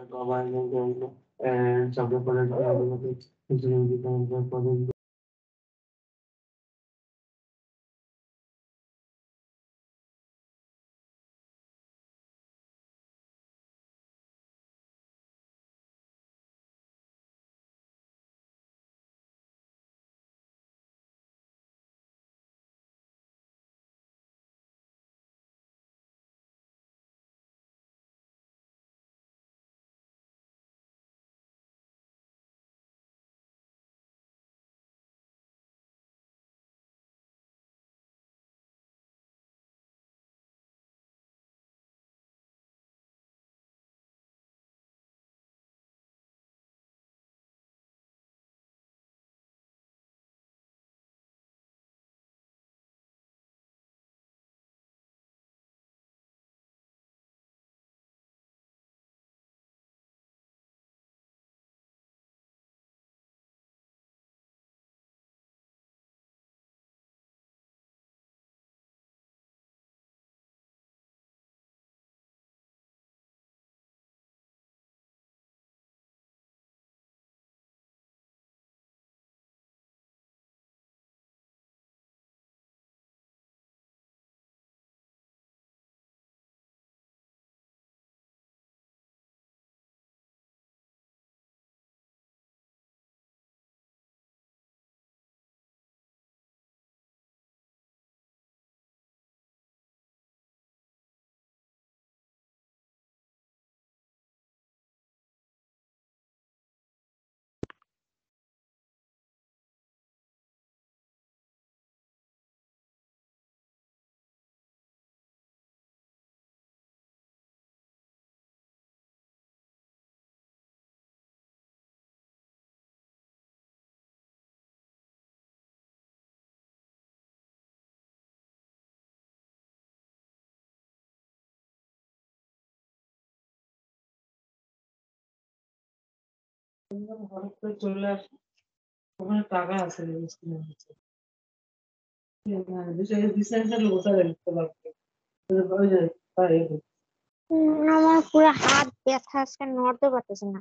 probabilmente ciò che potrebbe significare হঠাৎ করে চলে আসে ওখানে টাকা আছে বিজনেসের লোকটা দেখতে পাচ্ছে ওই যে তাই আমার পুরো হাত ব্যথা, আজকে নড়তে পারতেছি না।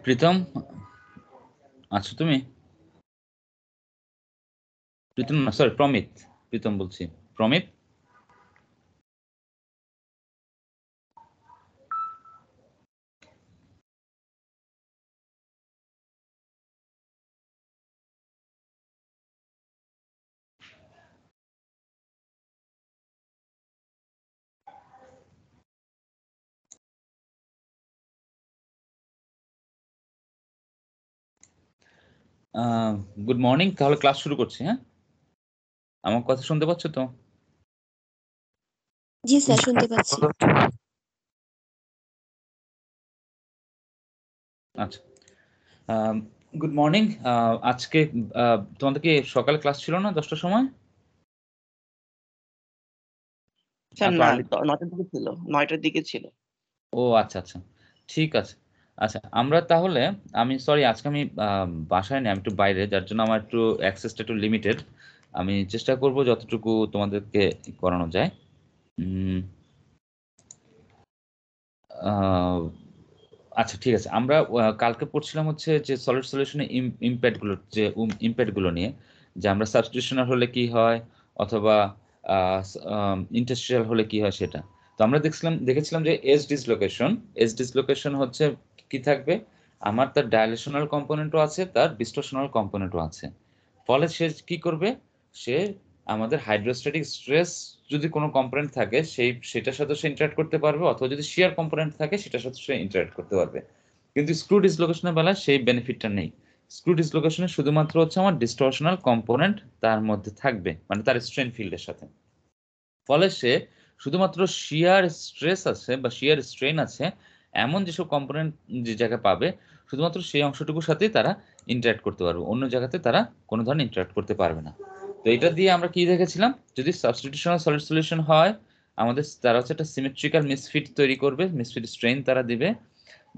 প্রীতম আছো তুমি? প্রীতম না, সরি প্রমিত, প্রীতম বলছি, প্রমিত। গুড মর্নিং, তাহলে ক্লাস শুরু করছি। হ্যাঁ, আমার কথা শুনতে পাচ্ছ তো? জি স্যার, শুনতে পাচ্ছি। আচ্ছা, গুড মর্নিং। আজকে তোমাদের কি সকালে ক্লাস ছিল না 10টার সময়? স্যার এত না, early? 9টার দিকে ছিল, 9টার দিকে ছিল। ও আচ্ছা আচ্ছা, ঠিক আছে। আচ্ছা, আমরা তাহলে, আমি সরি আজকে আমি বাসায় নেই, আমি একটু বাইরে, যার জন্য আমার একটু অ্যাক্সেসটা একটু লিমিটেড। আমি চেষ্টা করব যতটুকু তোমাদেরকে করানো যায়। আচ্ছা ঠিক আছে, আমরা কালকে পড়ছিলাম হচ্ছে যে সলিড সলিউশনের ইম্প্যাক্টগুলো নিয়ে, যে আমরা সাবস্টিটিউশনাল হলে কি হয় অথবা ইন্টারস্ট্রিয়াল হলে কি হয় সেটা। তো আমরা দেখেছিলাম যে এজ ডিসলোকেশন হচ্ছে কি থাকবে, আমার তার ডাইলেশনাল কম্পোনেন্টও আছে, তার ডিস্টোর্শনাল কম্পোনেন্টও আছে। ফলে সে কি করবে, সে আমাদের হাইড্রোস্ট্যাটিক স্ট্রেস যদি কোনো কম্পোনেন্ট থাকে সেটার সাথে সে ইন্টারঅ্যাক্ট করতে পারবে, অথবা যদি শিয়ার কম্পোনেন্ট থাকে সেটার সাথে সে ইন্টারঅ্যাক্ট করতে পারবে। কিন্তু স্ক্রু ডিসলোকেশনের বেলায় সেই বেনিফিটটা নেই। স্ক্রু ডিসলোকেশনে শুধুমাত্র হচ্ছে আমার ডিস্টরশনাল কম্পোনেন্ট তার মধ্যে থাকবে, মানে তার স্ট্রেন ফিল্ডের সাথে। ফলে সে শুধুমাত্র শিয়ার স্ট্রেস আছে বা শিয়ার স্ট্রেন আছে এমন যেসব কম্পোনেন্ট যে জায়গায় পাবে, শুধুমাত্র সেই অংশটুকুর সাথেই তারা ইন্টারঅ্যাক্ট করতে পারবে, অন্য জায়গাতে তারা কোনো ধরনের ইন্টারঅ্যাক্ট করতে পারবে না। তো এটা দিয়ে আমরা কি দেখেছিলাম, যদি সাবস্টিটিউশনাল সলিড সলিউশন হয়, আমাদের তারা হচ্ছে একটা সিমেট্রিক্যাল মিসফিট তৈরি করবে, মিসফিট স্ট্রেন তারা দিবে।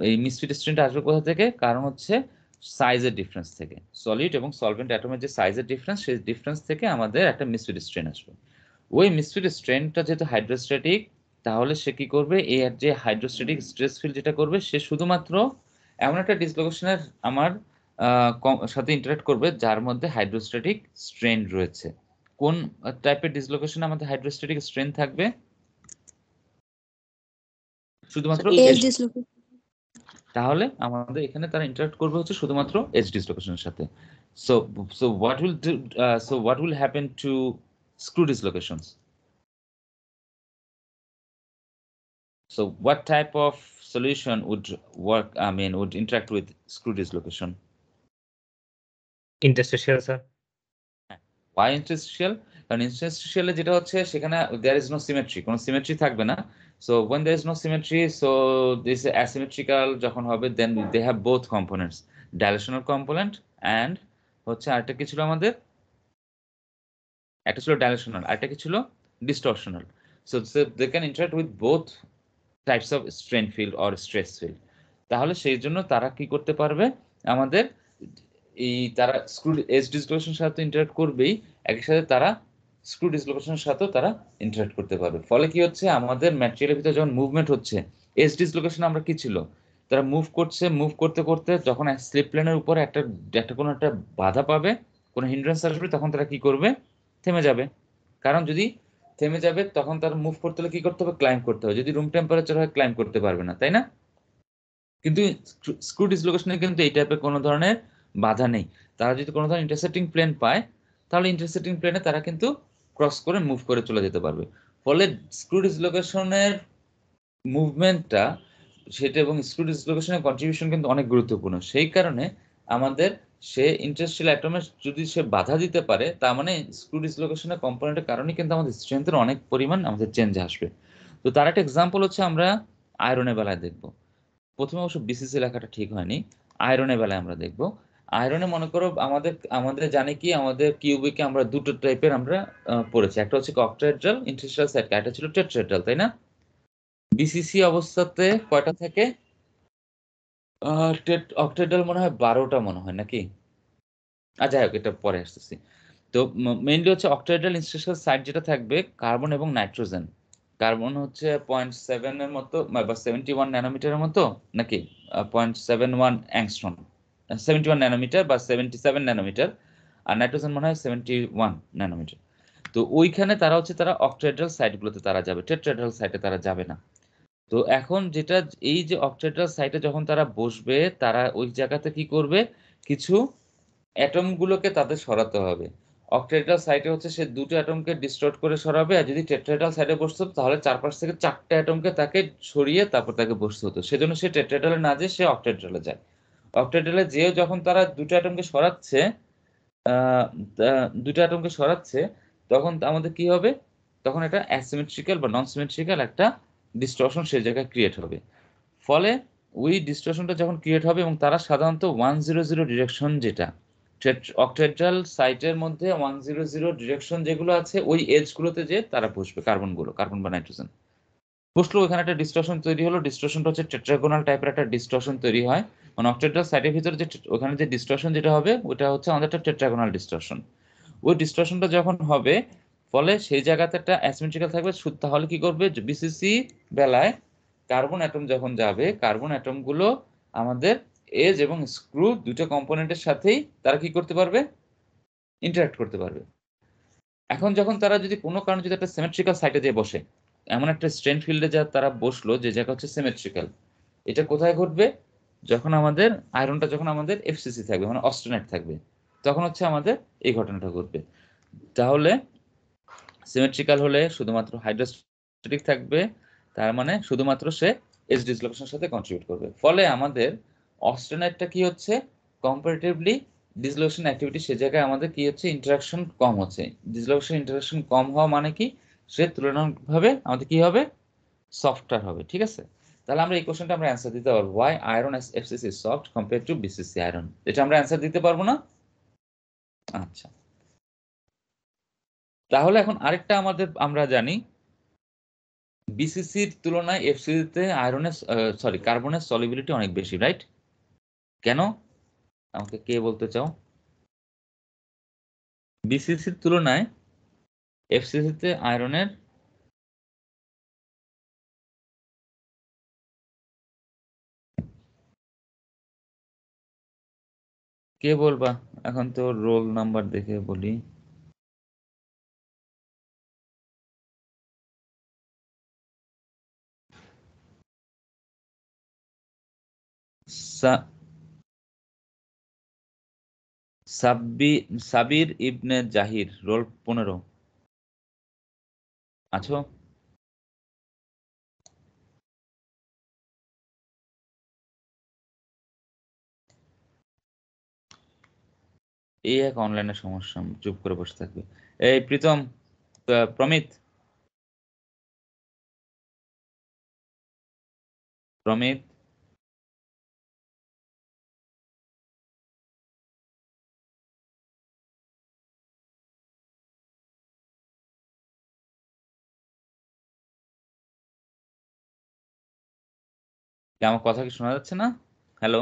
এই মিসফিট স্ট্রেনটা আসবে কোথা থেকে? কারণ হচ্ছে সাইজের ডিফারেন্স থেকে, সলিড এবং সলভেন্ট অ্যাটমের যে সাইজের ডিফারেন্স, সেই ডিফারেন্স থেকে আমাদের একটা মিসফিট স্ট্রেন আসবে। ওই মিসফিট স্ট্রেনটা যেহেতু হাইড্রোস্ট্যাটিক, তাহলে সে কি করবে, এই যে হাইড্রোস্ট্যাটিক স্ট্রেস ফিল্ড যেটা করবে, সে শুধুমাত্র এমন একটা ডিসলোকেশনের আমার সাথে ইন্টারঅ্যাক্ট করবে যার মধ্যে হাইড্রোস্ট্যাটিক স্ট্রেন রয়েছে। কোন টাইপের ডিসলোকেশন আমাদের হাইড্রোস্ট্যাটিক স্ট্রেন থাকবে? শুধুমাত্র এজ ডিসলোকেশন। তাহলে আমাদের এখানে তারা ইন্টারঅ্যাক্ট করবে হচ্ছে শুধুমাত্র এজ ডিসলোকেশনের সাথে। So so what will happen to screw dislocations? So what type of solution would work, would interact with screw dislocation? Interstitial sir. Why interstitial? কারণ interstitial যেটা হচ্ছে সেখানে there is no symmetry, কোনো সিমেট্রি থাকবে না। So when there is no symmetry, so this asymmetrical যখন হবে, then they have both components, dilational component and হচ্ছে আরেকটা কি ছিল আমাদের, একটা ছিল dilational, আরেকটা কি ছিল distortional. So they can interact with both types of strain field or stress field. তাহলে সেই জন্য তারা কি করতে পারবে, আমাদের এই তারা স্ক্রু এজ ডিসলোকেশনের সাথে ইন্টারঅ্যাক্ট করবেই, একই সাথে তারা স্ক্রু ডিসলোকেশনের সাথেও তারা ইন্টারঅ্যাক্ট করতে পারবে। ফলে কি হচ্ছে, আমাদের ম্যাটেরিয়ালের ভিতরে যখন মুভমেন্ট হচ্ছে, এজ ডিসলোকেশন আমরা কি ছিল, তারা মুভ করতে করতে যখন স্লিপ প্লেনের উপরে একটা কোনো একটা বাধা পাবে, কোনো হিন্ড্রেন্স আসবে, তখন তারা কি করবে, থেমে যাবে। কারণ যদি থেমে যাবে তখন তার মুভ করতে হলে কি করতে হবে, ক্লাইম্ব করতে হবে। যদি রুম টেম্পারেচার হয়, ক্লাইম্ব করতে পারবে না, তাই না? কিন্তু স্ক্রু ডিসলোকেশনে কিন্তু এই টাইপের কোনো ধরনের বাধা নেই। তারা যদি কোনো ধরনের ইন্টারসেক্টিং প্লেন পায়, তাহলে ইন্টারসেক্টিং প্লেনে তারা কিন্তু ক্রস করে মুভ করে চলে যেতে পারবে। ফলে স্ক্রু ডিসলোকেশনের মুভমেন্টটা সেটা এবং স্ক্রু ডিসলোকেশনের কন্ট্রিবিউশন কিন্তু অনেক গুরুত্বপূর্ণ। সেই কারণে আমাদের সে ইন্টারস্ট্রিয়াল অ্যাটমে যদি সে বাধা দিতে পারে, তার মানে স্ক্রু ডিসলোকেশনের কম্পোনেন্টের কারণে কিন্তু আমাদের স্ট্রেংথের অনেক পরিমাণ আমাদের চেঞ্জ আসবে। তো তার একটা এক্সাম্পল হচ্ছে আমরা আয়রনের বেলায় দেখব। প্রথমে অবশ্য বিসিসি লেখাটা ঠিক হয়নি, আয়রনের বেলায় আমরা দেখব। আয়রনে মনে করো আমাদের জানি কি, আমাদের কিউবিকে আমরা দুটো টাইপের আমরা পড়েছি, একটা হচ্ছে অক্টাহেড্রাল ইন্টারস্ট্রিয়াল সাইড, একটা ছিল টেট্রাহেড্রাল, তাই না? বিসিসি অবস্থাতে কয়টা থাকে? অক্টাহেড্রাল মনে হয় 12টা মনে হয়, নাকি? যাই হোক, এটা পরে আসতেছি। তো মেইনলি হচ্ছে অক্টাহেড্রাল ইন্টারস্ট্রিয়াল সাইড যেটা থাকবে, কার্বন এবং নাইট্রোজেন, কার্বন হচ্ছে 0.7 এর মতো বা 71 ন্যানোমিটারের মতো নাকি 0.71 অ্যাংস্ট্রম 71 ন্যানোমিটার বা 77 ন্যানোমিটার, আর নাইট্রোজেন মনে হয় 71 ন্যানোমিটার। তো ওইখানে তারা হচ্ছে তারা অক্টাহেড্রাল সাইটগুলোতে তারা যাবে, টেট্রাহেড্রাল সাইটে তারা যাবে না। তো এখন যেটা এই যে অক্টাহেড্রাল সাইটে যখন তারা বসবে, তারা ওই জায়গাতে কি করবে, কিছু অ্যাটমগুলোকে তাদের সরাতে হবে। অক্টাহেড্রাল সাইটে হচ্ছে সে দুটো অ্যাটমকে ডিস্টর্ট করে সরাবে, আর যদি টেট্রাহেড্রাল সাইটে বসতো তাহলে চারপাশ থেকে চারটে অ্যাটমকে তাকে সরিয়ে তারপর তাকে বসতে হতো। সেজন্য সে টেট্রাহেড্রালে না যেয়ে সে অক্টাহেড্রালে যায়। অক্টাহেড্রালে যেও যখন তারা দুটো অ্যাটমকে সরাচ্ছে, দুটো অ্যাটমকে সরাচ্ছে, তখন আমাদের কি হবে, তখন একটা অ্যাসিমেট্রিক্যাল বা নন সিমেট্রিক্যাল একটা ডিস্টরশন সেই জায়গায় ক্রিয়েট হবে। ফলে ওই ডিস্টরশনটা যখন ক্রিয়েট হবে এবং তারা সাধারণত 100 ডিরেকশন, যেটা অক্টাহেড্রাল সাইটের মধ্যে 100 ডিরেকশন যেগুলো আছে ওই এজগুলোতে যে তারা বসবে, কার্বনগুলো, কার্বন বা নাইট্রোজেন বসলো, ওখানে একটা ডিস্টরশন তৈরি হলো। ডিস্টরশনটা হচ্ছে টেট্রাগোনাল টাইপের একটা ডিস্টরশন তৈরি হয়, মানে অক্টাহেড্রাল সাইটের ভিতরে যে ওখানে যে ডিস্টরশন যেটা হবে ওটা হচ্ছে আমাদের একটা টেট্রাগোনাল ডিস্টরশন। ওই ডিস্টরশনটা যখন হবে, ফলে সেই জায়গাতে একটা অ্যাসিমেট্রিক্যাল থাকবে। তাহলে কি করবে, বিসিসি বেলায় কার্বন অ্যাটম যখন যাবে, কার্বন অ্যাটমগুলো আমাদের এজ এবং স্ক্রু দুটো কম্পোনেন্টের সাথেই তারা কি করতে পারবে, ইন্টারঅ্যাক্ট করতে পারবে। এখন যখন তারা যদি কোনো কারণে যদি একটা সিমেট্রিক্যাল সাইটে যেয়ে বসে, এমন একটা স্ট্রেন ফিল্ডে যা তারা বসলো যে জায়গা হচ্ছে সিমেট্রিক্যাল, এটা কোথায় ঘটবে, যখন আমাদের আয়রনটা যখন আমাদের এফসিসি থাকবে, মানে অস্টেনেট থাকবে, তখন হচ্ছে আমাদের এই ঘটনাটা ঘটবে। তাহলে সিমেট্রিক্যাল হলে শুধুমাত্র হাইড্রোস্ট্যাটিক থাকবে, তার মানে শুধুমাত্র সে এজ ডিসলোকেশনের সাথে কন্ট্রিবিউট করবে। ফলে আমাদের অস্টেনেটটা কি হচ্ছে, কম্পারেটিভলি ডিসলোকেশন অ্যাক্টিভিটি সে জায়গায় আমাদের কি হচ্ছে, ইন্টারাকশন কম হচ্ছে। ডিসলোকেশন ইন্টারাকশন কম হওয়া মানে কি, সে তুলনামূলকভাবে আমাদের কি হবে, সফটওয়্যার হবে। ঠিক আছে, তাহলে আমরা এই কোশ্চেনটা আমরা অ্যান্সার দিতে পারবো, why iron FCC soft compare to BCC iron, এটা আমরা অ্যান্সার দিতে পারবো না। আচ্ছা, তাহলে এখন আরেকটা আমাদের আমরা জানি, বিসিসির তুলনায় এফসিসিতে আয়রনের কার্বনের সলিবিলিটি অনেক বেশি, রাইট? কেন, আমাকে কে বলতে চাও? বিসিসির তুলনায় এফসিসিতে আয়রনের কে বলবা? এখন তো রোল নাম্বার দেখে বলি। সাবির ইবনে জাহির, রোল 15 আছো? এই এক অনলাইনে সমস্যা, চুপ করে বসে থাকবে। এই প্রীতম, প্রমিত, প্রমিত, আমার কথা কি শোনা যাচ্ছে না? হ্যালো,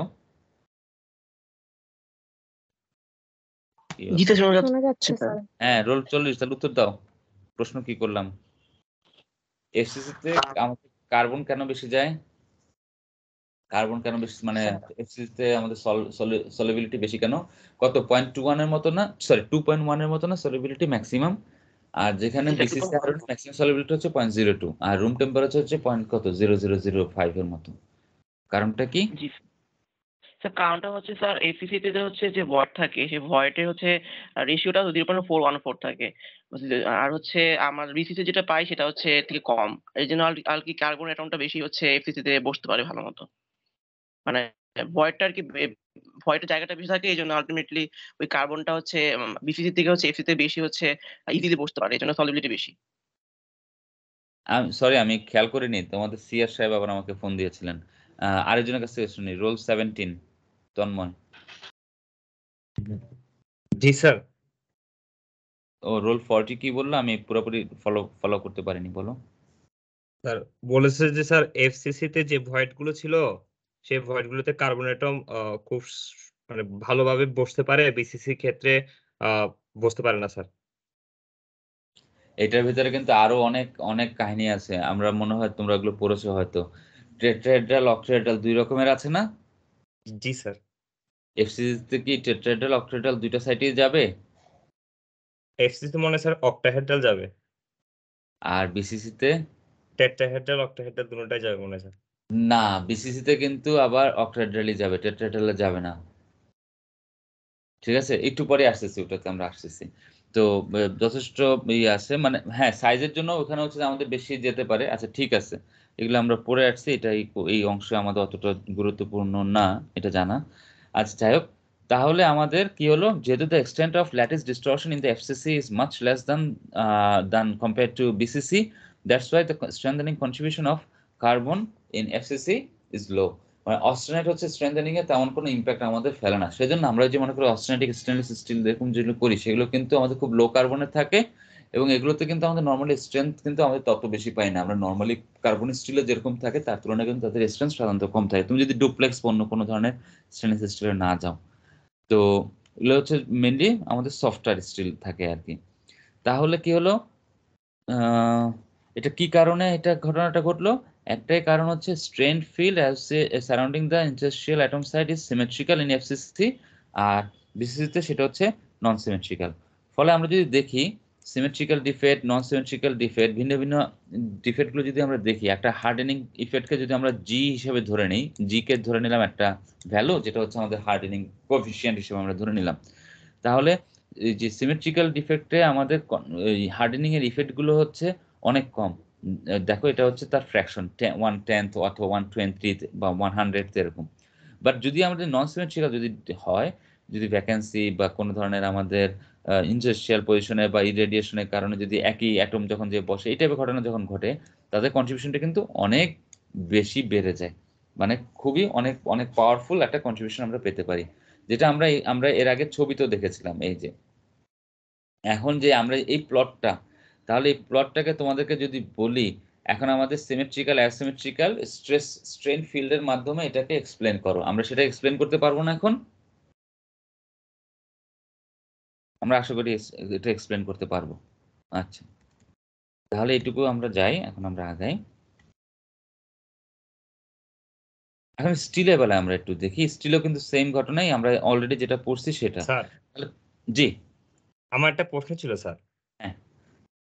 জিতে শোনা শোনা যাচ্ছে যাচ্ছে স্যার। স্যার। হ্যাঁ, রোল 40, তাহলে উত্তর দাও। প্রশ্ন কি করলাম? এফসিসিতে আমাদের কার্বন কেন বেশি যায়, কার্বন কেন বেশি, মানে এফসিসিতে আমাদের সলিবিলিটি বেশি কেন, কত 0.21 এর মতো না, সরি 2.1 এর মতো না সলিবিলিটি ম্যাক্সিমাম, আর যেখানে বিসিসি আয়রন ম্যাক্সিমাম সলিবিলিটি হচ্ছে 0.02, আর রুম টেম্পারেচার হচ্ছে পয়েন্ট কত 0005 এর মতো। কারণটা কি? জি স্যার, কারণটা হচ্ছে স্যার এফসিসি তে হচ্ছে যে ভয়েড থাকে, সেই ভয়েডের হচ্ছে রেশিওটা 0.414 থাকে। আর হচ্ছে আমার বিসিসি যেটা পাই সেটা হচ্ছে এর থেকে কম। এই জন্য আর কি কার্বন অ্যাটমটা বেশি হচ্ছে এফসিসি তে বসতে পারে ভালো মতো। মানে ভয়েডটা আর কি ভয়েডের জায়গাটা বেশি থাকে, এই জন্য আলটিমেটলি ওই কার্বনটা হচ্ছে বিসিসি থেকে হচ্ছে এফসিসি তে বেশি হচ্ছে ইজিলি বসতে পারে, এই জন্য সলিবিলিটি বেশি। সরি, আমি খেয়াল করিনি, তোমাদের সিআর সাহেব আবার আমাকে ফোন দিয়েছিলেন। আরেকজনের কাছ থেকে শুনি, রোল 17 তন্ময়। জি স্যার। ও রোল 40 কি বললো, আমি পুরোপুরি ফলো করতে পারিনি, বলো। স্যার বলেছে যে স্যার এফসিসি তে যে ভয়েড গুলো ছিল সেই ভয়েড গুলোতে কার্বন অ্যাটম খুব মানে ভালোভাবে বসতে পারে, বিসিসি ক্ষেত্রে বসতে পারে না স্যার। এটার ভিতরে কিন্তু আরো অনেক অনেক কাহিনী আছে, আমরা মনে হয় তোমরা ওগুলো পড়েছো হয়তো। টেট্রাহেড্রাল অক্টাহেড্রাল দুই রকমের আছে না? জি স্যার। এফসিসিতে কি টেট্রাহেড্রাল অক্টাহেড্রাল দুইটা সাইটেই যাবে? এফসিসি মনে হয় স্যার অক্টাহেড্রাল যাবে, আর বিসিসিতে? টেট্রাহেড্রাল অক্টাহেড্রাল দুটোটাই যাবে মনে হয় স্যার। না, বিসিসিতে কিন্তু আবার অক্টাহেড্রালই যাবে, টেট্রাহেড্রালে যাবে না। ঠিক আছে, একটু পরে আসতেছি, ওটাতে আমরা আসতেছি। তো যথেষ্ট আছে, মানে হ্যাঁ সাইজের জন্য ওখানে হচ্ছে যে আমাদের বেশি যেতে পারে। আচ্ছা ঠিক আছে, এগুলো আমরা পড়ে আসছি, এটা এই অংশে আমাদের অতটা গুরুত্বপূর্ণ না এটা জানা। আচ্ছা যাই হোক, তাহলে আমাদের কি হলো, যেহেতু the extent of lattice distortion in the FCC is much less than compare to BCC, that's why the strengthening contribution of carbon in FCC is low. মানে অস্টেনাইট হচ্ছে স্ট্রেংথেনিং এ তেমন কোনো ইম্প্যাক্ট আমাদের ফেলে না। সেজন্য আমরা যে মনে করি অস্টেনাইটিক স্টেনলেস স্টিল এরকম যেগুলো করি সেগুলো কিন্তু আমাদের খুব লো কার্বনের থাকে, এবং এগুলোতে কিন্তু আমাদের নর্মালি স্ট্রেংথ কিন্তু আমাদের তত বেশি পাই না। আমরা নর্মালি কার্বন স্টিলে যেরকম থাকে তার তুলনায় কিন্তু তাদের স্ট্রেংথ সাধারণত কম থাকে, তুমি যদি ডুপ্লেক্স অন্য কোনো ধরনের স্টেনলেস স্টিলে না যাও। তো এগুলো হচ্ছে মেনলি আমাদের সফটওয়্যার স্টিল থাকে আর কি। তাহলে কি হলো, এটা কি কারণে এটা ঘটনাটা ঘটলো? একটাই কারণ হচ্ছে strain field as surrounding the interstitial atom site is symmetrical in FCC, আর বিসিসিতে সেটা হচ্ছে নন সিমেট্রিক্যাল। ফলে আমরা যদি দেখি symmetrical defect, non symmetrical defect, ভিন্ন ভিন্ন ডিফেক্টগুলো যদি আমরা দেখি, একটা হার্ডেনিং ইফেক্টকে যদি আমরা জি হিসেবে ধরে নিই, জি কে ধরে নিলাম একটা ভ্যালু যেটা হচ্ছে আমাদের হার্ডেনিং কোএফিসিয়েন্ট হিসেবে আমরা ধরে নিলাম, তাহলে এই যে সিমেট্রিক্যাল ডিফেক্টে আমাদের হার্ডেনিং এর ইফেক্ট গুলো হচ্ছে অনেক কম। দেখো এটা হচ্ছে তার ফ্র্যাকশন 1/10 অথবা 1/20 বা 100 এরকম। বাট যদি আমাদের নন সিমেট্রিক্যাল যদি হয়, যদি ভ্যাকেন্সি বা কোনো ধরনের আমাদের ইনজাস্ট্রিয়াল পজিশনে বা ইরেডিয়েশনের কারণে যদি একই অ্যাটম যখন যে বসে, এই টাইপের ঘটনা যখন ঘটে, তাদের কন্ট্রিবিউশনটা কিন্তু অনেক বেশি বেড়ে যায়। মানে খুবই অনেক অনেক পাওয়ারফুল একটা কন্ট্রিবিউশন আমরা পেতে পারি, যেটা আমরা এর আগে ছবিতেও দেখেছিলাম। এই যে এখন যে আমরা এই প্লটটা, তাহলে এই প্লটটাকে তোমাদেরকে যদি বলি, এখন আমাদের সিমেট্রিক্যাল অ্যাসিমেট্রিক্যাল স্ট্রেন ফিল্ডের মাধ্যমে এটাকে এক্সপ্লেন করো, আমরা সেটা এক্সপ্লেন করতে পারবো না এখন? আমরা আশা করি এটা এক্সপ্লেন করতে পারবো। আচ্ছা, তাহলে এটুকু আমরা যাই, এখন আমরা আগাই। এখন স্টিলের বেলায় আমরা একটু দেখি, স্টিলও কিন্তু সেম ঘটনাই, আমরা অলরেডি যেটা পড়ছি সেটা। স্যার জি, আমার একটা প্রশ্ন ছিল স্যার, হ্যাঁ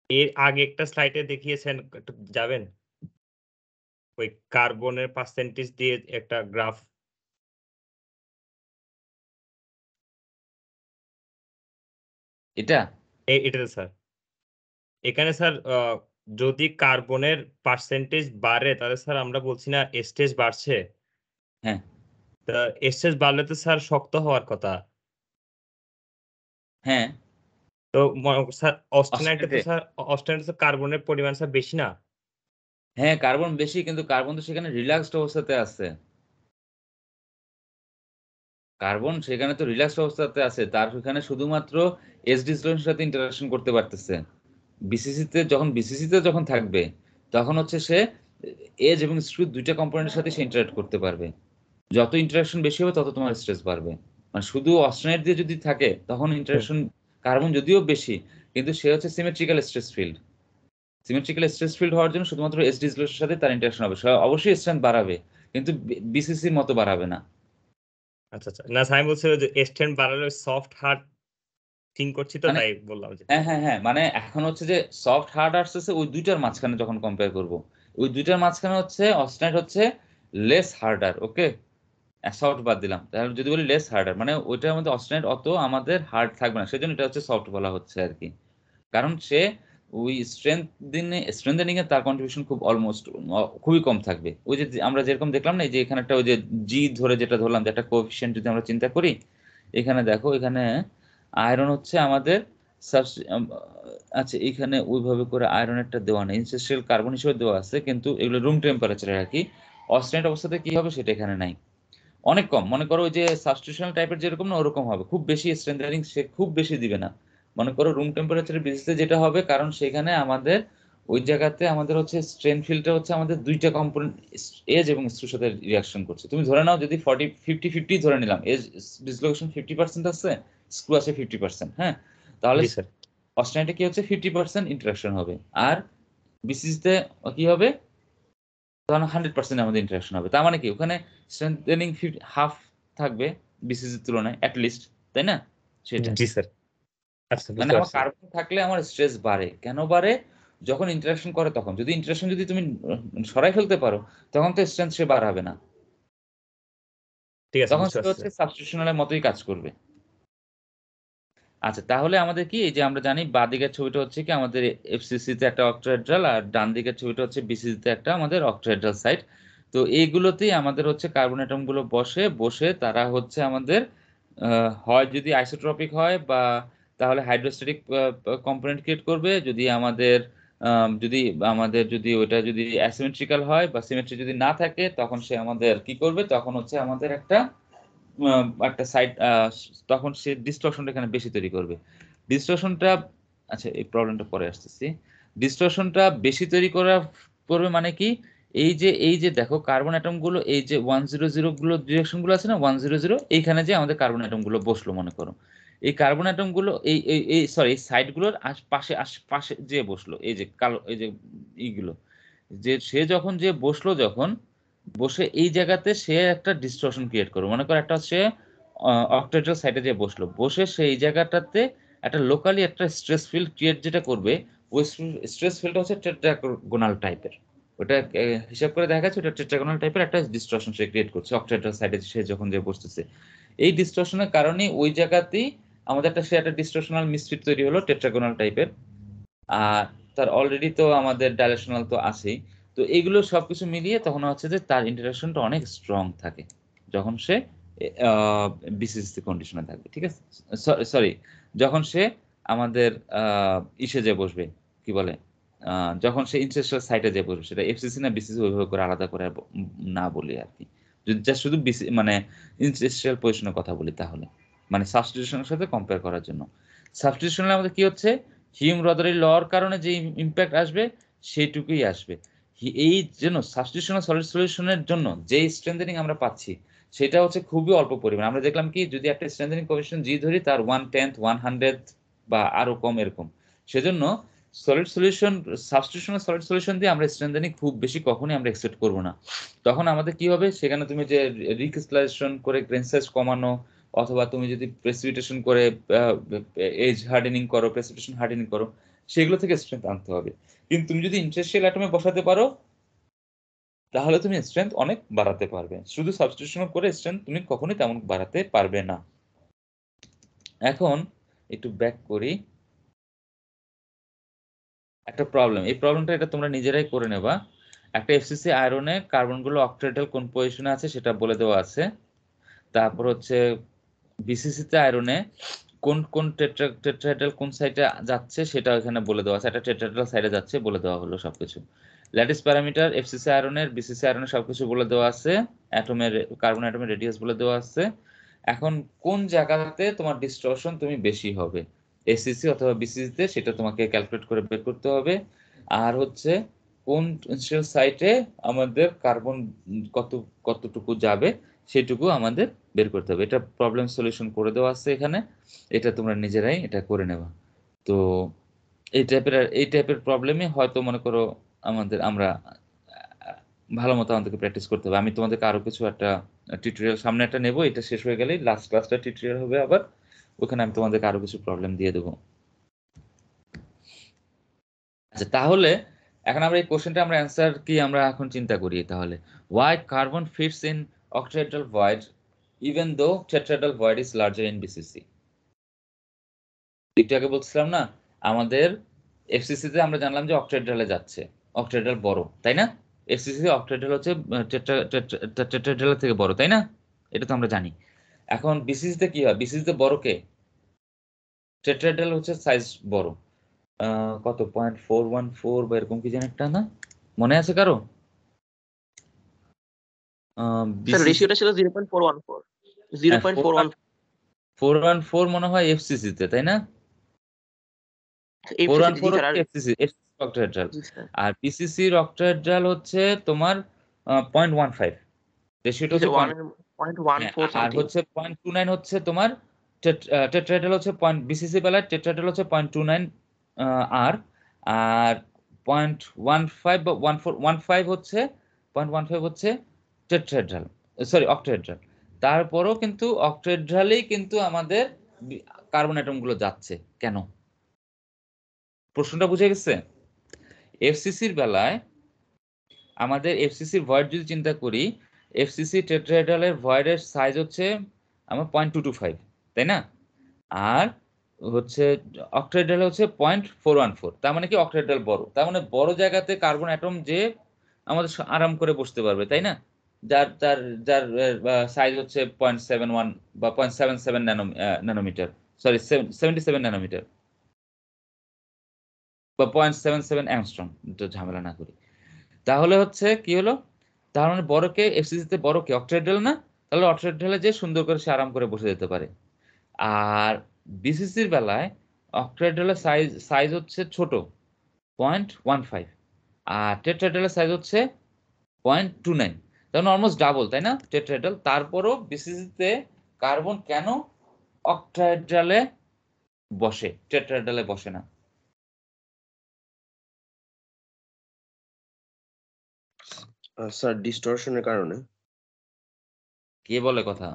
এর আগে একটা স্লাইডে দেখিয়েছেন, একটু যাবেন? ওই কার্বনের পার্সেন্টেজ দিয়ে একটা গ্রাফ। এটা এটাতে স্যার, এখানে স্যার যদি কার্বনের পার্সেন্টেজ বাড়ে তাহলে স্যার আমরা বলছি না স্ট্রেস বাড়ছে? হ্যাঁ তা স্ট্রেস বাড়লে তো স্যার শক্ত হওয়ার কথা। হ্যাঁ, তো স্যার অস্টেনাইটে তো অস্টেনাইটে স্যার, অস্টেনাইটে তো কার্বনের পরিমাণ স্যার বেশি না? হ্যাঁ কার্বন বেশি, কিন্তু কার্বন তো সেখানে রিল্যাক্সড অবস্থাতে আছে। কার্বন সেখানে তো রিল্যাক্সড অবস্থাতে আছে, তার সেখানে শুধুমাত্র এস ডিসোসিয়েশনের সাথে ইন্টারাকশন করতে পারতেছে। বিসিসিতে যখন থাকবে, তখন হচ্ছে সে এজ এবং স্ক্রু দুইটা কম্পোনেন্টের সাথে সে ইন্টারাক্ট করতে পারবে। যত ইন্টারাকশন বেশি হবে তত তোমার স্ট্রেস বাড়বে। মানে শুধু অস্টেনাইট দিয়ে যদি থাকে তখন ইন্টারাকশন, কার্বন যদিও বেশি কিন্তু সে হচ্ছে symmetrical stress field. Symmetrical stress field হওয়ার জন্য শুধুমাত্র এস ডিসোসিয়েশনের সাথে তার ইন্টারাকশন হবে, সে অবশ্যই স্ট্রেংথ বাড়াবে, কিন্তু বিসিসির মতো বাড়াবে না। আচ্ছা, আচ্ছা। না স্যার আমি বলছি যে স্ট্রেন্থ বাড়ালে সফট হার্ড থিঙ্ক করছি তো মানে তাই বললাম যে। হ্যাঁ, মানে এখন হচ্ছে যে সফট হার্ড আসতেছে ওই দুইটার মাঝখানে যখন কম্পেয়ার করব, ওই দুইটার মাঝখানে হচ্ছে অস্টেনাইট হচ্ছে লেস হার্ডার, ওকে? সফট বাদ দিলাম, তাহলে যদি বলি লেস হার্ডার মানে ওইটার মধ্যে অস্টেনাইট অত আমাদের হার্ড থাকবে না, সেজন্য এটা হচ্ছে সফট বলা হচ্ছে আর কি। কারণ সে ওই স্ট্রেংথেনিং এ তার কন্ট্রিবিউশন খুব অলমোস্ট খুবই কম থাকবে। ওই যে আমরা যেরকম দেখলাম না, এই যে এখানে একটা ওই যে জি ধরে যেটা ধরলাম যে একটা কোএফিসিয়েন্ট যদি আমরা চিন্তা করি, এখানে দেখো এখানে আয়রন হচ্ছে আমাদের আচ্ছা এখানে ওইভাবে করে আয়রনেরটা দেওয়া নেই, ইনসেস্ট্রিয়াল কার্বন হিসেবে দেওয়া আছে, কিন্তু এগুলো রুম টেম্পারেচারে রাখি। অস্টেনাইট অবস্থাতে কি হবে সেটা এখানে নাই, অনেক কম। মনে করো ওই যে সাবস্টিটিউশনাল টাইপের যেরকম না ওরকম হবে, খুব বেশি স্ট্রেংথেনিং সে খুব বেশি দিবে না। মনে করো রুম টেম্পারেচারের বেসিসে যেটা হবে, কারণ সেখানে আমাদের ওই জায়গাতে আমাদের হচ্ছে স্ট্রেন ফিল্ডটা হচ্ছে আমাদের দুইটা কম্পোনেন্ট এজ এবং স্ক্রুর সাথে রিঅ্যাকশন করছে। তুমি ধরে নাও যদি 50-50 ধরে নিলাম, এজ ডিসলোকেশন 50% আছে, স্ক্রু আছে 50%, হ্যাঁ? তাহলে জি স্যার। অস্ট্রেলিয়াতে কি হচ্ছে 50% ইন্টারাকশন হবে, আর বিসিসিতে কি হবে তখন 100% আমাদের ইন্টারাকশন হবে। তার মানে কি ওখানে স্ট্রেংথেনিং হাফ থাকবে বিসিসির তুলনায় অ্যাটলিস্ট, তাই না? সেটা জি স্যার। আচ্ছা, মানে বুঝতে আমার পারছি। কার্বন থাকলে আমার স্ট্রেস বাড়ে, কেন বাড়ে? যখন ইন্টারাকশন করে তখন, যদি ইন্টারাকশন যদি তুমি সরাই ফেলতে পারো তখন তো স্ট্রেংথ সে বাড়াবে না, ঠিক আছে, তখন বুঝতে সে পারছি হচ্ছে স্যার। সাবস্টিটিউশনালের মতোই কাজ করবে। আচ্ছা, তাহলে আমাদের কি, এই যে আমরা জানি বাঁ দিকের ছবিটা হচ্ছে কি আমাদের এফসিসি তে একটা অক্টোহেড্রাল, আর ডান দিকের ছবিটা হচ্ছে বিসিসি তে একটা আমাদের অক্টোহেড্রাল সাইট। তো এইগুলোতেই আমাদের হচ্ছে কার্বন অ্যাটম গুলো বসে তারা হচ্ছে আমাদের হয় যদি আইসোট্রপিক হয় বা তাহলে হাইড্রোস্ট্যাটিক কম্পোনেন্ট ক্রিয়েট করবে, যদি ওটা যদি অ্যাসিমেট্রিক্যাল হয় বা সিমেট্রি যদি না থাকে তখন সে আমাদের কি করবে, তখন হচ্ছে আমাদের একটা সাইড, তখন সে ডিস্টরশনটা এখানে বেশি তৈরি করবে। ডিস্টরশনটা, আচ্ছা এই প্রবলেমটা পরে আসতেছি। ডিস্টরশনটা বেশি তৈরি করবে মানে কি, এই যে দেখো কার্বন অ্যাটম গুলো, এই যে 100 গুলো ডিরেকশন গুলো আছে না, 100 এইখানে যে আমাদের কার্বন অ্যাটম গুলো বসলো মনে করো, এই কার্বন অ্যাটম গুলো এই সরি এই সাইড গুলোর আশপাশে যে বসলো, এই যে কালো এই যে এইগুলো, যে সে যখন যে বসলো, যখন বসে এই জায়গাতে সে একটা ডিস্টরশন ক্রিয়েট করবে। মনে করো একটা সে অক্টেড্রাল সাইডে যে বসে সেই জায়গাটাতে একটা লোকালি একটা স্ট্রেস ফিল্ড ক্রিয়েট যেটা করবে, ওই স্ট্রেস ফিল্ডটা হচ্ছে টেট্রাগোনাল টাইপের। ওটা হিসাব করে দেখা যাচ্ছে ওটা টেট্রাগোনাল টাইপের একটা ডিস্টরশন সে ক্রিয়েট করছে অক্টেড্রাল সাইডে সে যখন যে বসতেছে। এই ডিস্টরশনের কারণে ওই জায়গাতেই আমাদের একটা ডিস্টরশনাল মিসফিট তৈরি হলো টেট্রাগোনাল টাইপের। আর তার অলরেডি তো আমাদের ডাইলেশনাল তো আছেই। তো এগুলো সবকিছু মিলিয়ে তখন হচ্ছে যে তার ইন্টারাকশনটা অনেক স্ট্রং থাকে যখন সে বিসিসি কন্ডিশনে থাকবে, ঠিক আছে? সরি, যখন সে আমাদের ইসে যে বসবে, কি বলে, যখন সে ইন্টারস্ট্রিয়াল সাইটে যে বসবে, সেটা এফসিসি না বিসিসি ওইভাবে করে আলাদা করে না বলি আর কি, যদি জাস্ট শুধু বিসি মানে ইন্টারস্ট্রিয়াল পজিশনের কথা বলি, তাহলে মানে সাবস্টিটিউশনের সাথে কম্পেয়ার করার জন্য। সাবস্টিটিউশনে আমাদের কি হচ্ছে, হিউম রদারি লর কারণে যে ইম্প্যাক্ট আসবে সেইটুকুই আসবে। এই জন্য সাবস্টিটিউশনাল সলিড সলিউশনের জন্য যে স্ট্রেংথেনিং আমরা পাচ্ছি সেটা হচ্ছে খুবই অল্প পরিমাণ। আমরা দেখলাম কি, যদি একটা স্ট্রেংথেনিং কোএফিসিয়েন্ট জি ধরি তার 1/10 100 বা আরো কম এরকম। সেজন্য সলিড সলিউশন, সাবস্টিটিউশনাল সলিড সলিউশন দিয়ে আমরা স্ট্রেংথেনিং খুব বেশি কখনোই আমরা এক্সপেক্ট করব না। তখন আমাদের কি হবে, সেখানে তুমি যে রিক্রিস্টালাইজেশন করে গ্রেন সাইজ কমানো, অথবা তুমি যদি প্রেসিপিটেশন করে এজ হার্ডেনিং করো, প্রেসিপিটেশন হার্ডেনিং করো, সেগুলো থেকে স্ট্রেংথ আনতে হবে। কিন্তু তুমি যদি ইন্টারস্ট্রিয়াল অ্যাটমে বসাতে পারো তাহলে তুমি স্ট্রেংথ অনেক বাড়াতে পারবে। শুধু সাবস্টিটিউশন করে স্ট্রেংথ তুমি কখনোই তেমন বাড়াতে পারবে না। এখন একটু ব্যাক করি, একটা প্রবলেম, এই প্রবলেমটা এটা তোমরা নিজেরাই করে নেবা। একটা এফসিসি আয়রনে কার্বনগুলো অক্টেড্রাল কোন পজিশনে আছে সেটা বলে দেওয়া আছে। তারপর হচ্ছে বিসিসি তে আয়রনে কোন কোন টেট্রাহেড্রাল কোন সাইডে যাচ্ছে সেটা এখানে বলে দেওয়া আছে, একটা টেট্রাহেড্রাল সাইডে যাচ্ছে বলে দেওয়া হলো সবকিছু। ল্যাটিস প্যারামিটার এফসিসি আয়রনের বিসিসি আয়রনের সবকিছু বলে দেওয়া আছে, অ্যাটমের কার্বন অ্যাটমের রেডিয়াস বলে দেওয়া আছে। এখন কোন জায়গাতে তোমার ডিস্টরশন তুমি বেশি হবে এসিসি অথবা বিসিসি তে, সেটা তোমাকে ক্যালকুলেট করে বের করতে হবে। আর হচ্ছে কোন সাইটে আমাদের কার্বন কতটুকু যাবে সেটুকু আমাদের বের করতে হবে। এটা প্রবলেম সলিউশন করে দেওয়া আছে এখানে, এটা তোমরা নিজেরাই এটা করে নেবা। তো এই টাইপের প্রবলেমে হয়তো মনে করো আমরা ভালো মতো আমাদেরকে প্র্যাকটিস করতে হবে। আমি তোমাদেরকে আরো কিছু একটা টিউটোরিয়াল সামনে একটা নেব, এটা শেষ হয়ে গেলেই লাস্ট ক্লাসটা টিউটোরিয়াল হবে আবার, ওখানে আমি তোমাদেরকে আরো কিছু প্রবলেম দিয়ে দেবো। আচ্ছা, তাহলে এখন আমরা এই কোশ্চেনটা আমরা অ্যান্সার কি আমরা এখন চিন্তা করি তাহলে। why carbon fits in octahedral void even though tetrahedral void is larger in BCC? একটু আগে বলছিলাম না, আমাদের এফসিসি তে আমরা জানলাম যে অক্টাহেড্রালে যাচ্ছে, অক্টাহেড্রাল বড়, তাই না? এফসিসি তে অক্টাহেড্রাল হচ্ছে টেট্রাহেড্রাল থেকে বড়, তাই না? এটা তো আমরা জানি। এখন বিসিসি তে কি হয়, বিসিসি তে বড় কে? টেট্রাহেড্রাল হচ্ছে সাইজ বড়, কত 0.414 বা এরকম কি যেন একটা, না মনে আছে কারো? স্যার রেশিওটা ছিল 0.414 0.414 414 মনে হয় এফসিসি তে, তাই না? এফসিসি জি 414 স্যার। আর হচ্ছে এফসিসি অক্টাহেড্রাল, জি স্যার, আর বিসিসির অক্টাহেড্রাল হচ্ছে তোমার 0.15, রেশিওটা জি হচ্ছে স্যার, হ্যাঁ, 1.14 আর সামথিং। হচ্ছে 0.29 হচ্ছে তোমার টেট্রাহেড্রাল হচ্ছে বিসিসি বেলায় টেট্রাহেড্রাল হচ্ছে 0.29 আর আর 0.15 বা 1415 হচ্ছে 0.15 হচ্ছে টেট্রাহেড্রাল, সরি অক্টাহেড্রাল। তারপরও কিন্তু অক্টাহেড্রালেই কিন্তু আমাদের কার্বন অ্যাটম গুলো যাচ্ছে কেন? প্রশ্নটা বুঝে গেছে? এফসিসির বেলায় আমাদের এফসিসির ভয়েড যদি চিন্তা করি, এফসিসি টেট্রাহেড্রালের ভয়েডের সাইজ হচ্ছে আমার 0.225, তাই না? আর হচ্ছে অক্টাহেড্রাল হচ্ছে 0.414। তার মানে কি অক্টাহেড্রাল বড়, তার মানে বড় জায়গাতে কার্বন অ্যাটম যে আমাদের আরাম করে বসতে পারবে, তাই না? যার যার যার সাইজ হচ্ছে 0.71 বা 0.77 ন্যানোমিটার, সরি 77 ন্যানোমিটার বা 0.77 অ্যাংস্ট্রম, তো ঝামেলা না করি। তাহলে হচ্ছে কি হলো, তার মানে বড়কে এফসিসিতে বড়কে অক্টাহেড্রাল না, তাহলে অক্টাহেড্রালে যে সুন্দর করে সে আরাম করে বসে যেতে পারে। আর বিসিসির বেলায় অক্টাহেড্রালের সাইজ হচ্ছে ছোট 0.15, আর টেট্রাহেড্রালের সাইজ হচ্ছে 0.29, তখন অলমোস্ট ডাবল, তাই না টেট্রাহেড্রাল? তারপরও বিসিসিতে কার্বন কেন অক্টাহেড্রালে বসে, টেট্রাহেড্রালে বসে না? স্যার ডিস্টরশনের কারণে। কে বলে কথা?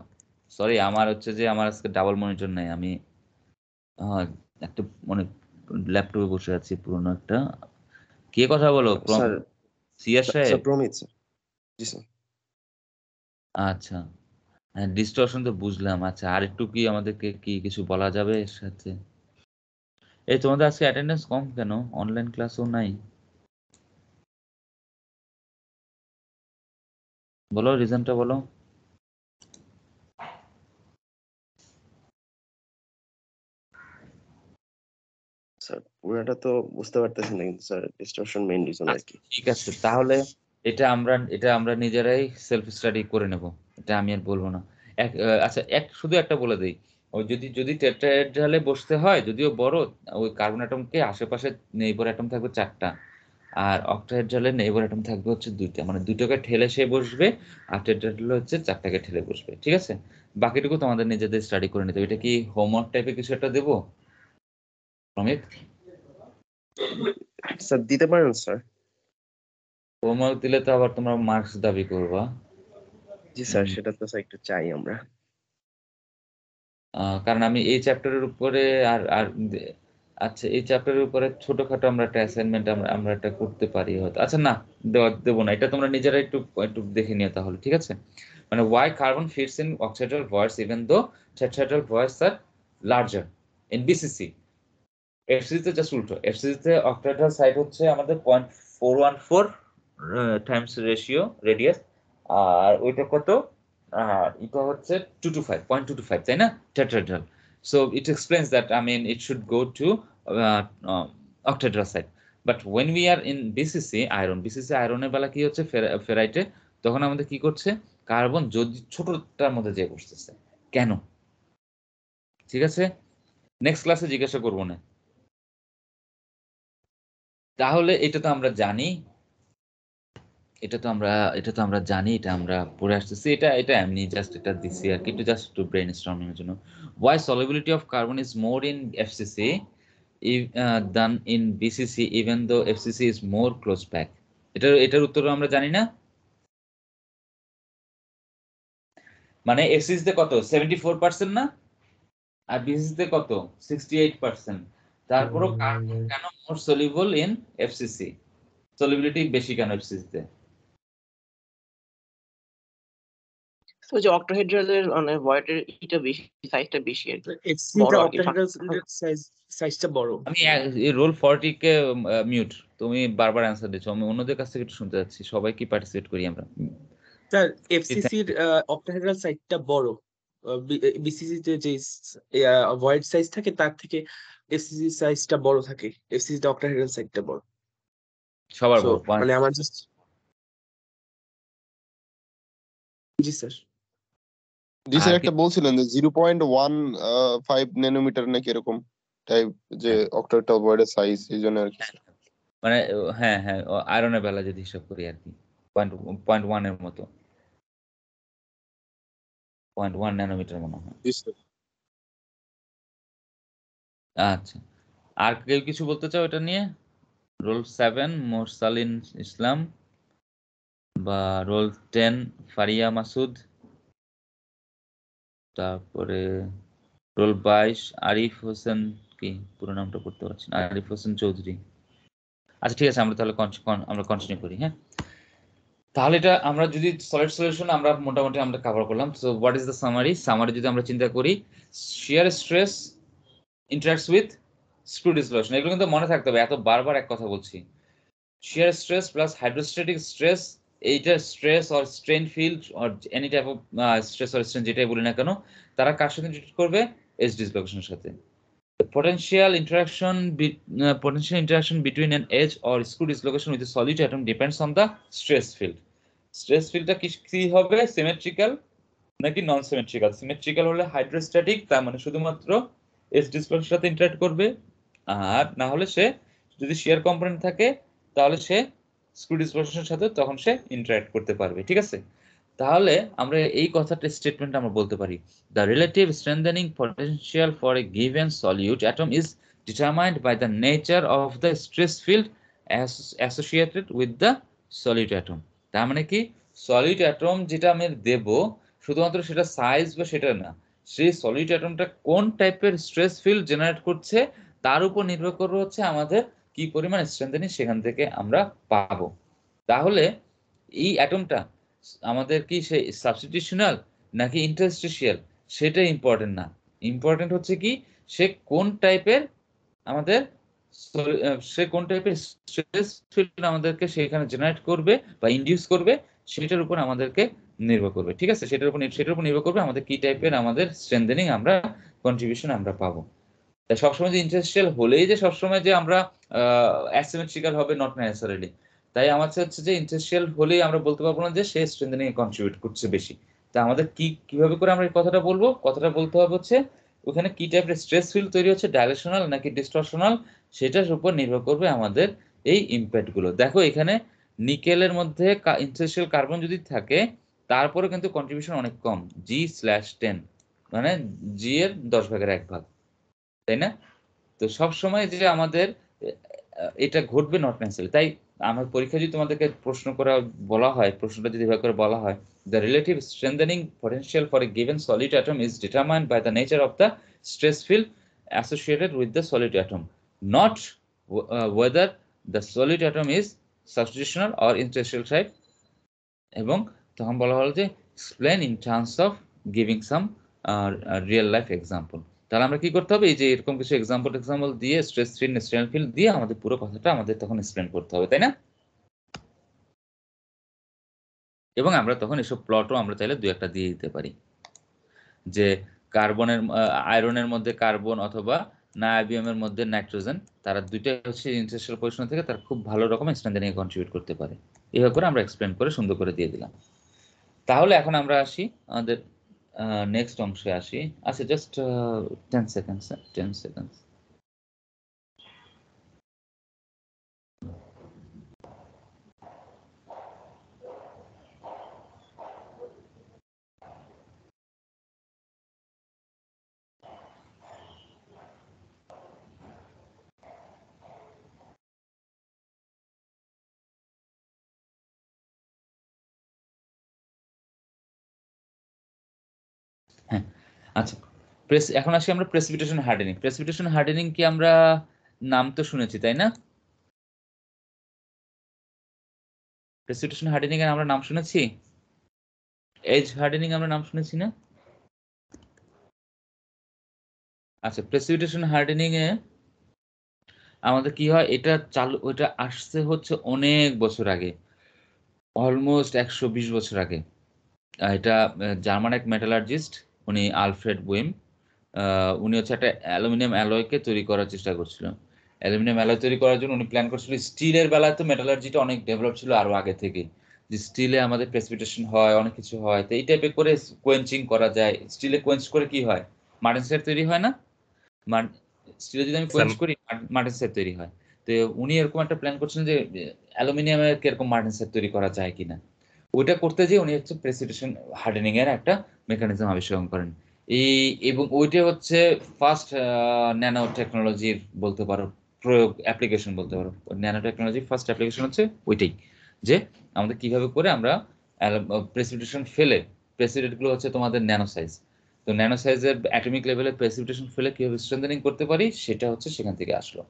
সরি, আমার হচ্ছে যে আমার আজকে ডাবল মনিটর নেই, আমি একটা মানে ল্যাপটপে বসে আছি পুরোনো একটা। কে কথা বলো? স্যার সিয়ার স্যার সাহেব? প্রমিত স্যার। জি স্যার। আচ্ছা, হ্যাঁ ডিস্টরশন তো বুঝলাম। আচ্ছা, আর একটু কি আমাদেরকে কি কিছু বলা যাবে এর সাথে? এই তোমাদের আজকে অ্যাটেন্ডেন্স কম কেন? অনলাইন ক্লাসও নাই, বলো রিজনটা বলো। স্যার পুরোটা তো বুঝতে পারতেছি না, কিন্তু স্যার ডিস্টরশন মেইন রিজন আর কি। ঠিক আছে, তাহলে এটা আমরা নিজেরাই সেলফ স্টাডি করে নেব, এটা আমি আর বলবো না। আচ্ছা, শুধু একটা বলে দেই, ওই যদি টেট্রাহেড্রালে বসতে হয়, যদিও বড়, ওই কার্বন অ্যাটমকে আশেপাশে নেইবার অ্যাটম থাকবে 4টা, আর অক্টাহেড্রালে নেইবার অ্যাটম থাকবে হচ্ছে 2টা, মানে 2টাকে ঠেলে সে বসবে, আর টেট্রাহেড্রালে হচ্ছে 4টাকে ঠেলে বসবে। ঠিক আছে, বাকিটুকু তোমাদের নিজেদের স্টাডি করে নিতে হবে। এটা কি হোমওয়ার্ক টাইপের কিছু একটা দেবো প্রমিত? স্যার দিতে পারেন স্যার। হোমওয়ার্ক দিলে তো আবার তোমরা মার্কস দাবি করবা। জি স্যার, সেটা তো স্যার একটু চাই আমরা। কারণ আমি এই চ্যাপ্টারের উপরে আর আর আচ্ছা, এই চ্যাপ্টারের উপরে ছোটখাটো আমরা একটা অ্যাসাইনমেন্ট আমরা একটা করতে পারি হয়তো। আচ্ছা না, দেবো না, এটা তোমরা নিজেরা একটু একটু দেখে নিও তাহলে। ঠিক আছে, মানে why carbon fits in octahedral voids even though tetrahedral voids are larger in BCC। FCC তে জাস্ট উল্টো, FCC তে octahedral সাইড হচ্ছে আমাদের 0.414 টাইমস রেশিও রেডিয়াস, আর ওইটা কত, এটা হচ্ছে 0.225, তাই না tetrahedral? So it explains that, I mean it should go to octahedral side. But when we are in BCC আয়রনের বেলা কি হচ্ছে, ফেরাইটে, তখন আমাদের কি করছে, কার্বন যদি ছোটটার মধ্যে যেয়ে বসতেছে কেন? ঠিক আছে, নেক্সট ক্লাসে জিজ্ঞাসা করবো না। তাহলে এটা তো আমরা জানি, এটা আমরা পড়ে আসতেছি, এটা এমনি জাস্ট এটা দিছি আর কি, একটু জাস্ট একটু ব্রেন স্টর্মিং এর জন্য। Why solubility of carbon is more in FCC than in BCC even though FCC is more close back? এটার উত্তর আমরা জানি না। মানে FCC তে কত 74% না, আর BCC তে কত 68%। তারপরও কার্বন কেন মোর সলিউবল ইন FCC, সলিবিলিটি বেশি কেন FCC তে? তো যে অক্টোহেড্রালের মানে ভয়েডের এটা বেশি, সাইজটা বেশি আর কি। এফসিসি বড় তে আর কি। অক্টাহেড্রাল সাইজটা বড়। আমি এই রোল 40 কে মিউট, তুমি বারবার অ্যান্সার দিচ্ছ, আমি অন্যদের কাছ থেকে একটু শুনতে যাচ্ছি, সবাই কি পার্টিসিপেট করি আমরা? স্যার এফসিসির অক্টাহেড্রাল সাইজটা বড়, বিসিসি তে যে ভয়েড সাইজ থাকে তার থেকে এফসিসি সাইজটা বড় থাকে, এফসিসি তে অক্টাহেড্রাল সাইজটা বড়। সবার So, বড় মানে আমার জাস্ট জি স্যার। জি স্যার, আর একটা বলছিলেন যে 0.15 ন্যানোমিটার নাকি এরকম টাইপ, যে অক্টাহেড্রাল ভয়েডের সাইজ, এই জন্য আর কি। মানে হ্যাঁ হ্যাঁ, আয়রনের বেলা যদি হিসাব করি আর কি, 0.1 এর মতো, 0.1 ন্যানোমিটার মনে হয়। জি স্যার। আচ্ছা, আর কেউ কিছু বলতে চাও এটা নিয়ে? রোল 7 মোরসালিন ইসলাম বা রোল 10 ফারিয়া মাসুদ, তারপরে রোল 22 আরিফ হোসেন, কি পুরো নামটা পড়তে পারছি না, আরিফ হোসেন চৌধুরী। আচ্ছা ঠিক আছে, আমরা তাহলে আমরা কন্টিনিউ করি। হ্যাঁ, তাহলে এটা আমরা যদি সলিড সলিউশন আমরা মোটামুটি আমরা কভার করলাম। So what is the summary যদি আমরা চিন্তা করি, shear stress interacts with screw dislocation. এগুলো কিন্তু মনে থাকতে হবে, এত বারবার এক কথা বলছি। Shear stress plus hydrostatic stress, এইটা stress or strain field or any type of stress or strain যেটাই বলি না কেন, তারা কার সাথে ট্রিট করবে? এজ ডিসলোকেশনের সাথে। Potential interaction between an edge or screw dislocation with a solid atom depends on the stress field. Stress fieldটা কি হবে? সিমেট্রিক্যাল নাকি নন সিমেট্রিক্যাল? সিমেট্রিক্যাল হলে হাইড্রোস্ট্যাটিক, তার মানে শুধুমাত্র এজ ডিসলোকেশনের সাথে ইন্টারঅ্যাক্ট করবে, আর না হলে সে যদি শিয়ার কম্পোনেন্ট থাকে তাহলে সে স্ক্রু ডিসলোকেশনের সাথে তখন সে ইন্টারঅ্যাক্ট করতে পারবে। ঠিক আছে, তাহলে আমরা এই কথাটা স্টেটমেন্ট আমরা বলতে পারি, the relative strengthening potential for a given solute atom is determined by the nature of the stress field associated with the solute atom। তার মানে কি, সলিড অ্যাটম যেটা আমি দেব শুধুমাত্র সেটা সাইজ বা সেটা না, সেই সলিড অ্যাটমটা কোন টাইপের স্ট্রেস ফিল্ড জেনারেট করছে তার উপর নির্ভর করবে হচ্ছে আমাদের কি পরিমাণ স্ট্রেংথেনিং সেখান থেকে আমরা পাবো। তাহলে এই অ্যাটমটা আমাদের কি সে সাবস্টিটিউশনাল নাকি ইন্টারস্টিশিয়াল সেটা ইম্পর্টেন্ট না, ইম্পর্টেন্ট হচ্ছে কি সে কোন টাইপের আমাদের স্ট্রেস ফিল্ড আমাদেরকে সেখানে জেনারেট করবে বা ইনডিউস করবে, সেটার উপর আমাদেরকে নির্ভর করবে। ঠিক আছে, সেটার উপর নির্ভর করবে আমাদের কি টাইপের আমাদের স্ট্রেংথেনিং আমরা কন্ট্রিবিউশন আমরা পাবো। তাই সবসময় যে ইন্টারস্টিশিয়াল হলেই যে সবসময় যে আমরা অ্যাসিমেট্রিক্যাল হবে, নট নেসেসারিলি। তাই আমার হচ্ছে যে ইন্টারস্টিশিয়াল হলেই আমরা বলতে পারবো না যে সে স্ট্রেংথেনিং এ কন্ট্রিবিউট করছে বেশি। তা আমাদের কিভাবে করে আমরা এই কথাটা বলবো? কথাটা বলতে হবে হচ্ছে ওখানে কি টাইপের স্ট্রেস ফিল্ড তৈরি হচ্ছে, ডাইলেশনাল নাকি ডিস্টরশনাল, সেটার উপর নির্ভর করবে আমাদের এই ইমপ্যাক্ট গুলো। দেখো এখানে নিকেলের মধ্যে ইন্টারস্টিশিয়াল কার্বন যদি থাকে তারপরে কিন্তু কন্ট্রিবিউশন অনেক কম, G/10, মানে জি এর 10/1 তাই না? তো সব সময় যে আমাদের এটা ঘটবে নট নেসেসারি। তাই আমার পরীক্ষা যদি তোমাদেরকে প্রশ্ন করা বলা হয়, প্রশ্নটা যদি এভাবে করে বলা হয়, the relative strengthening potential for a given solid atom is determined by the nature of the stress field associated with the solid atom, not whether the solid atom is substitutional or interstitial type। এবং তখন বলা হলো যে explain in terms of giving some real life example। তাহলে আমরা কি করতে হবে, এই যে এরকম কিছু এক্সাম্পল দিয়ে স্ট্রেস ফিল্ড স্ট্রেন ফিল্ড দিয়ে আমাদের পুরো কথাটা আমাদের তখন এক্সপ্লেন করতে হবে, তাই না? এবং আমরা তখন এসব প্লটও আমরা চাইলে দুই একটা দিয়ে দিতে পারি, যে কার্বনের আয়রনের মধ্যে কার্বন অথবা নাইবিয়ামের মধ্যে নাইট্রোজেন, তারা দুইটা হচ্ছে ইন্টারস্টিশিয়াল পজিশন থেকে তারা খুব ভালো রকম স্ট্রেংথেনিং এ কন্ট্রিবিউট করতে পারে। এইভাবে করে আমরা এক্সপ্লেন করে সুন্দর করে দিয়ে দিলাম। তাহলে এখন আমরা আসি আমাদের নেক্সট অংশে আসি। আচ্ছা জাস্ট 10 সেকেন্ডস। হ্যাঁ, আচ্ছা এখন আসি আমরা প্রেসিপিটেশন হার্ডেনিং। প্রেসিপিটেশন হার্ডেনিং কি আমরা নাম তো শুনেছি, তাই না? প্রেসিপিটেশন হার্ডেনিং এর আমরা নাম শুনেছি, এজ হার্ডেনিং আমরা নাম শুনেছি না? আচ্ছা, প্রেসিপিটেশন হার্ডেনিং এ আমাদের কি হয়, ওটা আসছে হচ্ছে অনেক বছর আগে, অলমোস্ট 120 বছর আগে। এটা জার্মান এক মেটালার্জিস্ট, উনি আলফ্রেড বুয়েম, উনি হচ্ছে একটা অ্যালুমিনিয়াম অ্যালয়কে তৈরি করার চেষ্টা করছিলেন। অ্যালুমিনিয়াম অ্যালয় তৈরি করার জন্য উনি প্ল্যান করছিল, স্টিলের বেলায় তো মেটালার্জিটা অনেক ডেভেলপ ছিল আরো আগে থেকে, যে স্টিলে আমাদের প্রেসিপিটেশন হয়, অনেক কিছু হয়, তো এই টাইপে করে কোয়েঞ্চিং করা যায়। স্টিলে কোয়েঞ্চ করে কি হয়, মার্টেনসাইট তৈরি হয় না? স্টিলে যদি আমি কোয়েঞ্চ করি মার্টেনসাইট তৈরি হয়। তো উনি এরকম একটা প্ল্যান করছিলেন যে অ্যালুমিনিয়ামের কিরকম মার্টেনসাইট তৈরি করা যায় কিনা। ওইটা করতে যেয়ে উনি হচ্ছে প্রেসিপিটেশন হার্ডেনিং এর একটা মেকানিজম আবিষ্কার করেন। এবং ওইটা হচ্ছে ফার্স্ট ন্যানো টেকনোলজির বলতে পারো প্রয়োগ, অ্যাপ্লিকেশন বলতে পারো। ন্যানো টেকনোলজির ফার্স্ট অ্যাপ্লিকেশন হচ্ছে ওইটাই, যে আমাদের কিভাবে করে আমরা প্রেসিপিটেশন ফেলে, প্রেসিপিটেট গুলো হচ্ছে তোমাদের ন্যানো সাইজ, তো ন্যানো সাইজের অ্যাটমিক লেভেলের প্রেসিপিটেশন ফেলে কিভাবে স্ট্রেংথেনিং করতে পারি সেটা হচ্ছে সেখান থেকে আসলো।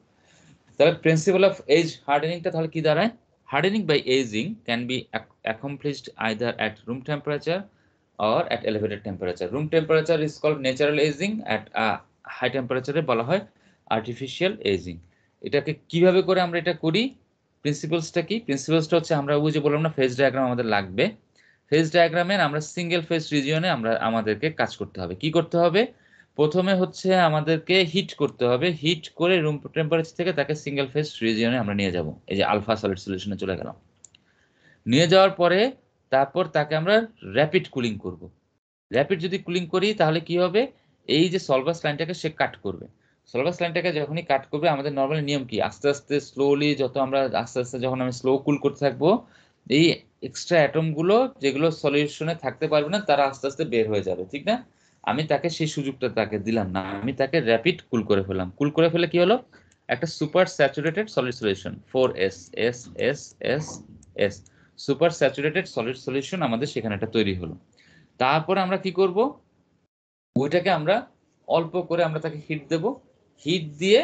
তাহলে প্রিন্সিপাল অফ এজ হার্ডেনিংটা তাহলে কি দাঁড়ায়? Hardening by aging can be accomplished either at room temperature or at elevated temperature. Room temperature is called natural aging, at high temperature বলা হয় artificial aging. এটাকে কিভাবে করে আমরা এটা করি? প্রিন্সিপালসটা কি? প্রিন্সিপালসটা হচ্ছে আমরা ওই যে বললাম না ফেজ ডায়াগ্রাম আমাদের লাগবে, ফেজ ডায়াগ্রামে আমরা সিঙ্গেল ফেজ রিজিয়নে আমাদেরকে কাজ করতে হবে। কি করতে হবে? প্রথমে হচ্ছে আমাদেরকে হিট করতে হবে, হিট করে রুম টেম্পারেচার থেকে তাকে সিঙ্গেল ফেজ রিজিয়নে আমরা নিয়ে যাব। এই যে আলফা সলিড সলিউশনে চলে গেলাম, নিয়ে যাওয়ার পরে তারপর তাকে আমরা র্যাপিড কুলিং করব। র্যাপিড যদি কুলিং করি তাহলে কি হবে? এই যে সলভাস লাইনটাকে সে কাট করবে, সলভাস লাইনটাকে যখনই কাট করবে আমাদের নর্মালি নিয়ম কি, আস্তে আস্তে স্লোলি যত আমরা আস্তে আস্তে যখন আমি স্লো কুল করতে থাকবো, এই এক্সট্রা অ্যাটম গুলো যেগুলো সলিউশনে থাকতে পারবে না তারা আস্তে আস্তে বের হয়ে যাবে, ঠিক না? আমি তাকে সেই সুযোগটা তাকে দিলাম না, আমি তাকে র্যাপিড কুল করে ফেললাম। কুল করে ফেলে কি হলো? একটা super saturated solid solution 4S S S S S super saturated solid solution আমাদের সেখানে একটা তৈরি হলো। তারপর আমরা কি করব? ওইটাকে আমরা অল্প করে আমরা তাকে হিট দেব, হিট দিয়ে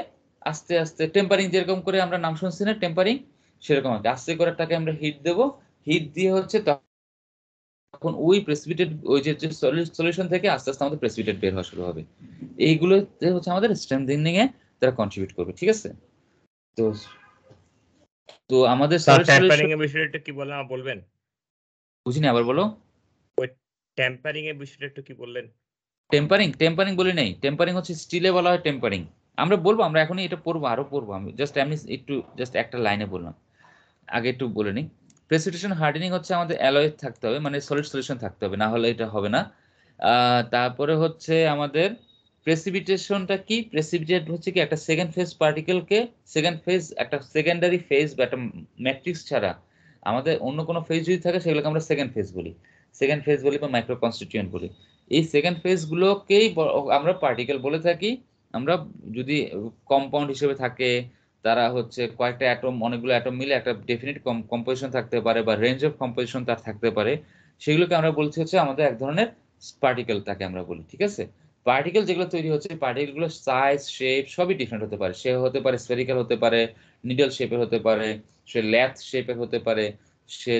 আস্তে আস্তে টেম্পারিং যেরকম করে আমরা নাম শুনছি না টেম্পারিং, সেরকম আস্তে করে তাকে আমরা হিট দেব, হিট দিয়ে হচ্ছে তখন ওই প্রেসিপিটেট ওই যে সলিউশন থেকে আস্তে আস্তে আমাদের প্রেসিপিটেট বের হওয়া শুরু হবে। এইগুলো হচ্ছে আমাদের স্ট্রেংথেনিং এ তারা কন্ট্রিবিউট করবে, ঠিক আছে? তো তো আমাদের সলিড টেম্পারিং সলিউশন এর বিষয়টা কি বলবেন? বুঝিনি, আবার বলো। ওই টেম্পারিং এর বিষয়টা একটু কি বললেন? টেম্পারিং টেম্পারিং বলি নাই, টেম্পারিং হচ্ছে স্টিলে বলা হয় টেম্পারিং। আমরা বলবো, আমরা এখনই এটা পড়বো, আরো পড়বো, আমি জাস্ট এমনি একটু জাস্ট একটা লাইনে বললাম, আগে একটু বলে নিই। প্রেসিপিটেশন হার্ডেনিং হচ্ছে আমাদের অ্যালয় থাকতে হবে, মানে সলিড সলিউশন থাকতে হবে, না হলে এটা হবে না। তারপরে হচ্ছে আমাদের প্রেসিপিটেশনটা কি? প্রেসিপিটেট হচ্ছে কি একটা সেকেন্ড ফেজ পার্টিকেলকে, সেকেন্ড ফেজ একটা সেকেন্ডারি ফেজ বা একটা ম্যাট্রিক্স ছাড়া আমাদের অন্য কোনো ফেজ যদি থাকে সেগুলোকে আমরা সেকেন্ড ফেজ বলি, সেকেন্ড ফেজ বলি বা মাইক্রো কনস্টিটিউয়েন্ট বলি। এই সেকেন্ড ফেজ গুলোকেই আমরা পার্টিকেল বলে থাকি। আমরা যদি কম্পাউন্ড হিসেবে থাকে, তারা হচ্ছে কয়েকটা অ্যাটম, অনেকগুলো অ্যাটম মিলে একটা ডেফিনিট কম্পোজিশন থাকতে পারে বা রেঞ্জ অফ কম্পোজিশন তার থাকতে পারে, সেগুলোকে আমরা বলছি হচ্ছে আমাদের এক ধরনের পার্টিকেল, তাকে আমরা বলি, ঠিক আছে? পার্টিকেল যেগুলো তৈরি হচ্ছে, পার্টিকেলগুলো সাইজ শেপ সবই ডিফারেন্ট হতে পারে, সে হতে পারে স্ফেরিক্যাল হতে পারে, নিডল শেপের হতে পারে, সে ল্যাথ শেপের হতে পারে, সে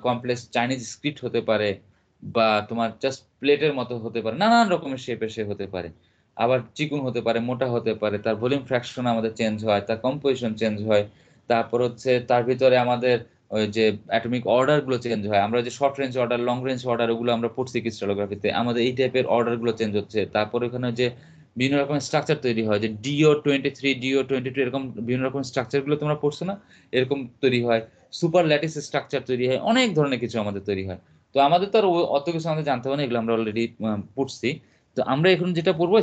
কমপ্লেক্স চাইনিজ স্ক্রিপ্ট হতে পারে, বা তোমার জাস্ট প্লেটের মতো হতে পারে, নানান রকমের শেপের সে হতে পারে, আবার চিকুন হতে পারে, মোটা হতে পারে, তার ভলিউম ফ্র্যাকশন আমাদের চেঞ্জ হয়, তার কম্পোজিশন চেঞ্জ হয়, তারপর হচ্ছে তার ভিতরে আমাদের ওই যে অ্যাটমিক অর্ডার গুলো চেঞ্জ হয়। আমরা যে short range order, long range order ওগুলো আমরা পড়ছি ক্রিস্টালোগ্রাফিতে, আমাদের এই টাইপের অর্ডার গুলো চেঞ্জ হচ্ছে। তারপর ওখানে যে বিভিন্ন রকমের স্ট্রাকচার তৈরি হয়, যে DO23 DO22 এরকম বিভিন্ন রকম স্ট্রাকচার গুলো তোমরা পড়ছো না, এরকম তৈরি হয়, সুপার ল্যাটিস স্ট্রাকচার তৈরি হয়, অনেক ধরনের কিছু আমাদের তৈরি হয়। তো আমাদের তো আর অত কিছু আমাদের জানতে হবে না, এগুলো আমরা অলরেডি পড়ছি। তো আমরা এখন যেটা পড়বো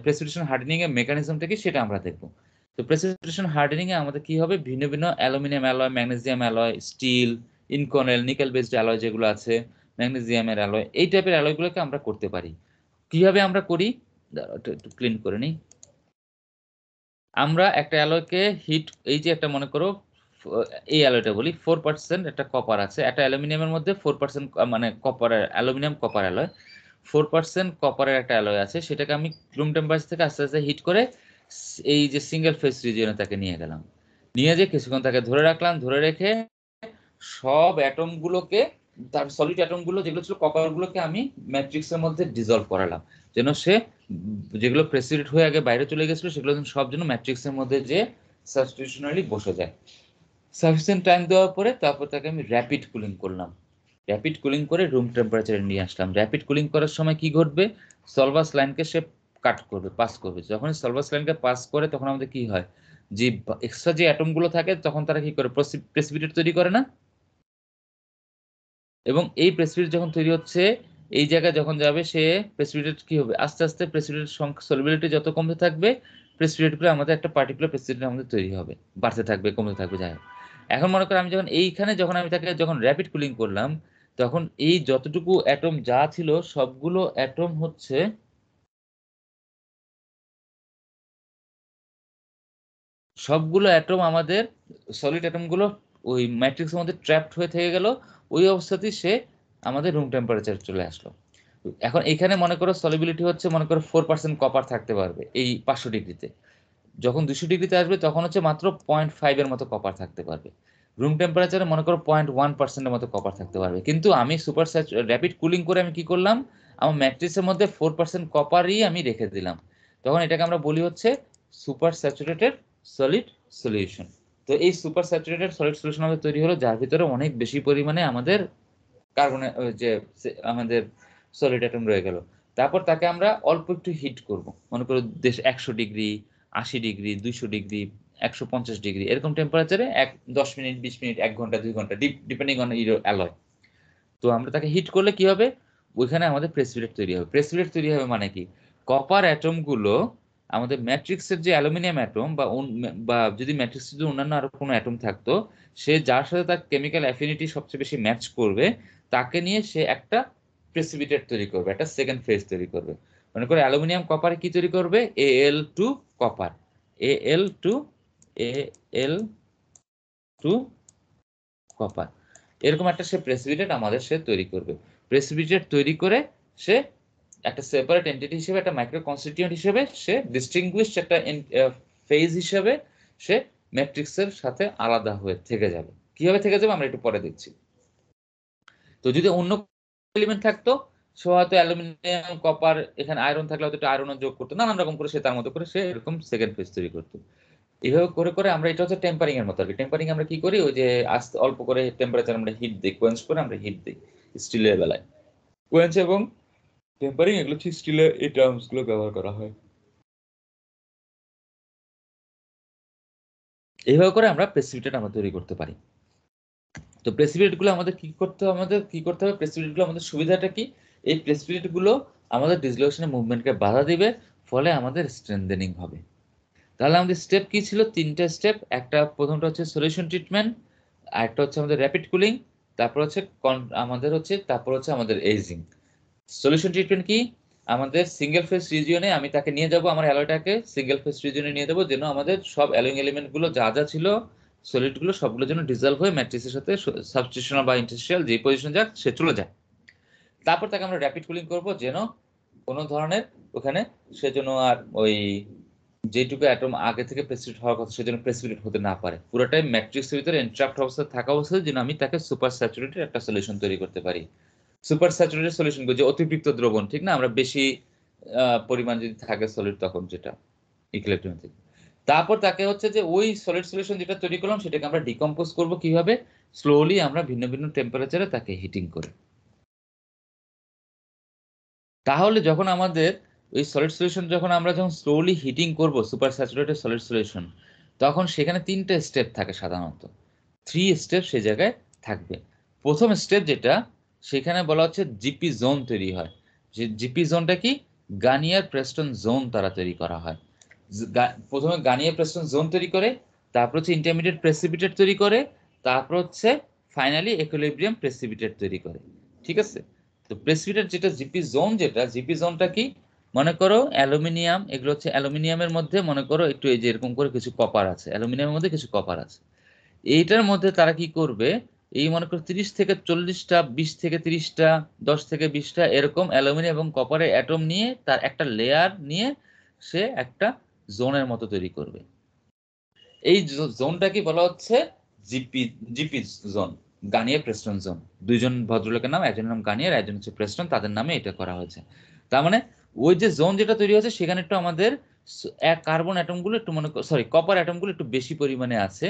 প্রেসিপিটেশন হার্ডেনিং এর মেকানিজমটা কি সেটা আমরা দেখবো। তো প্রেসিপিটেশন হার্ডেনিং এ আমাদের কি হবে? ভিন্ন ভিন্ন aluminium alloy, magnesium alloy, steel, Inconel, nickel based alloy যেগুলো আছে, ম্যাগনেসিয়ামের অ্যালয়, এই টাইপের অ্যালয়গুলোকে আমরা করতে পারি। কিভাবে আমরা করি? একটু ক্লিন করে নিই। আমরা একটা অ্যালয়কে হিট, এই যে একটা মনে করো এই অ্যালয়টা বলি 4% একটা কপার আছে, একটা অ্যালুমিনিয়ামের মধ্যে 4% মানে কপার, অ্যালুমিনিয়াম কপার অ্যালয় 4% কপারের একটা অ্যালয় আছে, সেটাকে আমি রুম টেম্পারেচার থেকে আস্তে আস্তে হিট করে এই যে সিঙ্গেল ফেজ রিজিয়নে তাকে নিয়ে গেলাম, নিয়ে যে কিছুক্ষণ তাকে ধরে রাখলাম, ধরে রেখে সব অ্যাটম গুলোকে, তার সলিড অ্যাটম গুলো যেগুলো ছিল কপার গুলোকে আমি ম্যাট্রিক্সের মধ্যে ডিজলভ করালাম, যেন সে যেগুলো প্রেসিপিটেট হয়ে আগে বাইরে চলে গেছিল সেগুলো সব যেন ম্যাট্রিক্সের মধ্যে যে সাবস্টিটিউশনালি বসে যায়। সাফিসিয়েন্ট টাইম দেওয়ার পরে তারপর তাকে আমি র্যাপিড কুলিং করলাম, র্যাপিড কুলিং করে রুম টেম্পারেচারে নিয়ে আসলাম। র্যাপিড কুলিং করার সময় কি ঘটবে? সলভাস লাইনকে সে কাট করবে, পাস করবে। যখন সলভাস লাইনকে পাস করে তখন আমাদের কি হয়, যে এক্সট্রা যে অ্যাটম গুলো থাকে তখন তারা কি করে, প্রেসিপিটেট তৈরি করে না? এবং এই প্রেসিপিটেট যখন তৈরি হচ্ছে, এই জায়গায় যখন যাবে সে প্রেসিপিটেট কি হবে, আস্তে আস্তে প্রেসিপিটেট সংখ্যা, সলিবিলিটি যত কমতে থাকবে প্রেসিপিটেট গুলো আমাদের একটা পার্টিকুলার প্রেসিপিটেট আমাদের তৈরি হবে, বাড়তে থাকবে কমতে থাকবে, যাই হোক। এখন মনে করো আমি যখন এইখানে যখন আমি তাকে যখন র্যাপিড কুলিং করলাম, তখন এই যতটুকু অ্যাটম যা ছিল সবগুলো অ্যাটম হচ্ছে সবগুলো অ্যাটম আমাদের সলিড অ্যাটমগুলো ওই ম্যাট্রিক্সের মধ্যে ট্র্যাপড হয়ে থেকে গেল, ওই অবস্থাতেই সে আমাদের রুম টেম্পারেচার চলে আসলো। এখন এখানে মনে করো সলিবিলিটি হচ্ছে মনে করো 4% কপার থাকতে পারবে এই 500 ডিগ্রিতে। যখন 200 ডিগ্রিতে আসবে তখন হচ্ছে মাত্র 0.5 এর মতো কপার থাকতে পারবে। রুম টেম্পারেচারে মনে করো 0.1%-এর মতো কপার থাকতে পারবে। কিন্তু আমি সুপার র্যাপিড কুলিং করে আমি কি করলাম, আমার ম্যাট্রিক্সের মধ্যে 4% কপারই আমি রেখে দিলাম। তখন এটাকে আমরা বলি হচ্ছে সুপার স্যাচুরেটেড সলিড সলিউশন। তো এই সুপার স্যাচুরেটেড সলিড সলিউশন আমাদের তৈরি হলো যার ভিতরে অনেক বেশি পরিমাণে আমাদের কার্বনের যে আমাদের সলিড অ্যাটম রয়ে গেল। তারপর তাকে আমরা অল্প একটু হিট করব, মনে করো 100 ডিগ্রি, 80 ডিগ্রি, 200 ডিগ্রি, 150 ডিগ্রি এরকম টেম্পারেচারে 10 মিনিট, 20 মিনিট, 1 ঘন্টা, 2 ঘন্টা ডিপেন্ডিং অন অ্যালয়। তো আমরা তাকে হিট করলে কি হবে, ওইখানে আমাদের প্রেসিপিটেট তৈরি হবে। প্রেসিপিটেট তৈরি হবে মানে কি, কপার অ্যাটম গুলো আমাদের ম্যাট্রিক্সের যে অ্যালুমিনিয়াম অ্যাটম বা যদি ম্যাট্রিক্সের যদি অন্যান্য আরো কোনো অ্যাটম থাকতো, সে যার সাথে তার কেমিক্যাল অ্যাফিনিটি সবচেয়ে বেশি ম্যাচ করবে তাকে নিয়ে সে একটা প্রেসিপিটেট তৈরি করবে, একটা সেকেন্ড ফেজ তৈরি করবে। মনে করে অ্যালুমিনিয়াম কপারে কি তৈরি করবে, Al2 কপার, Al2 কপার, এরকম একটা সে প্রেসিপিটেট আমাদের সে তৈরি করবে। প্রেসিপিটেট তৈরি করে সে একটা সেপারেট এন্টিটি হিসেবে, একটা মাইক্রো কনস্টিটিউয়েন্ট হিসেবে সে ডিস্টিংগুইশড একটা ফেজ হিসেবে সে ম্যাট্রিক্সের সাথে আলাদা হয়ে থেকে যাবে। কিভাবে থেকে যাবে আমরা একটু পরে দেখছি। তো যদি অন্য এলিমেন্ট থাকতো, সে হয়তো অ্যালুমিনিয়াম কপার, এখানে আয়রন থাকলে হয়তো আয়রন যোগ করতো, নানান রকম করে সে তার মতো করে সে এরকম সেকেন্ড ফেজ তৈরি করতো। এইভাবে করে করে আমরা, এটা হচ্ছে টেম্পারিং এর মতো আর কি। টেম্পারিং আমরা কি করি, ওই যে আস্তে অল্প করে টেম্পারেচার আমরা হিট দিই, কোয়েঞ্চ করে আমরা হিট দিই স্টিলের বেলায়। কোয়েঞ্চ এবং টেম্পারিং এগুলো হচ্ছে স্টিলের এই টার্মস গুলো ব্যবহার করা হয়। এইভাবে করে আমরা প্রেসিপিটেট আমরা তৈরি করতে পারি। তো প্রেসিপিটেট গুলো আমাদের কি করতে হবে, প্রেসিপিটেট গুলো আমাদের সুবিধাটা কি, এই প্রেসিপিটেট গুলো আমাদের ডিসলোকেশনের মুভমেন্টকে বাধা দিবে, ফলে আমাদের স্ট্রেনথেনিং হবে। তাহলে আমাদের স্টেপ কি ছিল, 3টে স্টেপ। একটা প্রথমটা হচ্ছে সলিউশন ট্রিটমেন্ট, আরেকটা হচ্ছে আমাদের র্যাপিড কুলিং, তারপর হচ্ছে আমাদের এজিং। সলিউশন ট্রিটমেন্ট কি, আমাদের সিঙ্গেল ফেজ রিজিয়নে আমি তাকে নিয়ে যাব, আমার অ্যালয়টাকে সিঙ্গেল ফেজ রিজিয়নে নিয়ে যাবো, যেন আমাদের সব অ্যালোয়িং এলিমেন্ট গুলো যা যা ছিল সলিড গুলো সবগুলো যেন ডিজলভ হয়ে ম্যাট্রিক্সের সাথে সাবস্টিটিউশনাল বা ইন্টারস্টিশিয়াল যে পজিশন যাক সে চলে যায়। তারপর তাকে আমরা র্যাপিড কুলিং করব, যেন কোনো ধরনের ওখানে সেজন্য আর ওই যেটুকু অ্যাটম আগে থেকে প্রেসিপিটেট হওয়ার কথা সেজন্য প্রেসিপিটেট হতে না পারে, পুরোটাই ম্যাট্রিক্সের ভিতরে এনট্র্যাপড অবস্থায় থাকা অবস্থায় যেন আমি তাকে সুপার স্যাচুরেটেড একটা সলিউশন তৈরি করতে পারি। সুপার স্যাচুরেটেড সলিউশন যে অতিরিক্ত দ্রবণ, ঠিক না, আমরা বেশি পরিমাণ যদি থাকে সলিড তখন যেটা ইকুইলিব্রিয়াম থেকে। তারপর তাকে হচ্ছে যে ওই সলিড সলিউশন যেটা তৈরি করলাম সেটাকে আমরা ডিকম্পোজ করব কিভাবে, স্লোলি আমরা ভিন্ন ভিন্ন টেম্পারেচারে তাকে হিটিং করে। তাহলে যখন আমাদের ওই সলিড সলিউশন যখন স্লোলি হিটিং করব সুপার স্যাচুরেটেড সলিড সলিউশন, তখন সেখানে 3টে স্টেপ থাকে, সাধারণত 3 স্টেপ সেই জায়গায় থাকবে। প্রথম স্টেপ যেটা, সেখানে বলা হচ্ছে জিপি জোন তৈরি হয়। যে জিপি জোনটা কি, গার্নিয়ার প্রেস্টন জোন তারা তৈরি করা হয়। প্রথমে গার্নিয়ার প্রেস্টন জোন তৈরি করে, তারপর হচ্ছে ইন্টারমিডিয়েট প্রেসিপিটেট তৈরি করে, তারপর হচ্ছে ফাইনালি ইকুইলিব্রিয়াম প্রেসিপিটেট তৈরি করে। ঠিক আছে, তো প্রেসিপিটেট যেটা জিপি জোনটা কি, মনে করো অ্যালুমিনিয়াম, এগুলো হচ্ছে অ্যালুমিনিয়ামের মধ্যে মনে করো একটু এই যে এরকম করে কিছু কপার আছে, অ্যালুমিনিয়ামের মধ্যে কিছু কপার আছে। এইটার মধ্যে তারা কি করবে, এই মনে করো 30 থেকে 40টা, 20 থেকে 30টা, 10 থেকে 20টা এরকম অ্যালুমিনিয়াম এবং কপারের অ্যাটম নিয়ে তার একটা লেয়ার নিয়ে সে একটা জোনের মতো তৈরি করবে। এই জোনটাকে বলা হচ্ছে GP zone, Garnier Preston zone. দুইজন ভদ্রলোকের নাম, একজনের নাম গার্নিয়ার, একজন হচ্ছে প্রেস্টন, তাদের নামে এটা করা হয়েছে। তার মানে ওই যে জোন যেটা তৈরি হয়েছে সেখানে একটু আমাদের কার্বন অ্যাটমগুলো একটু কপার অ্যাটমগুলো একটু বেশি পরিমাণে আছে,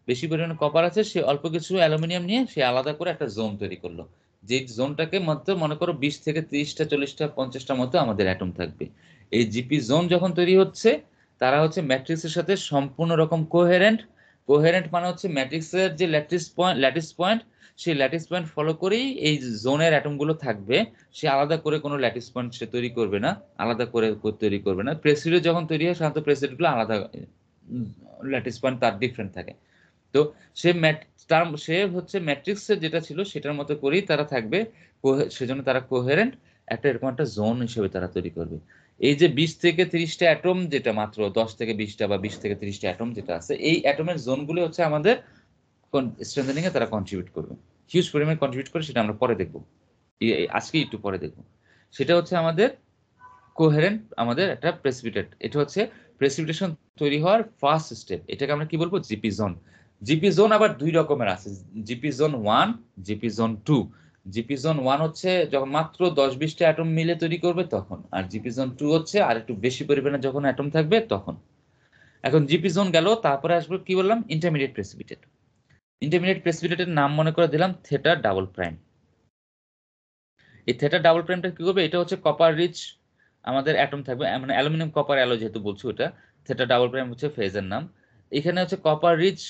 বেশি পরিমাণে কপার আছে, সে অল্প কিছু অ্যালুমিনিয়াম নিয়ে সে আলাদা করে একটা জোন তৈরি করলো। যে জোনটাকে মধ্যে মনে করো 20 থেকে 30টা, 40টা, 50টার মতো আমাদের অ্যাটম থাকবে। এই জিপি জোন যখন তৈরি হচ্ছে, তারা হচ্ছে ম্যাট্রিক্সের সাথে সম্পূর্ণ রকম কোহেরেন্ট মানে হচ্ছে ম্যাট্রিক্সের যে ল্যাটিস পয়েন্ট সেই ল্যাটিস পয়েন্ট ফলো করেই এই জোনের অ্যাটমগুলো থাকবে। সে আলাদা করে কোনো ল্যাটিস পয়েন্ট সে তৈরি করবে না, আলাদা করে তৈরি করবে না। প্রেসিডেন্ট যখন তৈরি হয় সাধারণত প্রেসিডেন্টগুলো আলাদা, ল্যাটিস পয়েন্ট তার ডিফারেন্ট থাকে। তো সে হচ্ছে ম্যাট্রিক্সের যেটা ছিল সেটার মতো করেই তারা থাকবে, সেজন্য তারা কোহেরেন্ট। একটা এরকম একটা জোন হিসেবে তারা তৈরি করবে। এই যে 20 থেকে 30টা অ্যাটম, যেটা মাত্র 10 থেকে 20টা বা 20 থেকে 30টা অ্যাটম যেটা আছে, এই অ্যাটমের জোনগুলো হচ্ছে আমাদের স্ট্রেংথেনিং এ তারা কন্ট্রিবিউট করবে, হিউজ পরিমাণে কন্ট্রিবিউট করে, সেটা আমরা পরে দেখবো, আজকে একটু পরে দেখবো। সেটা হচ্ছে আমাদের কোহেরেন্ট, আমাদের একটা প্রেসিপিটেট। এটা হচ্ছে প্রেসিপিটেশন তৈরি হওয়ার ফার্স্ট স্টেপ। এটাকে আমরা কি বলবো? GP zone. জিপি জোন আবার দুই রকমের আছে, GP zone 1, GP zone 2। GP zone 1 হচ্ছে যখন মাত্র 10-20টা অ্যাটম মিলে তৈরি করবে তখন, আর জিপি জোন 2 হচ্ছে আর একটু বেশি পরিমাণে যখন অ্যাটম থাকবে তখন। এখন জিপি জোন গেল, তারপরে আসবে কি বললাম? Intermediate precipitate. ইন্টারমিডিয়েট প্রেসিপিটেটের নাম মনে করে দিলাম থেটা ডাবল প্রাইম। এই থেটা ডাবল প্রাইমটা কি করবে? এটা হচ্ছে কপার রিচ আমাদের অ্যাটম থাকবে, মানে অ্যালুমিনিয়াম কপার অ্যালো যেহেতু বলছি, ওটা থেটা ডাবল প্রাইম হচ্ছে ফেজের নাম। এখানে হচ্ছে কপার রিচ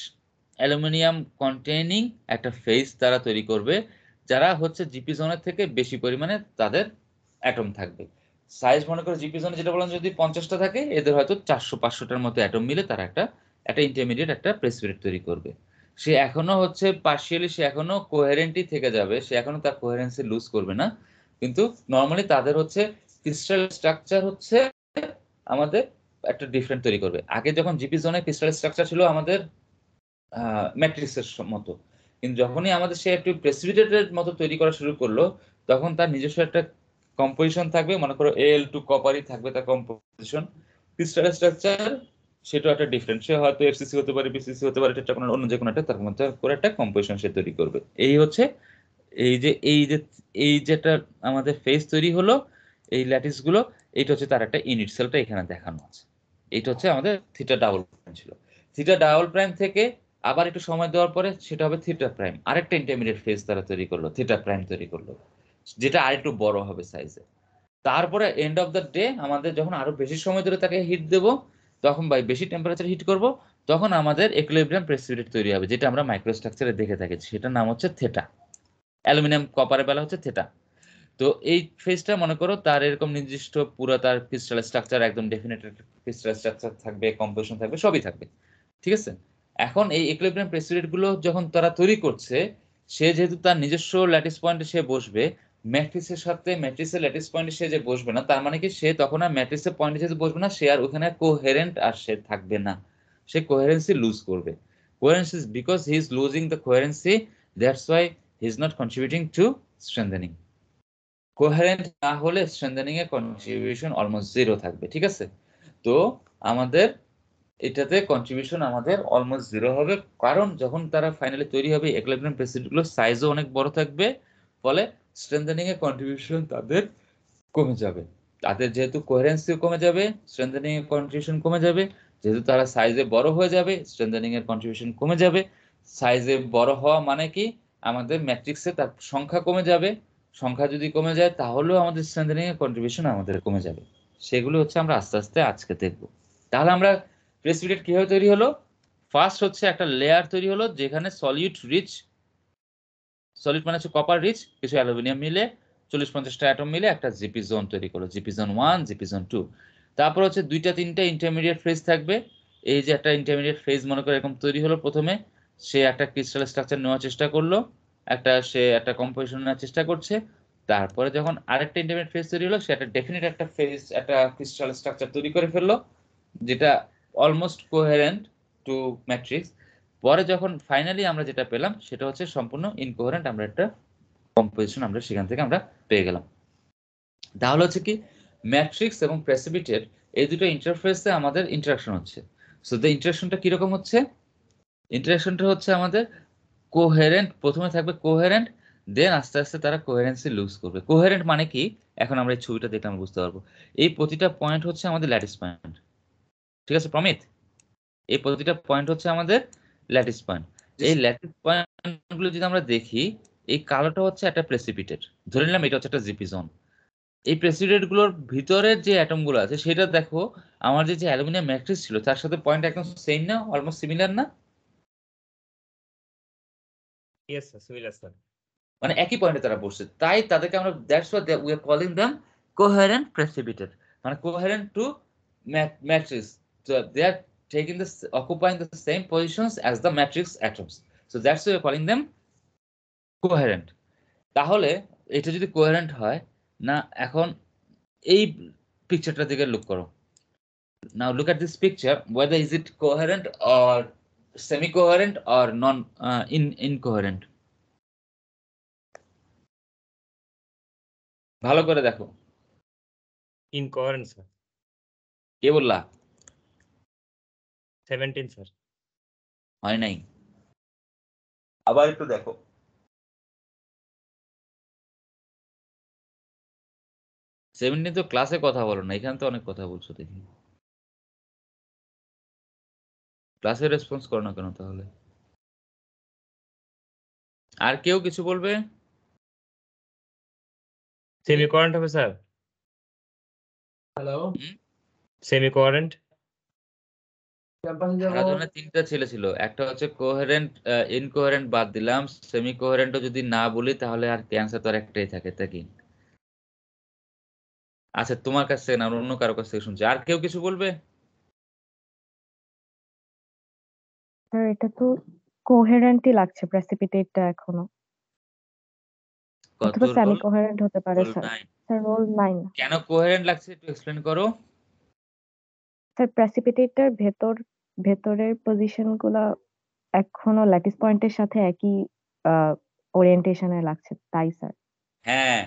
অ্যালুমিনিয়াম কন্টেইনিং একটা ফেজ তারা তৈরি করবে, যারা হচ্ছে জিপি জোনের থেকে বেশি পরিমাণে তাদের অ্যাটম থাকবে। সাইজ মনে করো জিপি জোনে যেটা বললাম যদি 50টা থাকে, এদের হয়তো 400-500টার মতো অ্যাটম মিলে তারা একটা ইন্টারমিডিয়েট একটা প্রেসিপিটেট তৈরি করবে। সে এখনো হচ্ছে পার্শিয়ালি, সে এখনো কোহেরেন্টই থেকে যাবে, সে এখনো তার কোহেরেন্সি লুজ করবে না, কিন্তু নর্মালি তাদের হচ্ছে ক্রিস্টাল স্ট্রাকচার হচ্ছে আমাদের একটা ডিফারেন্ট তৈরি করবে। আগে যখন জিপি জোনে ক্রিস্টাল স্ট্রাকচার ছিল আমাদের ম্যাট্রিক্সের মতো, কিন্তু যখনই আমাদের সে একটু প্রেসিপিটেটের মতো তৈরি করা শুরু করলো, তখন তার নিজস্ব একটা কম্পোজিশন থাকবে, মনে করো Al2 কপারই থাকবে তার কম্পোজিশন। ক্রিস্টাল স্ট্রাকচার সেটা একটা ডিফারেন্ট, সে হয়তো এফসিসি হতে পারে, বিসিসি হতে পারে, এটা কোনো অন্য যে কোনো একটা তার মধ্যে করে একটা কম্পোজিশন সে তৈরি করবে। এই হচ্ছে এই যেটা আমাদের ফেজ তৈরি হলো, এই ল্যাটিস গুলো, এইটা হচ্ছে তার একটা ইউনিট সেলটা এখানে দেখানো আছে। এইটা হচ্ছে আমাদের থিটা ডাবল প্রাইম ছিল। থিটা ডাবল প্রাইম থেকে আবার একটু সময় দেওয়ার পরে সেটা হবে থিটা প্রাইম, আরেকটা ইন্টারমিডিয়েট ফেজ তারা তৈরি করলো, থিটা প্রাইম তৈরি করলো, যেটা আরেকটু বড় হবে সাইজে। তারপরে এন্ড অফ দ্য ডে আমাদের যখন আরো বেশি সময় ধরে তাকে হিট দেবো, তখন বাই বেশি টেম্পারেচার হিট করব, তখন আমাদের ইকুইলিব্রিয়াম প্রেসিপিটেট তৈরি হবে, যেটা আমরা মাইক্রোস্ট্রাকচারে দেখে থাকি, সেটার নাম হচ্ছে থেটা। অ্যালুমিনিয়াম কপারের বেলা হচ্ছে থেটা। তো এই ফেজটা মনে করো তার এরকম নির্দিষ্ট পুরো তার ক্রিস্টাল স্ট্রাকচার একদম ডেফিনেট ক্রিস্টাল স্ট্রাকচার থাকবে, কম্পোজিশন থাকবে, সবই থাকবে, ঠিক আছে। এখন এই ইকুইলিব্রিয়াম প্রেসিপিটেট গুলো যখন তারা তৈরি করছে, সে যেহেতু তার নিজস্ব ল্যাটিস পয়েন্টে সে বসবে, ম্যাট্রিক্সের সাথে ম্যাট্রিক্সের ল্যাটিস পয়েন্টে সে যে বসবে না, তার মানে কি সে তখন আর ম্যাট্রিক্সের পয়েন্টে যেহেতু বসবে না, সে আর ওখানে কোহেরেন্ট আর সে থাকবে না, সে কোহেরেন্সি লুজ করবে। Coherency because he is losing the coherency, that's why he is not contributing to strengthening. Coherent না হলে স্ট্রেংথেনিং এর কন্ট্রিবিউশন অলমোস্ট জিরো থাকবে, ঠিক আছে। তো আমাদের এটাতে কন্ট্রিবিউশন আমাদের অলমোস্ট জিরো হবে, কারণ যখন তারা ফাইনালি তৈরি হবে ইকুইলিব্রিয়াম প্রেসিপিটেট গুলো সাইজও অনেক বড় থাকবে, ফলে স্ট্রেংথেনিং এর কন্ট্রিবিউশন তাদের কমে যাবে। তাদের যেহেতু কোহেরেন্সিও কমে যাবে, স্ট্রেংথেনিং এর কন্ট্রিবিউশন কমে যাবে, যেহেতু তারা সাইজে বড় হয়ে যাবে, স্ট্রেংথেনিং এর কন্ট্রিবিউশন কমে যাবে। সাইজে বড় হওয়া মানে কি? আমাদের ম্যাট্রিক্সে তার সংখ্যা কমে যাবে, সংখ্যা যদি কমে যায় তাহলেও আমাদের স্ট্রেংথেনিং এর কন্ট্রিবিউশন আমাদের কমে যাবে। সেগুলো হচ্ছে আমরা আস্তে আস্তে আজকে দেখব। তাহলে আমরা প্রেসিপিটেট কিভাবে তৈরি হলো? ফার্স্ট হচ্ছে একটা লেয়ার তৈরি হলো, যেখানে সলিড মানে হচ্ছে কপার রিচ কিছু অ্যালুমিনিয়াম মিলে 40-50টা অ্যাটম মিলে একটা জিপি জোন তৈরি করলো, জিপি জোন 1, জিপি জোন 2। তারপর হচ্ছে 2-3টা ইন্টারমিডিয়েট ফেজ থাকবে। এই যে একটা ইন্টারমিডিয়েট ফেজ মনে করে এরকম তৈরি হলো, প্রথমে সে একটা ক্রিস্টাল স্ট্রাকচার নেওয়ার চেষ্টা করলো, সে একটা কম্পোজিশন নেওয়ার চেষ্টা করছে। তারপরে যখন আরেকটা ইন্টারমিডিয়েট ফেজ তৈরি হলো, সে একটা ডেফিনিট একটা ফেজ একটা ক্রিস্টাল স্ট্রাকচার তৈরি করে ফেললো, যেটা অলমোস্ট কোহেরেন্ট টু ম্যাট্রিক্স। পরে যখন ফাইনালি আমরা যেটা পেলাম সেটা হচ্ছে সম্পূর্ণ ইনকোহেরেন্ট আমরা একটা কম্পোজিশন আমরা সেখান থেকে আমরা পেয়ে গেলাম। তাহলে হচ্ছে কি, ম্যাট্রিক্স এবং প্রেসিপিটেট এই দুটো ইন্টারফেসে আমাদের ইন্টারাকশন হচ্ছে। সো দ্য ইন্টারাকশনটা কিরকম হচ্ছে? ইন্টারাকশনটা হচ্ছে আমাদের কোহেরেন্ট, প্রথমে থাকবে কোহেরেন্ট, দেন আস্তে আস্তে তারা কোহেরেন্সি লুজ করবে। কোহেরেন্ট মানে কি? এখন আমরা এই ছবিটা দেখলে আমরা বুঝতে পারবো। এই প্রতিটা পয়েন্ট হচ্ছে আমাদের ল্যাটিস পয়েন্ট, ঠিক আছে প্রমিত? এই প্রতিটা পয়েন্ট হচ্ছে আমাদের ল্যাটিস পয়েন্ট। এই ল্যাটিস পয়েন্ট গুলো যদি আমরা দেখি, এই কালোটা হচ্ছে একটা প্রেসিপিটেট, ধরে নিলাম এটা হচ্ছে একটা জিপি জোন। এই প্রেসিপিটেট গুলোর ভিতরের যে অ্যাটম গুলো আছে সেটা দেখো, আমার যে অ্যালুমিনিয়াম ম্যাট্রিক্স ছিল তার সাথে পয়েন্ট একদম সেম না, অলমোস্ট সিমিলার না? Yes sir, similar sir. মানে একই পয়েন্টে তারা বসছে, তাই তাদেরকে আমরা that's why we are calling them coherent precipitate, মানে coherent to matrix. So they are taking this occupying the same positions as the matrix atoms, so that's why we are calling them coherent. তাহলে এটা যদি coherent হয়, না এখন এই পিকচারটার দিকে look করো। Now look at this picture, whether is it coherent or semi-coherent or incoherent. ভালো করে দেখো। ইনকোয়ারেন্ট স্যার। কে বললা? 17 স্যার। হয় নাই। আবার একটু দেখো। সেভেন্টিন তো ক্লাসে কথা বলো না, এখানে তো অনেক কথা বলছো দেখি। ক্লাসে রেসপন্স করো না কেন তাহলে? আর কেউ কিছু বলবে? সেমিকোয়ারেন্ট হবে স্যার। হ্যালো, সেমিকোয়ারেন্ট। ক্যাম্পাসে যাব। সারা ধরনের তিনটা ছেলে ছিল, একটা হচ্ছে কোহেরেন্ট, ইনকোহেরেন্ট বাদ দিলাম, সেমি কোহেরেন্টও যদি না বলি তাহলে আর ক্যান্সার তো আর একটাই থাকে, তাই কি? আচ্ছা তোমার কাছ থেকে না, অন্য কারো কাছ থেকে শুনছি। আর কেউ কিছু বলবে? স্যার এটা তো কোহেরেন্টই লাগছে প্রেসিপিটেটটা এখনো, কত অথবা সেমি রোল? কোহেরেন্ট হতে পারে রোল স্যার। 9। Sir roll 9। কেন কোহেরেন্ট লাগছে একটু এক্সপ্লেন করো। স্যার প্রেসিপিটেটটার ভেতরের পজিশন গুলা এখনো ল্যাটিস পয়েন্টের সাথে একই ওরিয়েন্টেশনে লাগছে, তাই স্যার। হ্যাঁ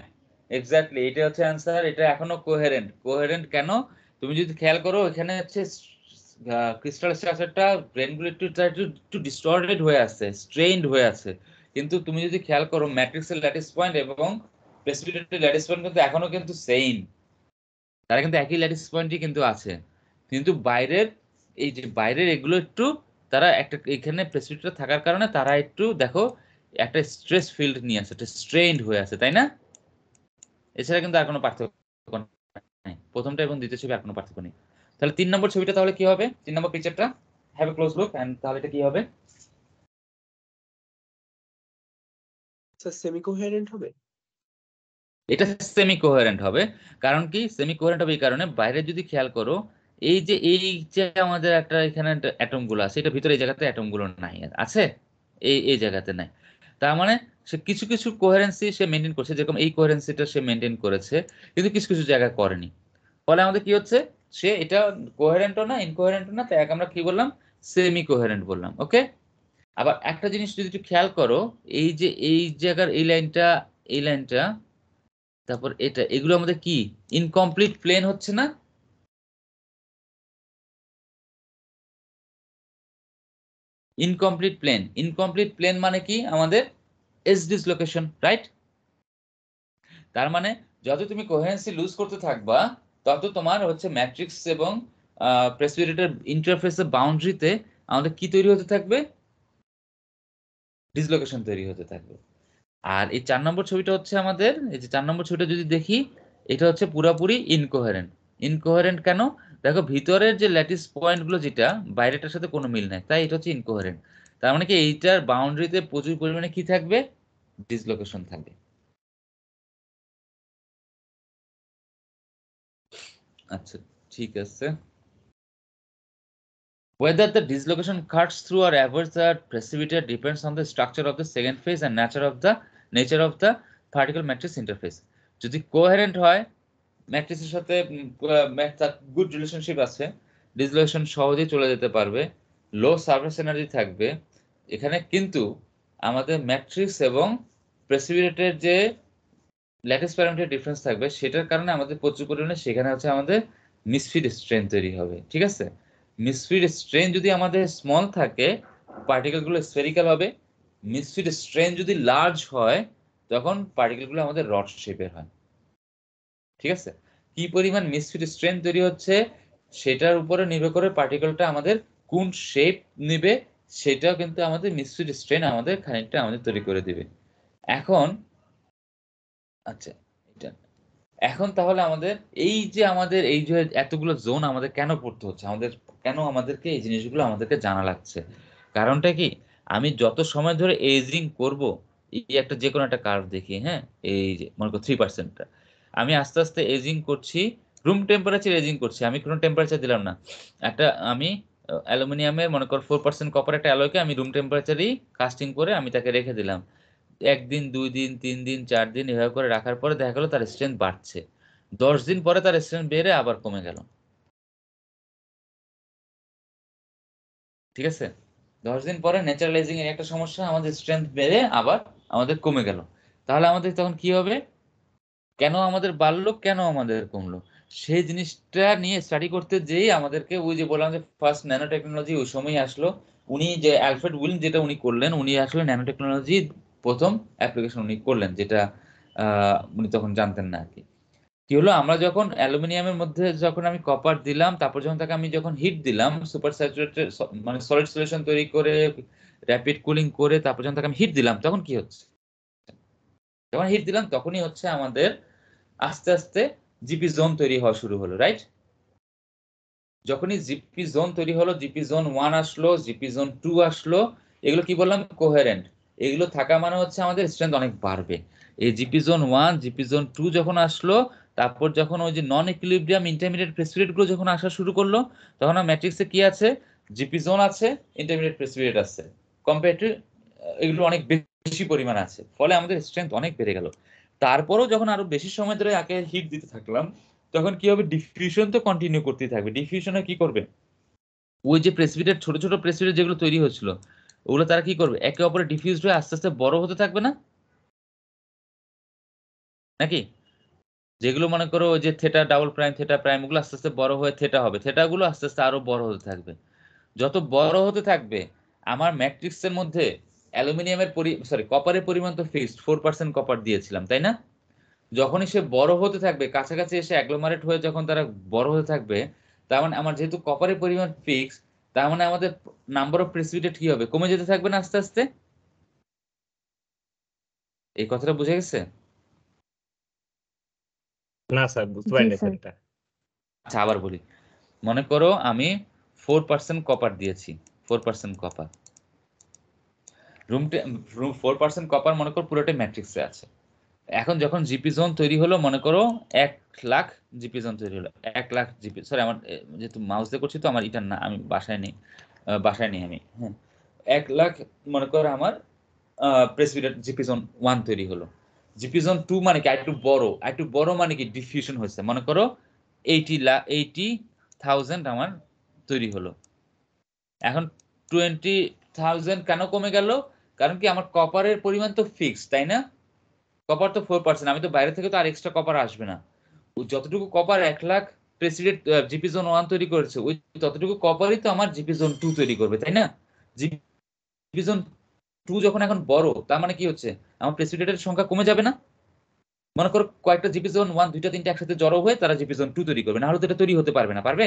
এক্স্যাক্টলি, এটা হচ্ছে অ্যান্সার। এটা এখনো কোহেরেন্ট। কোহেরেন্ট কেন? তুমি যদি খেয়াল করো এখানে হচ্ছে ক্রিস্টাল স্ট্রাকচারটা ব্রেনগুলো একটু ডিস্টর্টেড হয়ে আছে, স্ট্রেইনড হয়ে আছে, কিন্তু তুমি যদি খেয়াল করো ম্যাট্রিক্সের ল্যাটিস পয়েন্ট এবং প্রেসিপিটেটের ল্যাটিস পয়েন্ট কিন্তু এখনো কিন্তু সেম, তারা কিন্তু একই ল্যাটিস পয়েন্টই কিন্তু আছে, কিন্তু বাইরের এই যে বাইরের এগুলো একটু তারা একটা এখানে প্রেসিপিটেট থাকার কারণে তারা একটু দেখো একটা স্ট্রেস ফিল্ড নিয়ে আছে, একটা স্ট্রেইনড হয়ে আছে, তাই না? এছাড়া কিন্তু আর কোনো পার্থক্য নেই, প্রথমটা এবং দ্বিতীয় ছবি আর কোনো পার্থক্য নেই। তাহলে 3 নম্বর ছবিটা তাহলে কি হবে? 3 নম্বর পিকচারটা have a close look, and তাহলে এটা কি হবে? স্যার সেমি কোহেরেন্ট হবে। এটা সেমি কোহেরেন্ট হবে। কারণ কি সেমি কোহেরেন্ট হবে? এই কারণে বাইরে যদি খেয়াল করো এই যে আমাদের একটা এখানে অ্যাটম গুলো আছে, এটা ভিতরে এই জায়গাতে অ্যাটম গুলো নাই, আছে এই জায়গাতে নাই। তার মানে সে কিছু কিছু কোহেরেন্সি সে মেনটেন করছে, যেরকম এই কোহেরেন্সিটা সে মেনটেন করেছে, কিন্তু কিছু কিছু জায়গায় করেনি। ফলে আমাদের কি হচ্ছে, সে এটা কোহেরেন্টও না ইনকোহেরেন্টও না, তাই আমরা কি বললাম? সেমি কোহেরেন্ট বললাম। ওকে। আবার একটা জিনিস যদি একটু খেয়াল করো, এই যে এই জায়গার এই লাইনটা তারপর এটা, এগুলো আমাদের কি ইনকমপ্লিট প্লেন হচ্ছে না? ইনকমপ্লিট প্লেন মানে কি? আমাদের এজ ডিসলোকেশন, রাইট? তার মানে যত তুমি কোহেরেন্সি লুজ করতে থাকবা তত তোমার হচ্ছে ম্যাট্রিক্স এবং প্রেসিপিটেটের ইন্টারফেসের বাউন্ডারিতে আমাদের কি তৈরি হতে থাকবে? ডিসলোকেশন তৈরি হতে থাকবে। আর এই 4 নম্বর ছবিটা হচ্ছে আমাদের, এই যে 4 নম্বর ছবিটা যদি দেখি, এটা হচ্ছে পুরাপুরি ইনকোহেরেন্ট। ইনকোহেরেন্ট কেন? দেখো ভিতরের যে ল্যাটিস পয়েন্ট গুলো যেটা বাইরেটার সাথে কোনো মিল নাই, তাই এটা হচ্ছে ইনকোহেরেন্ট। তার মানে কি এইটার বাউন্ডারিতে প্রচুর পরিমাণে কি থাকবে? ডিসলোকেশন থাকবে। আচ্ছা ঠিক আছে। Whether the dislocation cuts through or avoids the precipitator depends on the structure of the second phase and nature of the particle matrix interface. যদি কোহেরেন্ট হয়, ম্যাট্রিক্সের সাথে গুড রিলেশনশিপ আছে, ডিসলোকেশন সহজেই চলে যেতে পারবে, লো সারফেস এনার্জি থাকবে এখানে, কিন্তু আমাদের ম্যাট্রিক্স এবং প্রেসিপিটেটের যে ল্যাটিস প্যারামিটার ডিফারেন্স থাকবে সেটার কারণে আমাদের প্রচুর পরিমাণে সেখানে হচ্ছে আমাদের মিসফিট স্ট্রেন তৈরি হবে। ঠিক আছে? মিসফিট স্ট্রেন যদি আমাদের স্মল থাকে পার্টিকেলগুলো স্ফেরিক্যাল হবে, মিসফিট স্ট্রেন যদি লার্জ হয় তখন পার্টিকেলগুলো আমাদের রড শেপের হয়। ঠিক আছে? কি পরিমাণ মিসফিট স্ট্রেন তৈরি হচ্ছে সেটার উপরে নির্ভর করে পার্টিকেলটা আমাদের কোন শেপ নেবে, সেটাও কিন্তু আমাদের মিসফিট স্ট্রেন আমাদের খানিকটা আমাদের তৈরি করে দিবে। এখন আচ্ছা এটা এখন তাহলে আমাদের এই যে এতগুলো জোন আমাদের কেন পড়তে হচ্ছে, কেন আমাদেরকে এই জিনিসগুলো আমাদেরকে জানা লাগছে? কারণটা কি? আমি যত সময় ধরে এজিং করব, এই একটা যে কোনো একটা কার্ভ দেখি, হ্যাঁ এই যে মনে করো 3%টা, আমি আস্তে আস্তে এজিং করছি, রুম টেম্পারেচার এজিং করছি, আমি কোনো টেম্পারেচার দিলাম না। আমি অ্যালুমিনিয়ামের মনে করো 4% কপার একটা অ্যালয়কে আমি রুম টেম্পারেচারেই কাস্টিং করে আমি তাকে রেখে দিলাম। একদিন 2 দিন 3 দিন 4 দিন এভাবে করে রাখার পরে দেখা গেল তার স্ট্রেংথ বাড়ছে, 10 দিন পরে তার স্ট্রেংথ বেড়ে আবার কমে গেল। ঠিক আছে, 10 দিন পরে ন্যাচারালাইজিং এর একটা সমস্যা, আমাদের স্ট্রেংথ বেড়ে আবার আমাদের কমে গেল। তাহলে আমাদের তখন কি হবে, কেন আমাদের বাড়লো কেন আমাদের কমলো, সেই জিনিসটা নিয়ে স্টাডি করতে যেই আমাদেরকে ওই যে বললাম যে ফার্স্ট ন্যানো টেকনোলজি ওই সময় আসলো। উনি যে অ্যালফ্রেড উইল যেটা উনি করলেন, উনি আসলে ন্যানো টেকনোলজি প্রথম অ্যাপ্লিকেশন উনি করলেন, যেটা উনি তখন জানতেন না আর কি। কি হলো, আমরা যখন অ্যালুমিনিয়ামের মধ্যে যখন আমি কপার দিলাম, তারপর যখন তাকে আমি যখন হিট দিলাম সুপার স্যাচুরেটেড মানে সলিড সলিউশন তৈরি করে র্যাপিড কুলিং করে তারপর যখন তাকে আমি হিট দিলাম, তখন কি হচ্ছে, যখন হিট দিলাম তখনই হচ্ছে আমাদের আস্তে আস্তে জিপি জোন তৈরি হওয়া শুরু হলো, রাইট? যখনই জিপি জোন তৈরি হলো, জিপি জোন 1 আসলো, জিপি জোন 2 আসলো, এগুলো কি বললাম কোহেরেন্ট, এগুলো থাকা মানে হচ্ছে আমাদের স্ট্রেংথ অনেক বাড়বে। এই জিপি জোন 1 জিপি জোন 2 যখন আসলো, তারপর যখন ওই যে নন ইকুইলিব্রিয়াম ইন্টারমিডিয়েট প্রেসিপিটেট গুলো যখন আসা শুরু করলো, তখন আমার ম্যাট্রিক্সে কি আছে, জিপি জোন আছে, ইন্টারমিডিয়েট প্রেসিপিটেট আছে, কম্পেয়ার টু এগুলো অনেক বেশি পরিমাণ আছে, ফলে আমাদের স্ট্রেংথ অনেক বেড়ে গেল। তারপরেও যখন আরো বেশি সময় ধরে আগে হিট দিতে থাকলাম, তখন কি হবে, ডিফিউশন তো কন্টিনিউ করতেই থাকবে। ডিফিউশনে কি করবে, ওই যে প্রেসিপিটেট ছোট ছোট প্রেসিপিটেট যেগুলো তৈরি হচ্ছিল, ওগুলো তারা কি করবে, একে অপরে ডিফিউজড হয়ে আস্তে আস্তে বড় হতে থাকবে না নাকি? যেগুলো মনে করো ওই যে theta double prime theta prime, ওগুলো আস্তে আস্তে বড় হয়ে থেটা হবে, থেটা গুলো আস্তে আস্তে আরো বড় হতে থাকবে। যত বড় হতে থাকবে আমার ম্যাট্রিক্সের মধ্যে অ্যালুমিনিয়ামের কপারের পরিমাণ তো ফিক্সড 4% কপার দিয়েছিলাম, তাই না? যখনই সে বড় হতে থাকবে, কাছাকাছি এসে অ্যাগ্লোমারেট হয়ে যখন তারা বড় হতে থাকবে, তার মানে আমার যেহেতু কপারের পরিমাণ ফিক্স, তার মানে আমাদের নাম্বার অফ প্রেসিপিটেট কি হবে, কমে যেতে থাকবে না আস্তে আস্তে? এই কথাটা বুঝে গেছে? না স্যার, বুঝতে জি পারিনি স্যার। স্যার এটা। আচ্ছা আবার বলি, মনে করো আমি 4% কপার দিয়েছি, 4% কপার, রুম 4% কপার মনে করো পুরোটাই ম্যাট্রিক্সে আছে। এখন যখন জিপি জোন তৈরি হলো, মনে করো 1 লাখ জিপি জোন তৈরি হলো, 1 লাখ জিপি, সরি আমার যেহেতু মাউস দিয়ে করছি তো আমার এটা না, আমি বাসায় নেই আমি, হ্যাঁ 1 লাখ মনে করো আমার প্রেসিপিটেট জিপি জোন 1 তৈরি হলো। জিপি জোন 2 মানে কি, একটু বড় মানে কি, ডিফিউশন হয়েছে, মনে করো 80,000 আমার তৈরি হলো। এখন 20,000 কেন কমে গেল, কারণ কি আমার কপারের পরিমাণ তো ফিক্সড, তাই না? কপার তো 4%, আমি তো বাইরে থেকে তো আর এক্সট্রা কপার আসবে না। যতটুকু copper 1 lakh president GP zone 1 তৈরি করেছে, ওই ততটুকু কপারই তো আমার জিপি জোন 2 তৈরি করবে, তাই না? জিপি জোন 2 যখন এখন বড়, তার মানে কি হচ্ছে, আমার প্রেসিডেন্টের সংখ্যা কমে যাবে না? মনে করো কয়েকটা জিপি জোন 1 দুইটা তিনটা একসাথে জড়ো হয়ে তারা জিপি জোন 2 তৈরি করবে, না হলে তো এটা তৈরি হতে পারবে না, পারবে?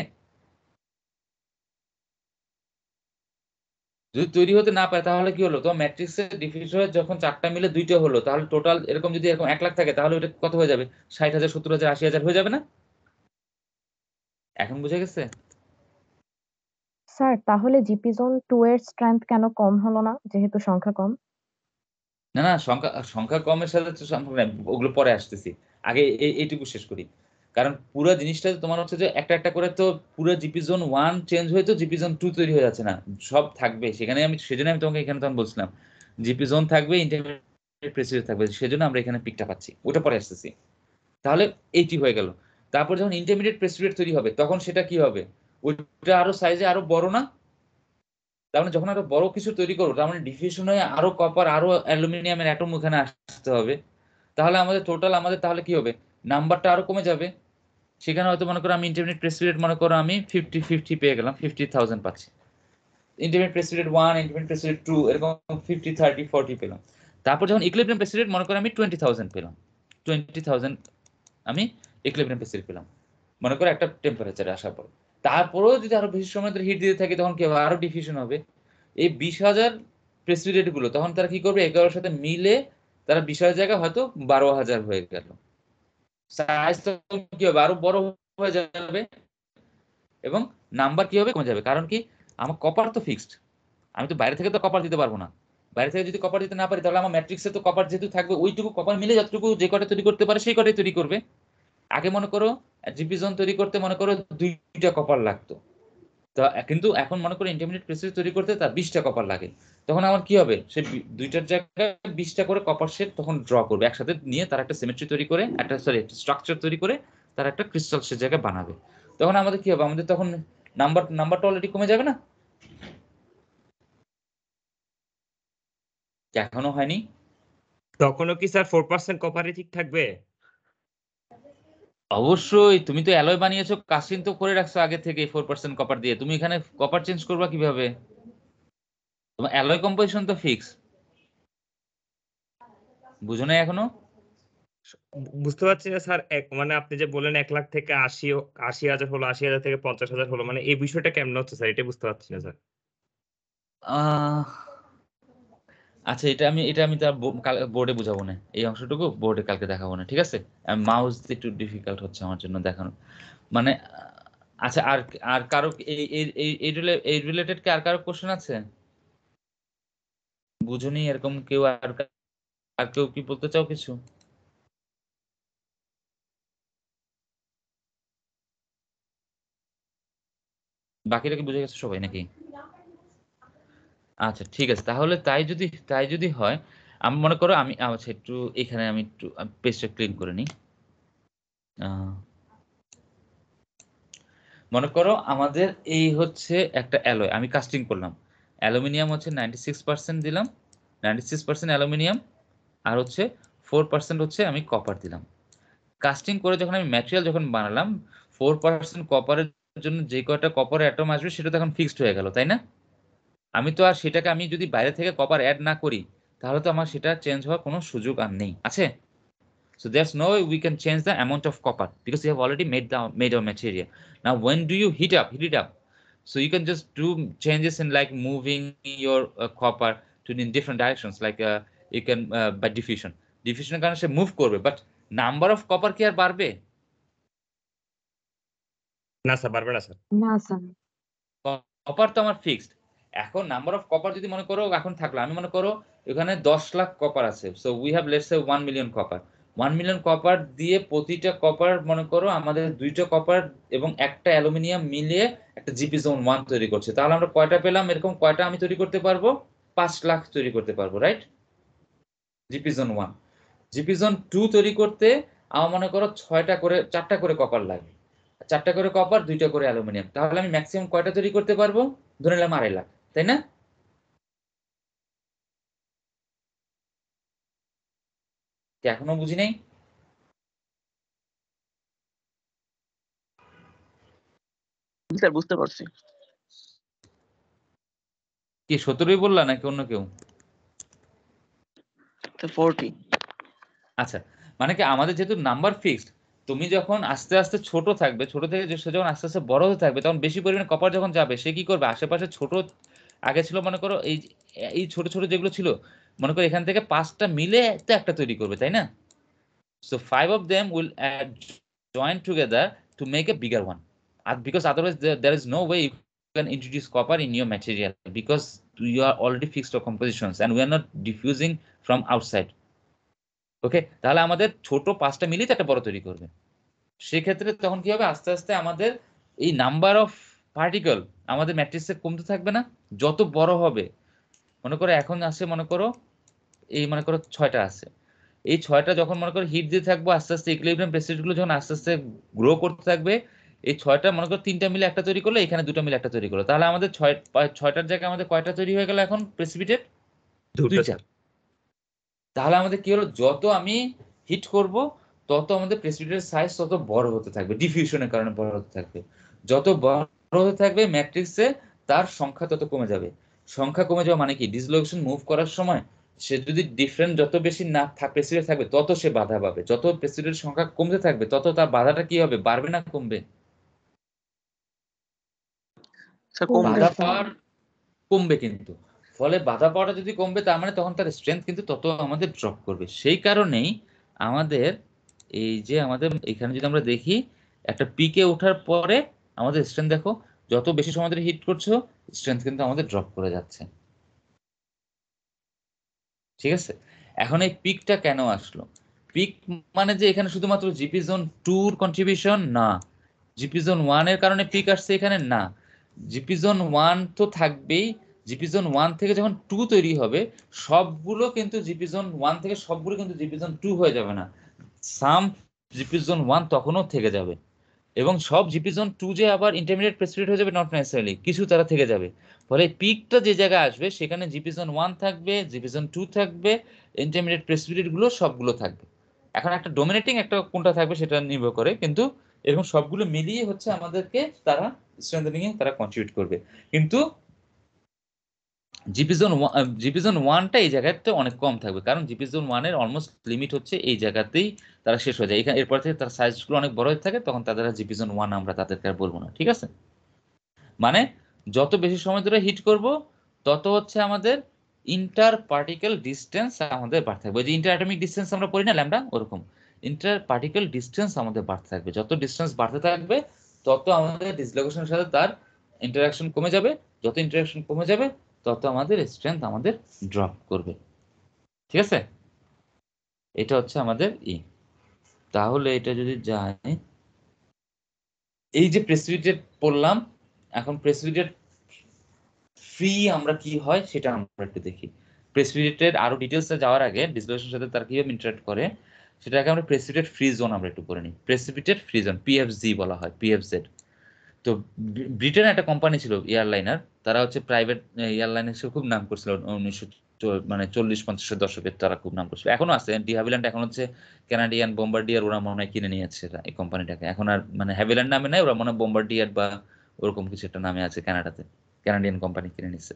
যদি তৈরি হতে না পারে তাহলে কি হলো, তোমার ম্যাট্রিক্সের ডিফিউশন যখন 4টা মিলে 2টা হলো, তাহলে টোটাল এরকম যদি এরকম 1 লাখ থাকে, তাহলে ওটা কত হয়ে যাবে, 60,000 70,000 80,000 হয়ে যাবে না? এখন বুঝে গেছে? স্যার তাহলে জিপি জোন 2 এর স্ট্রেংথ কেন কম হলো না, যেহেতু সংখ্যা কম? না না, সংখ্যা সংখ্যা কমের সাথে তো সম্পর্ক নাই, ওগুলো পরে আসতেছি, আগে এইটুকু শেষ করি। কারণ পুরো জিনিসটা তোমার হচ্ছে যে একটা একটা করে তো পুরো জিপি জোন 1 চেঞ্জ হয়ে তো জিপি জোন 2 তৈরি হয়ে যাচ্ছে না, সব থাকবে সেখানে। সেজন্য আমি তোমাকে এখানে তখন বলছিলাম জিপি জোন থাকবে, ইন্টারমিডিয়েট প্রেসিডেন্ট থাকবে, সেজন্য আমরা এখানে পিকটা পাচ্ছি, ওটা পরে আসতেছি। তাহলে এইটি হয়ে গেল। তারপর যখন ইন্টারমিডিয়েট প্রেসিডেন্ট তৈরি হবে, তখন সেটা কি হবে, ওইটা আরো সাইজে আরো বড় না? তার মানে যখন আরো বড় কিছু তৈরি করবো, তার মানে ডিফিউশন হয়ে আরো কপার আরো অ্যালুমিনিয়ামের অ্যাটম ওখানে আসতে হবে, তাহলে আমাদের টোটাল আমাদের তাহলে কি হবে, নাম্বারটা আরো কমে যাবে। সেখানে হয়তো মনে করো আমি ইন্টারমিডিয়েট প্রেসিডেন্ট মনে করো আমি 50 পেয়ে গেলাম, 50,000 পাচ্ছি। ইন্টারমিডিয়েট প্রেসিডেন্ট 1 ইন্টারমিডিয়েট প্রেসিডেন্ট 2 এরকম 50 30 40 পেলাম। তারপর যখন ইকুইলিব্রিয়াম প্রেসিডেন্ট মনে করো আমি 20,000 পেলাম, 20,000 আমি ইকুইলিব্রিয়াম প্রেসিডেন্ট পেলাম, মনে করো একটা টেম্পারেচারে আসার পর। তারপরেও যদি আরো বেশি সময় ধরে হিট দিতে থাকি, তখন কি হবে, আরো ডিফিউশন হবে। এই 20,000 প্রেসিডেন্ট গুলো তখন তারা কি করবে, একে অপরের সাথে মিলে তারা 20,000 জায়গা হয়তো 12,000 হয়ে গেল, সাইজ তো কি হবে, আরো বড় হয়ে যাবে, এবং নাম্বার কি হবে, কমে যাবে। কারণ কি, আমার কপার তো ফিক্সড, আমি তো বাইরে থেকে তো কপার দিতে পারবো না। বাইরে থেকে যদি কপার দিতে না পারি, তাহলে আমার ম্যাট্রিক্সে তো কপার যেহেতু থাকবে, ওইটুকু কপার মিলে যতটুকু যে কটা তৈরি করতে পারে সেই কটাই তৈরি করবে। আগে মনে করো জিপি জোন তৈরি করতে মনে করো 2টা কপার লাগতো, তো কিন্তু এখন মনে করো ইন্টারমিডিয়েট প্রেসিপিটেট তৈরি করতে তার 20টা কপার লাগে, তখন আমার কি হবে, সে দুইটার জায়গায় 20টা করে কপার শেড তখন ড্র করবে একসাথে নিয়ে, তার একটা সিমেট্রি তৈরি করে, একটা স্ট্রাকচার তৈরি করে, তার একটা ক্রিস্টাল সে জায়গায় বানাবে। তখন আমাদের কি হবে, আমাদের তখন নাম্বারটা অলরেডি কমে যাবে না? এখনো হয়নি? তখনও কি স্যার 4% কপারই ঠিক থাকবে? অবশ্যই, তুমি তো অ্যালয় বানিয়েছো, কাস্টিং তো করে রাখছো আগে থেকে 4% কপার দিয়ে, তুমি এখানে কপার চেঞ্জ করবা কিভাবে? তোমার অ্যালয় কম্পোজিশন তো ফিক্স, বুঝো না এখনো? বুঝতে পারছি না স্যার, মানে আপনি যে বললেন 1 লাখ থেকে 80,000 হলো, 80,000 থেকে 50,000 হলো, মানে এই বিষয়টা কেমন হচ্ছে স্যার, এটা বুঝতে পারছি না স্যার। আচ্ছা, এটা আমি তার বোর্ডে বুঝাবো না, এই অংশটুকু বোর্ডে কালকে দেখাবো না, ঠিক আছে? মাউস একটু ডিফিকাল্ট হচ্ছে আমার জন্য দেখানো, মানে আচ্ছা, আর আর কারো এই রিলেটেড কি আর কারো কোশ্চেন আছে? বুঝুনি এরকম কেউ, আর কেউ কি বলতে চাও কিছু? বাকিটা কি বুঝে গেছে সবাই নাকি? আচ্ছা ঠিক আছে, তাহলে তাই যদি হয়, আমি মনে করো আমি আচ্ছা একটু এখানে আমি একটু পেজটা ক্লিন করে নিই। মনে করো আমাদের এই হচ্ছে একটা অ্যালয়, আমি কাস্টিং করলাম, অ্যালুমিনিয়াম হচ্ছে 96% দিলাম, 96% অ্যালুমিনিয়াম, আর হচ্ছে 4% হচ্ছে আমি কপার দিলাম। কাস্টিং করে যখন আমি ম্যাটেরিয়াল যখন বানালাম, 4% কপারের জন্য যে কয়টা কপার অ্যাটম আসবে সেটা তো এখন ফিক্সড হয়ে গেল, তাই না? আমি তো আর সেটাকে, আমি যদি বাইরে থেকে কপার অ্যাড না করি, তাহলে তো আমার সেটা চেঞ্জ হওয়ার কোনো সুযোগ আর নেই, আছে? So there's no way we can change the amount of copper because you have already made our material. Now, when do you heat it up? So you can just do changes in like moving your copper to in different directions, like you can by diffusion. Diffusion কারণে সে move করবে, but number of copper কি আর বাড়বে? না sir, পারবে না sir. না sir. Copper তো আমার ফিক্সড। এখন নাম্বার অফ কপার যদি মনে করো এখন থাকলো, আমি মনে করো এখানে 10 লাখ কপার আছে, so we have let's say 1 million copper. 1 million copper দিয়ে প্রতিটা কপার মনে করো আমাদের 2টা কপার এবং একটা অ্যালুমিনিয়াম মিলিয়ে একটা জিপি জোন 1 তৈরি করছে, তাহলে আমরা কয়টা পেলাম? এরকম কয়টা আমি তৈরি করতে পারবো? 5 লাখ তৈরি করতে পারবো, right? GP zone 1। GP zone 2 তৈরি করতে আমার মনে করো 4টা করে কপার লাগে, 4টা করে কপার, 2টা করে অ্যালুমিনিয়াম, তাহলে আমি ম্যাক্সিমাম কয়টা তৈরি করতে পারবো? ধরে নিলাম 2.5 লাখ, তাই না? কি এখনো বুঝি নাই? স্যার বুঝতে পারছি। কি 17ই বললা নাকি অন্য কেউ? 40। আচ্ছা, মানে কি আমাদের যেহেতু নাম্বার ফিক্সড, তুমি যখন আস্তে আস্তে ছোট থাকবে, ছোট থেকে সে যখন আস্তে আস্তে বড় হতে থাকবে, তখন বেশি পরিমাণে কপার যখন যাবে, সে কি করবে? আশেপাশে ছোট আগে ছিল মনে করো এই ছোট ছোট যেগুলো ছিল, মনে করো এখান থেকে 5টা মিলে তো একটা তৈরি করবে, তাই না? So 5 of them will join together to make a bigger one. Because otherwise there is no way you can introduce copper in your material because you are already fixed your compositions and we are not diffusing from outside. ওকে, তাহলে আমাদের ছোট 5টা মিলিয়ে তো একটা বড় তৈরি করবে। সেক্ষেত্রে তখন কি হবে? আস্তে আস্তে আমাদের এই নাম্বার অফ পার্টিকেল আমাদের ম্যাট্রিক্সে কমতে থাকবে না? যত বড় হবে, মনে করো এখন আছে মনে করো 6টা আছে, এই 6টা যখন মনে করো হিট দিয়ে থাকবো, আস্তে আস্তে ইকুইলিব্রিয়াম প্রেসিপিটেট গুলো যখন আস্তে আস্তে গ্রো করতে থাকবে, এই 6টা মনে করো 3টা মিলে একটা তৈরি করলো, এখানে 2টা মিলে একটা তৈরি করলো, তাহলে আমাদের 6টার জায়গায় আমাদের কয়টা তৈরি হয়ে গেল এখন প্রেসিপিটেট? 2টা। তাহলে আমাদের কি হলো, যত আমি হিট করব তত আমাদের প্রেসিপিটেটের সাইজ তত বড় হতে থাকবে, ডিফিউশনের কারণে বড় হতে থাকবে। যত বড় হতে থাকবে ম্যাট্রিক্সে, তার সংখ্যা তত কমে যাবে। সংখ্যা কমে যাওয়া মানে কি? ডিসলোকেশন মুভ করার সময় সে যদি ডিফারেন্ট যত বেশি না প্রেসিপিটেট থাকবে, তত সে বাধা পাবে। যত প্রেসিপিটেটের সংখ্যা কমতে থাকবে, তত তার বাধাটা কি হবে? বাড়বে না কমবে? বাধা পাওয়ার কমবে, কিন্তু ফলে বাধা পাওয়াটা যদি কমবে, তার মানে তখন তার স্ট্রেংথ কিন্তু তত আমাদের ড্রপ করবে। সেই কারণেই আমাদের এই যে আমাদের এখানে যদি আমরা দেখি, একটা পিকে ওঠার পরে আমাদের স্ট্রেংথ দেখো, যত বেশি সময় ধরে হিট করছো স্ট্রেংথ কিন্তু আমাদের ড্রপ করে যাচ্ছে, ঠিক আছে? এখন এই পিকটা কেন আসলো? পিক মানে যে এখানে শুধুমাত্র জিপি জোন 2 এর কন্ট্রিবিউশন না, জিপি জোন 1 এর কারণে পিক আসছে এখানে না, জিপি জোন 1 তো থাকবেই, জিপি জোন 1 থেকে যখন 2 তৈরি হবে সবগুলো কিন্তু জিপি জোন 1 থেকে সবগুলো কিন্তু জিপি জোন 2 হয়ে যাবে না, সাম জিপি জোন 1 তখনও থেকে যাবে, এবং সব জিপি জোন 2 যে আবার ইন্টারমিডিয়েট প্রেসিপিটেট হয়ে যাবে নট নেসেসারিলি, কিছু তারা থেকে যাবে। ফলে পিকটা যে জায়গায় আসবে সেখানে জিপি জোন 1 থাকবে, জিপি জোন 2 থাকবে, ইন্টারমিডিয়েট প্রেসিপিটেট গুলো সবগুলো থাকবে। এখন একটা ডোমিনেটিং একটা কোনটা থাকবে সেটা নির্ভর করে, কিন্তু এরকম সবগুলো মিলিয়ে হচ্ছে আমাদেরকে তারা স্ট্রেংথেনিং এ তারা কন্ট্রিবিউট করবে। কিন্তু জিপি জোন 1টা এই জায়গাতে অনেক কম থাকবে, কারণ জিপি জোন 1 এর অলমোস্ট লিমিট হচ্ছে এই জায়গাতেই তারা শেষ হয়ে যায়। এখানে এরপর থেকে তার সাইজগুলো অনেক বড় হয়ে থাকে, তখন তাদের জিপি জোন 1 আমরা তাদেরকে আর বলবো না, ঠিক আছে? মানে যত বেশি সময় ধরে হিট করব তত হচ্ছে আমাদের ইন্টার পার্টিকেল ডিসটেন্স আমাদের বাড়তে থাকবে। যে ইন্টার অ্যাটমিক ডিসটেন্স আমরা পড়ি না ল্যামডা, ওরকম ইন্টার পার্টিকেল ডিসটেন্স আমাদের বাড়তে থাকবে। যত ডিসটেন্স বাড়তে থাকবে তত আমাদের ডিসলোকেশনের সাথে তার ইন্টারাকশন কমে যাবে, যত ইন্টারাকশন কমে যাবে তত আমাদের স্ট্রেংথ আমাদের ড্রপ করবে, ঠিক আছে? এটা হচ্ছে আমাদের তাহলে এটা যদি যায়, এই যে প্রেসিপিটেট পড়লাম, এখন প্রেসিপিটেট ফ্রি আমরা কি হয় সেটা আমরা একটু দেখি। প্রেসিপিটেটের আরো ডিটেলসে যাওয়ার আগে ডিসলোকেশনের সাথে তার কিভাবে ইন্টারঅ্যাক্ট করে সেটাকে আমরা প্রেসিপিটেট ফ্রি জোন আমরা একটু করে নিই। প্রেসিপিটেট ফ্রি জোন পিএফজি বলা হয়, পিএফজেড। তো ব্রিটেন একটা কোম্পানি ছিল এয়ারলাইনার, তারা হচ্ছে প্রাইভেট এয়ারলাইন হিসেবে খুব নাম করছিল 1940-50 দশকের, তারা খুব নাম করছিল, এখনো আছে। ডি হ্যাভিল্যান্ড এখন হচ্ছে কানাডিয়ান বোম্বার্ডিয়ার, ওরা মনে হয় কিনে নিয়েছে এই কোম্পানিটাকে, এখন আর মানে হ্যাভিল্যান্ড নামে নাই, ওরা মনে হয় বোম্বার্ডিয়ার বা ওরকম কিছু একটা নামে আছে কানাডাতে, কানাডিয়ান কোম্পানি কিনে নিচ্ছে।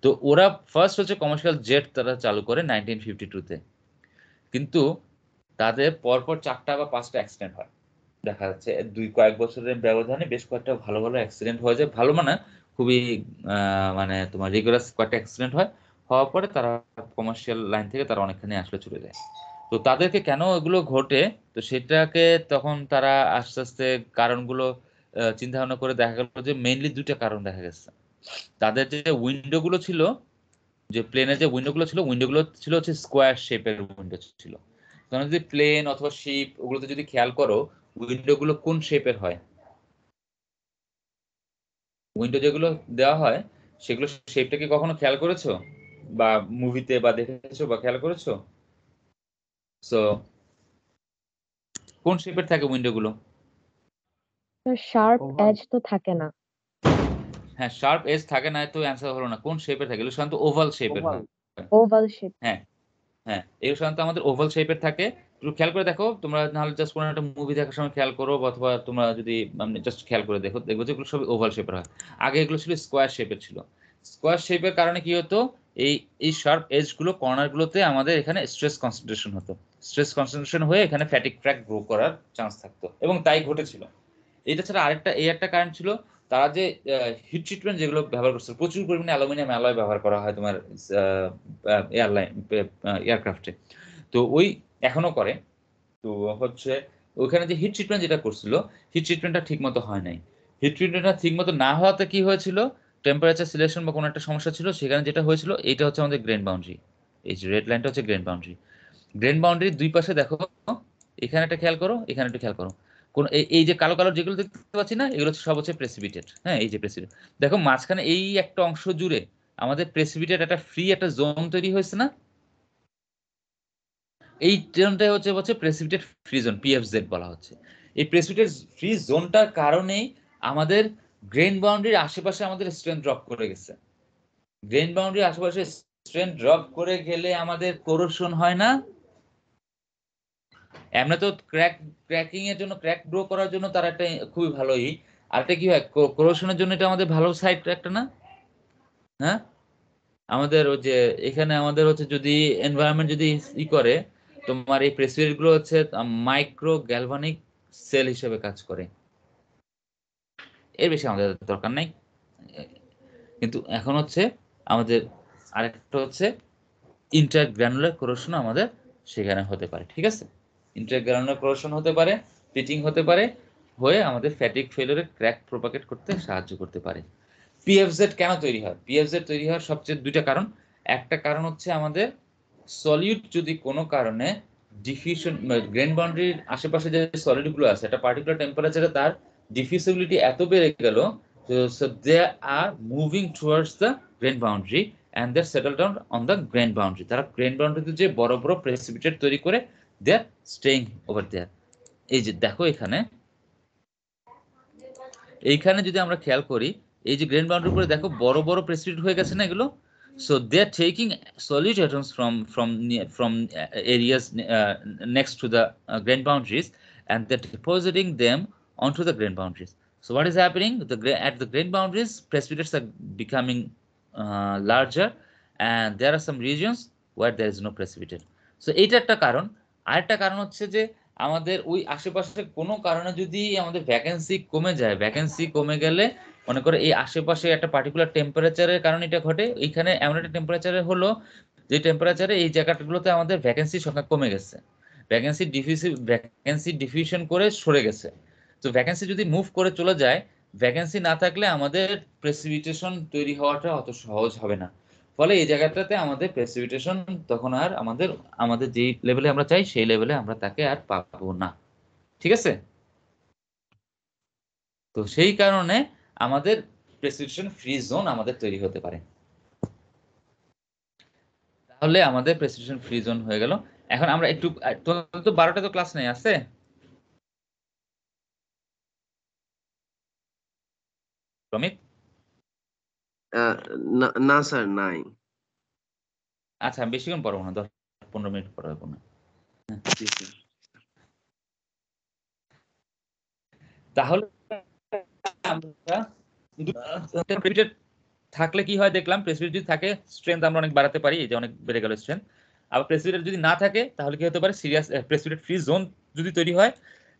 তো ওরা ফার্স্ট হচ্ছে কমার্শিয়াল জেট তারা চালু করে 1952-তে, কিন্তু তাদের পরপর 4টা বা 5টা অ্যাক্সিডেন্ট হয়। দেখা যাচ্ছে কয়েক বছরের ব্যবধানে বেশ কয়েকটা ভালো ভালো অ্যাক্সিডেন্ট হয়ে যায়, ভালো মানে খুবই মানে তোমার রিগোরাস কয়েকটা অ্যাক্সিডেন্ট হয়, হওয়ার পরে তারা কমার্শিয়াল লাইন থেকে তারা অনেকখানি আসলে চলে যায়। তো তাদেরকে কেন এগুলো ঘটে, তো সেটাকে তখন তারা আস্তে আস্তে কারণগুলো চিন্তা ভাবনা করে দেখা গেল যে মেইনলি 2টা কারণ দেখা গেছে। তাদের যে উইন্ডোগুলো ছিল, যে প্লেনের যে উইন্ডোগুলো ছিল, উইন্ডোগুলো ছিল হচ্ছে স্কোয়ার শেপের উইন্ডো ছিল। তোমরা যদি প্লেন অথবা শিপ ওগুলোতে যদি খেয়াল করো উইন্ডোগুলো কোন শেপের হয়, উইন্ডো যেগুলো দেওয়া হয় সেগুলো শেপটা কি কখনো খেয়াল করেছো, বা মুভিতে বা দেখেছো বা খেয়াল করেছো? সো কোন শেপের থাকে উইন্ডোগুলো? Sharp Oval. এজ তো থাকে না। হ্যাঁ, শার্প এজ থাকে না, তো অ্যান্সার হলো না। কোন শেপের থাকে? এগুলো সাধারণত ওভাল শেপের Oval. হয়। Oval shape. হ্যাঁ হ্যাঁ, এগুলো সাধারণত আমাদের ওভাল শেপের থাকে। একটু খেয়াল করে দেখো তোমরা, নাহলে জাস্ট কোনো একটা মুভি দেখার সময় খেয়াল করো, অথবা তোমরা যদি জাস্ট খেয়াল করে দেখো, দেখবো যে এগুলো সব ওভাল শেপের হয়। আগে এগুলো ছিল স্কোয়ার শেপের ছিল। স্কোয়ার শেপের কারণে কি হতো, এই এই শার্প এজ গুলো কর্নার গুলোতে আমাদের এখানে স্ট্রেস কনসেন্ট্রেশন হতো, স্ট্রেস কনসেন্ট্রেশন হয়ে এখানে ফ্যাটিক ক্র্যাক গ্রো করার চান্স থাকতো, এবং তাই ঘটেছিল। এটা ছাড়া আরেকটা একটা কারণ ছিল, তারা যে হিট ট্রিটমেন্ট যেগুলো ব্যবহার করছে, প্রচুর পরিমাণে অ্যালুমিনিয়াম অ্যালয় ব্যবহার করা হয় তোমার এয়ারক্রাফটে, তো ওই এখনো করে। তো হচ্ছে ওখানে যে হিট ট্রিটমেন্ট যেটা করছিল, হিট ট্রিটমেন্টটা ঠিক মতো হয় নাই। হিট ট্রিটমেন্টটা ঠিক মতো না হওয়াতে কি হয়েছিল, টেম্পারেচার সিলেকশন বা কোনো একটা সমস্যা ছিল, সেখানে যেটা হয়েছিল এইটা হচ্ছে আমাদের গ্রেন বাউন্ডারি। এই যে রেড লাইনটা হচ্ছে গ্রেন বাউন্ডারি। গ্রেন বাউন্ডারির দুই পাশে দেখো, এখানে একটা খেয়াল করো, এখানে একটা খেয়াল করো, কোন এই যে কালো কালো যেগুলো দেখতে পাচ্ছি না, এগুলো সব হচ্ছে প্রেসিপিটেট। হ্যাঁ, এই যে প্রেসিপিটেট, দেখো মাঝখানে এই একটা অংশ জুড়ে আমাদের প্রেসিপিটেট একটা ফ্রি একটা জোন তৈরি হয়েছে না, এই জোনটাই হচ্ছে হচ্ছে প্রেসিপিটেট ফ্রি জোন, পিএফজেড বলা হচ্ছে। এই প্রেসিপিটেট ফ্রি জোনটার কারণেই আমাদের গ্রেন বাউন্ডারির আশেপাশে আমাদের স্ট্রেন্থ ড্রপ করে গেছে। গ্রেন বাউন্ডারির আশেপাশে স্ট্রেন্থ ড্রপ করে গেলে আমাদের কোরোশন হয় না। এমনি তো ক্র্যাকিং এর জন্য, ক্র্যাক গ্রো করার জন্য তার একটা খুবই ভালোই, আরেকটা কি হয় কোরোশনের জন্য, এটা আমাদের ভালো সাইড একটা না? হ্যাঁ, আমাদের ওই যে এখানে আমাদের হচ্ছে যদি এনভায়রনমেন্ট যদি করে, তোমার এই প্রেসিপিটেট গুলো হচ্ছে মাইক্রো গ্যালভানিক সেল হিসেবে কাজ করে, এর বেশি আমাদের দরকার নাই। কিন্তু এখন হচ্ছে আমাদের আরেকটা হচ্ছে ইন্টারগ্রানুলার কোরোশন আমাদের সেখানে হতে পারে, ঠিক আছে? ইন্টারগ্রানুলার কোরোশন হতে পারে, পিচিং হতে পারে, হয়ে আমাদের ফ্যাটিক ফেলিওরে ক্র্যাক প্রোপাগেট করতে সাহায্য করতে পারে। পিএফজেড কেন তৈরি হয়? পিএফজেড তৈরি হওয়ার সবচেয়ে 2টা কারণ। একটা কারণ হচ্ছে আমাদের সলিড যদি কোনো কারণে ডিফিউশন, গ্রেন বাউন্ডারির আশেপাশে যে সলিড গুলো আছে একটা পার্টিকুলার টেম্পারেচারে তার ডিফিউসিবিলিটি এত বেড়ে গেল So they are moving towards the grain boundary and they settle down on the grain boundary. তারা grain boundary তে যে বড় বড় precipitate তৈরি করে they are staying over there. এই যে দেখো এইখানে যদি আমরা খেয়াল করি এই যে গ্রেন বাউন্ডারি উপরে দেখো বড় বড় precipitate হয়ে গেছে না এগুলো, so they are taking solid atoms from areas next to the grain boundaries and they're depositing them onto the grain boundaries. So what is happening at the grain boundaries, precipitates are becoming larger and there are some regions where there is no precipitate. So এইটা একটা কারণ। আরেকটা কারণ হচ্ছে যে আমাদের ওই আশেপাশে কোনো কারণে যদি আমাদের ভ্যাকেন্সি কমে যায়, ভ্যাকেন্সি কমে গেলে মনে করে এই আশেপাশে একটা পার্টিকুলার টেম্পারেচারের কারণে এটা ঘটে। এইখানে এমন একটা টেম্পারেচারে হলো যে টেম্পারেচারে এই জায়গাগুলোতে আমাদের ভ্যাকেন্সির সংখ্যা কমে গেছে, ভ্যাকেন্সি ডিফিউশন করে সরে গেছে। তো ভ্যাকেন্সি যদি মুভ করে চলে যায়, ভ্যাকেন্সি না থাকলে আমাদের প্রেসিপিটেশন তৈরি হওয়াটা অত সহজ হবে না। ফলে এই জায়গাটাতে আমাদের প্রেসিপিটেশন তখন আর আমাদের যে লেভেলে আমরা চাই সেই লেভেলে আমরা তাকে আর পাবো না। ঠিক আছে? তো সেই কারণে আমাদের প্রেসিপিটেশন ফ্রি জোন আমাদের তৈরি হতে পারে। তাহলে আমাদের প্রেসিপিটেশন ফ্রি জোন হয়ে গেল। এখন আমরা একটু তো 12টা তো ক্লাস নেই আছে? রমিত? না স্যার নাই। আচ্ছা আমি বেশিক্ষণ পড়াবো না, 10-15 মিনিট পড়াবো না। তাহলে আমরা থাকলে কি হয় দেখলাম, প্রেসিপিটেট যদি থাকে স্ট্রেংথ আমরা অনেক বাড়াতে পারি, এই যে অনেক বেড়ে গেল স্ট্রেংথ। আবার প্রেসিপিটেট যদি না থাকে তাহলে কি হতে পারে, সিরিয়াস প্রেসিপিটেট ফ্রি জোন যদি তৈরি হয়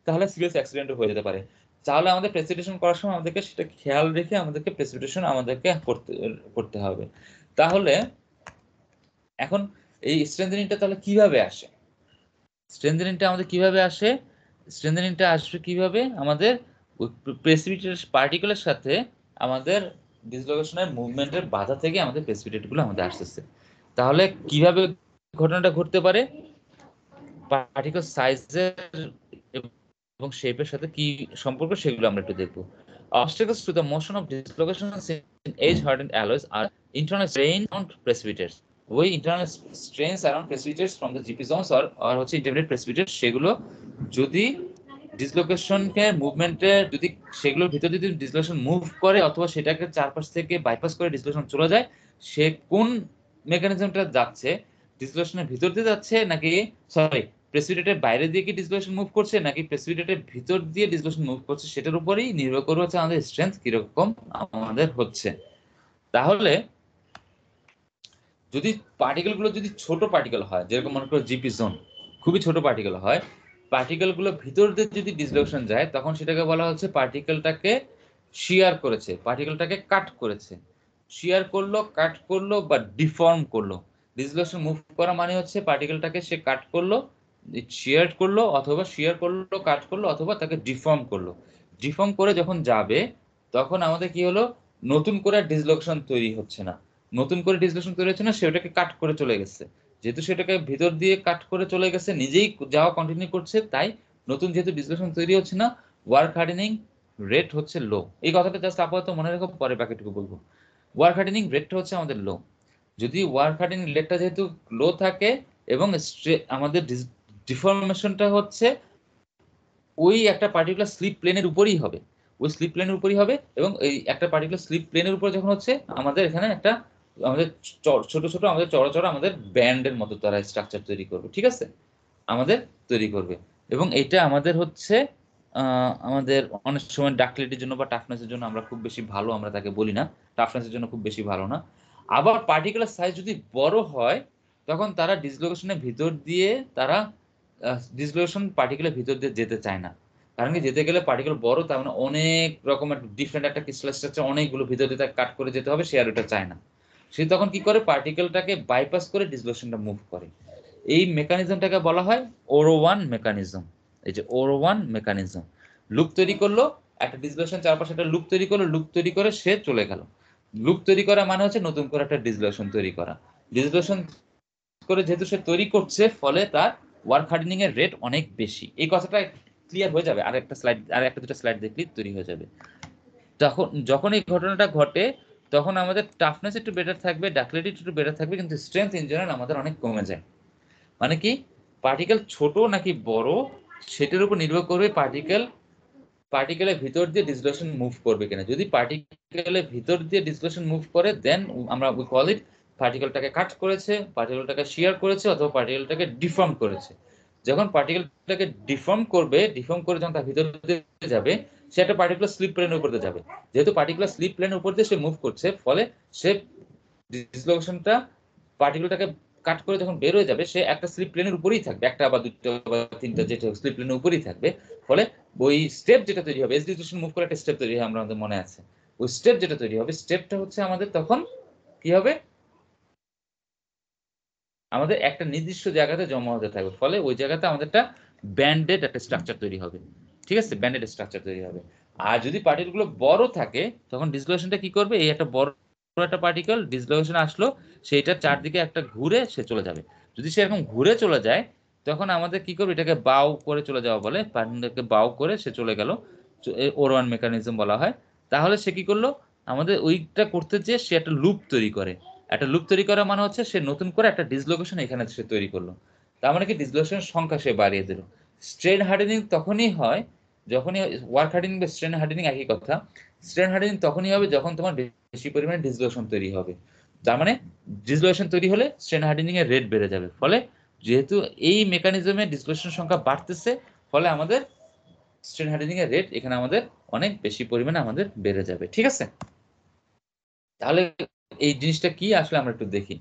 তাহলে সিরিয়াস অ্যাক্সিডেন্টও হয়ে যেতে পারে। তাহলে আমাদের প্রেসিপিটেশন করার সময় আমাদেরকে সেটা খেয়াল রেখে আমাদেরকে প্রেসিপিটেশন আমাদেরকে করতে হবে। তাহলে এখন এই স্ট্রেংথেনিংটা তাহলে কিভাবে আসে? স্ট্রেংথেনিংটা আমাদের কিভাবে আসে? স্ট্রেংথেনিংটা আসবে কিভাবে? আমাদের প্রেসিপিটেট পার্টিকেলের সাথে আমাদের ডিসলোকেশনের মুভমেন্টের বাধা থেকে আমাদের প্রেসিপিটেট গুলো আমাদের আসতেছে। তাহলে কিভাবে ঘটনাটা ঘটতে পারে? পার্টিকেল সাইজের এবং শেপের সাথে কি সম্পর্ক সেগুলো আমরা একটু দেখব। Obstacles to the motion of dislocations in age-hardened alloys are internal strain on precipitates. ওই internal strains around precipitates from the GP zones or হচ্ছে intermediate precipitates, সেগুলো যদি ডিসলোকেশনকে মুভমেন্টে যদি সেগুলোর ভিতর যদি ডিসলোকেশন মুভ করে অথবা সেটাকে চারপাশ থেকে বাইপাস করে ডিসলোকেশন চলে যায়, সে কোন মেকানিজমটা যাচ্ছে, ডিসলোকেশনের ভিতর দিয়ে যাচ্ছে নাকি প্রেসিপিটেটের বাইরে দিয়ে কি ডিসলোকেশন মুভ করছে নাকি প্রেসিপিটেটের ভিতর দিয়ে ডিসলোকেশন মুভ করছে, সেটার উপরেই নির্ভর করে হচ্ছে আমাদের স্ট্রেংথ কিরকম আমাদের হচ্ছে। তাহলে যদি পার্টিকেল গুলো যদি ছোট পার্টিকেল হয়, যেরকম মনে করো জিপি জোন খুবই ছোট পার্টিকেল হয়, পার্টিকেল গুলো ভিতর দিয়ে যদি ডিসলোকেশন যায় তখন সেটাকে বলা হচ্ছে পার্টিকেলটাকে শিয়ার করেছে, পার্টিকেলটাকে কাট করেছে। শিয়ার করলো, কাট করলো বা ডিফর্ম করলো। ডিসলোকেশন মুভ করা মানে হচ্ছে পার্টিকেলটাকে সে কাট করলো, শিয়ার করলো, অথবা শিয়ার করলো, কাট করলো, অথবা তাকে ডিফর্ম করলো। ডিফর্ম করে যখন যাবে তখন আমাদের কি হলো, নতুন করে ডিসলোকেশন তৈরি হচ্ছে না, নতুন করে ডিসলোকেশন তৈরি হচ্ছে না, সেটাকে কাট করে চলে গেছে। যেহেতু সেটাকে ভিতর দিয়ে কাট করে চলে গেছে, নিজেই যাওয়া কন্টিনিউ করছে, তাই নতুন যেহেতু ডিসলোকেশন তৈরি হচ্ছে না, ওয়ার্ক হার্ডেনিং রেট হচ্ছে লো। এই কথাটা জাস্ট আপাতত মনে রাখো, পরে বাকিটুকু বলবো। ওয়ার্ক হার্ডেনিং রেটটা হচ্ছে আমাদের লো। যদি ওয়ার্ক হার্ডেনিং রেটটা যেহেতু লো থাকে এবং আমাদের ডিফর্মেশনটা হচ্ছে ওই একটা পার্টিকুলার স্লিপ প্লেনের উপরেই হবে, ওই স্লিপ প্লেনের উপরেই হবে, এবং এই একটা পার্টিকুলার স্লিপ প্লেনের উপর যখন হচ্ছে আমাদের এখানে একটা আমাদের ছোট ছোট আমাদের চড়া আমাদের ব্যান্ডের মতো তারা স্ট্রাকচার তৈরি করবে। ঠিক আছে, আমাদের তৈরি করবে, এবং এটা আমাদের হচ্ছে আমাদের অনেক সময় ডাক্টিলিটির জন্য বা টাফনেসের জন্য আমরা খুব বেশি ভালো আমরা তাকে বলি না, টাফনেসের জন্য খুব বেশি ভালো না। আবার পার্টিকুলার সাইজ যদি বড় হয় তখন তারা ডিসলোকেশনের ভিতর দিয়ে তারা ডিসলোকেশন পার্টিকেলের ভিতর দিয়ে যেতে চায় না, কারণ কি যেতে গেলে পার্টিকেল বড়, তার মানে অনেক রকমের ডিফারেন্ট একটা ক্রিস্টাল স্ট্রাকচার অনেকগুলো ভিতর দিয়ে কাট করে যেতে হবে, সে আর ওটা চায় না। সে তখন কি করে, পার্টিকেলটাকে বাইপাস করে ডিসলোকেশনটা মুভ করে। এই মেকানিজমটাকে বলা হয় ওরো-ওয়ান মেকানিজম। এই যে ওরো-ওয়ান মেকানিজম, লুপ তৈরি করলো, একটা ডিসলোকেশন চারপাশে একটা লুপ তৈরি করলো, লুপ তৈরি করে সে চলে গেল। লুপ তৈরি করা মানে হচ্ছে নতুন করে একটা ডিসলোকেশন তৈরি করা। ডিসলোকেশন করে যেহেতু সে তৈরি করছে, ফলে তার ওয়ার্ক হার্ডেনিং এর রেট অনেক বেশি। এই কথাটা ক্লিয়ার হয়ে যাবে আর একটা দুটো স্লাইড দেখলেই তৈরি হয়ে যাবে। যখন এই ঘটনাটা ঘটে তখন আমাদের টাফনেস একটু বেটার থাকবে, ডাক্টিলিটি একটু বেটার থাকবে, কিন্তু স্ট্রেংথ ইন জেনারেল আমাদের অনেক কমে যায়। মানে কি পার্টিকেল ছোট নাকি বড় সেটার উপর নির্ভর করবে পার্টিকেলের ভিতর দিয়ে ডিসলোকেশন মুভ করবে কিনা। যদি পার্টিকেলের ভিতর দিয়ে ডিসলোকেশন মুভ করে দেন আমরা উই কল ইট পার্টিকেলটাকে কাট করেছে, পার্টিকেলটাকে শিয়ার করেছে, অথবা পার্টিকেলটাকে ডিফর্ম করেছে। যখন পার্টিকেলটাকে ডিফর্ম করে যখন তার ভিতর দিয়ে যাবে সে একটা পার্টিকুলার স্লিপ প্লেনের উপর দিয়ে যাবে। যেহেতু পার্টিকুলার স্লিপ প্লেনের উপর দিয়ে সে মুভ করছে, ফলে সে ডিসলোকেশনটা পার্টিকেলটাকে কাট করে যখন বের হয়ে যাবে সে একটা স্লিপ প্লেনের উপরেই থাকবে, একটা বা দুটো বা তিনটা যেটা স্লিপ প্লেনের উপরেই থাকবে। ফলে ওই স্টেপ যেটা তৈরি হবে, এস ডিসলোকেশন মুভ করে একটা স্টেপ তৈরি হয়, আমাদের মনে আছে। ওই স্টেপ যেটা তৈরি হবে, স্টেপটা হচ্ছে আমাদের তখন কি হবে, আমাদের একটা নির্দিষ্ট জায়গাতে জমা হতে থাকবে। ফলে ওই জায়গাতে আমাদের একটা ব্যান্ডেড একটা স্ট্রাকচার তৈরি হবে। ঠিক আছে, ব্যান্ডেড স্ট্রাকচার তৈরি হবে। আর যদি পার্টিকেলগুলো বড় থাকে তখন ডিসলোকেশনটা কি করবে, এই একটা বড় একটা পার্টিকেল ডিসলোকেশন আসলো সেইটার চারদিকে একটা ঘুরে সে চলে যাবে। যদি সে এরকম ঘুরে চলে যায় তখন আমাদের কি করবে, এটাকে বাউ করে চলে যাওয়া বলে, পার্টিকেলকে বাউ করে সে চলে গেল, ওরওয়ান মেকানিজম বলা হয়। তাহলে সে কি করলো, আমাদের ওইটা করতে যে সে একটা লুপ তৈরি করে। একটা লুপ তৈরি করা মানে হচ্ছে সে নতুন করে একটা ডিসলোকেশন এখানে সে তৈরি করলো। তার মানে কি ডিসলোকেশনের সংখ্যা সে বাড়িয়ে দিল। স্ট্রেন হার্ডেনিং তখনই হয় যখনই, ওয়ার্ক হার্ডেনিং বা স্ট্রেন হার্ডেনিং একই কথা। স্ট্রেন হার্ডেনিং তখনই হবে যখন তোমার বেশি পরিমাণে ডিসলোকেশন তৈরি হবে। তার মানে ডিসলোকেশন তৈরি হলে স্ট্রেন হার্ডেনিং এর রেট বেড়ে যাবে। ফলে যেহেতু এই মেকানিজমে ডিসলোকেশন সংখ্যা বাড়তেছে, ফলে আমাদের স্ট্রেন হার্ডেনিং এর রেট এখানে আমাদের অনেক বেশি পরিমাণে আমাদের বেড়ে যাবে। ঠিক আছে, তাহলে এই জিনিসটা কি আসলে আমরা একটু দেখি।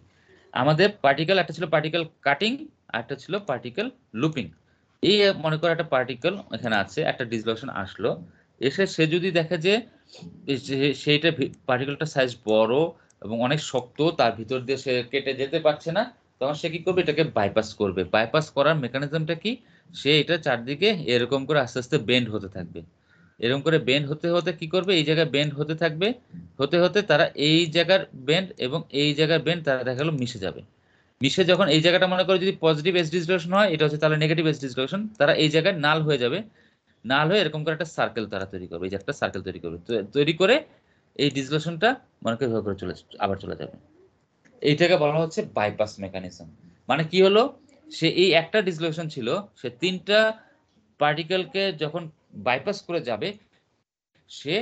আমাদের পার্টিকেল একটা ছিল পার্টিকেল কাটিং, আর একটা ছিল পার্টিকেল লুপিং। এই মনে করো একটা পার্টিকেল এখানে আছে, একটা ডিসলোকেশন আসলো, এসে সে যদি দেখে যে সেইটা পার্টিকেলটা সাইজ বড় এবং অনেক শক্ত, তার ভিতর দিয়ে সে কেটে যেতে পারছে না, তখন সে কি করবে, এটাকে বাইপাস করবে। বাইপাস করার মেকানিজমটা কি, সে এটা চারদিকে এরকম করে আস্তে আস্তে বেন্ড হতে থাকবে। এরকম করে বেন্ড হতে হতে কি করবে, এই জায়গায় বেন্ড হতে থাকবে, হতে হতে তারা এই জায়গার বেন্ড এবং এই জায়গার বেন্ড তারা দেখা গেলো মিশে যাবে। মিশে যখন এই জায়গাটা মনে করো যদি পজিটিভ এজ ডিসলোকেশন হয়, এটা হচ্ছে তাহলে নেগেটিভ এজ ডিসলোকেশন, তারা এই জায়গায় নাল হয়ে যাবে। নাল হয়ে এরকম করে একটা সার্কেল তারা তৈরি করবে, এই যে একটা সার্কেল তৈরি করবে, তৈরি করে এই ডিসলোকেশনটা মনে করে এভাবে করে আবার চলে যাবে। এইটাকে বলা হচ্ছে বাইপাস মেকানিজম। মানে কি হলো, সে এই একটা ডিসলোকেশন ছিল, সে তিনটা পার্টিকেলকে যখন বাইপাস করে যাবে, সে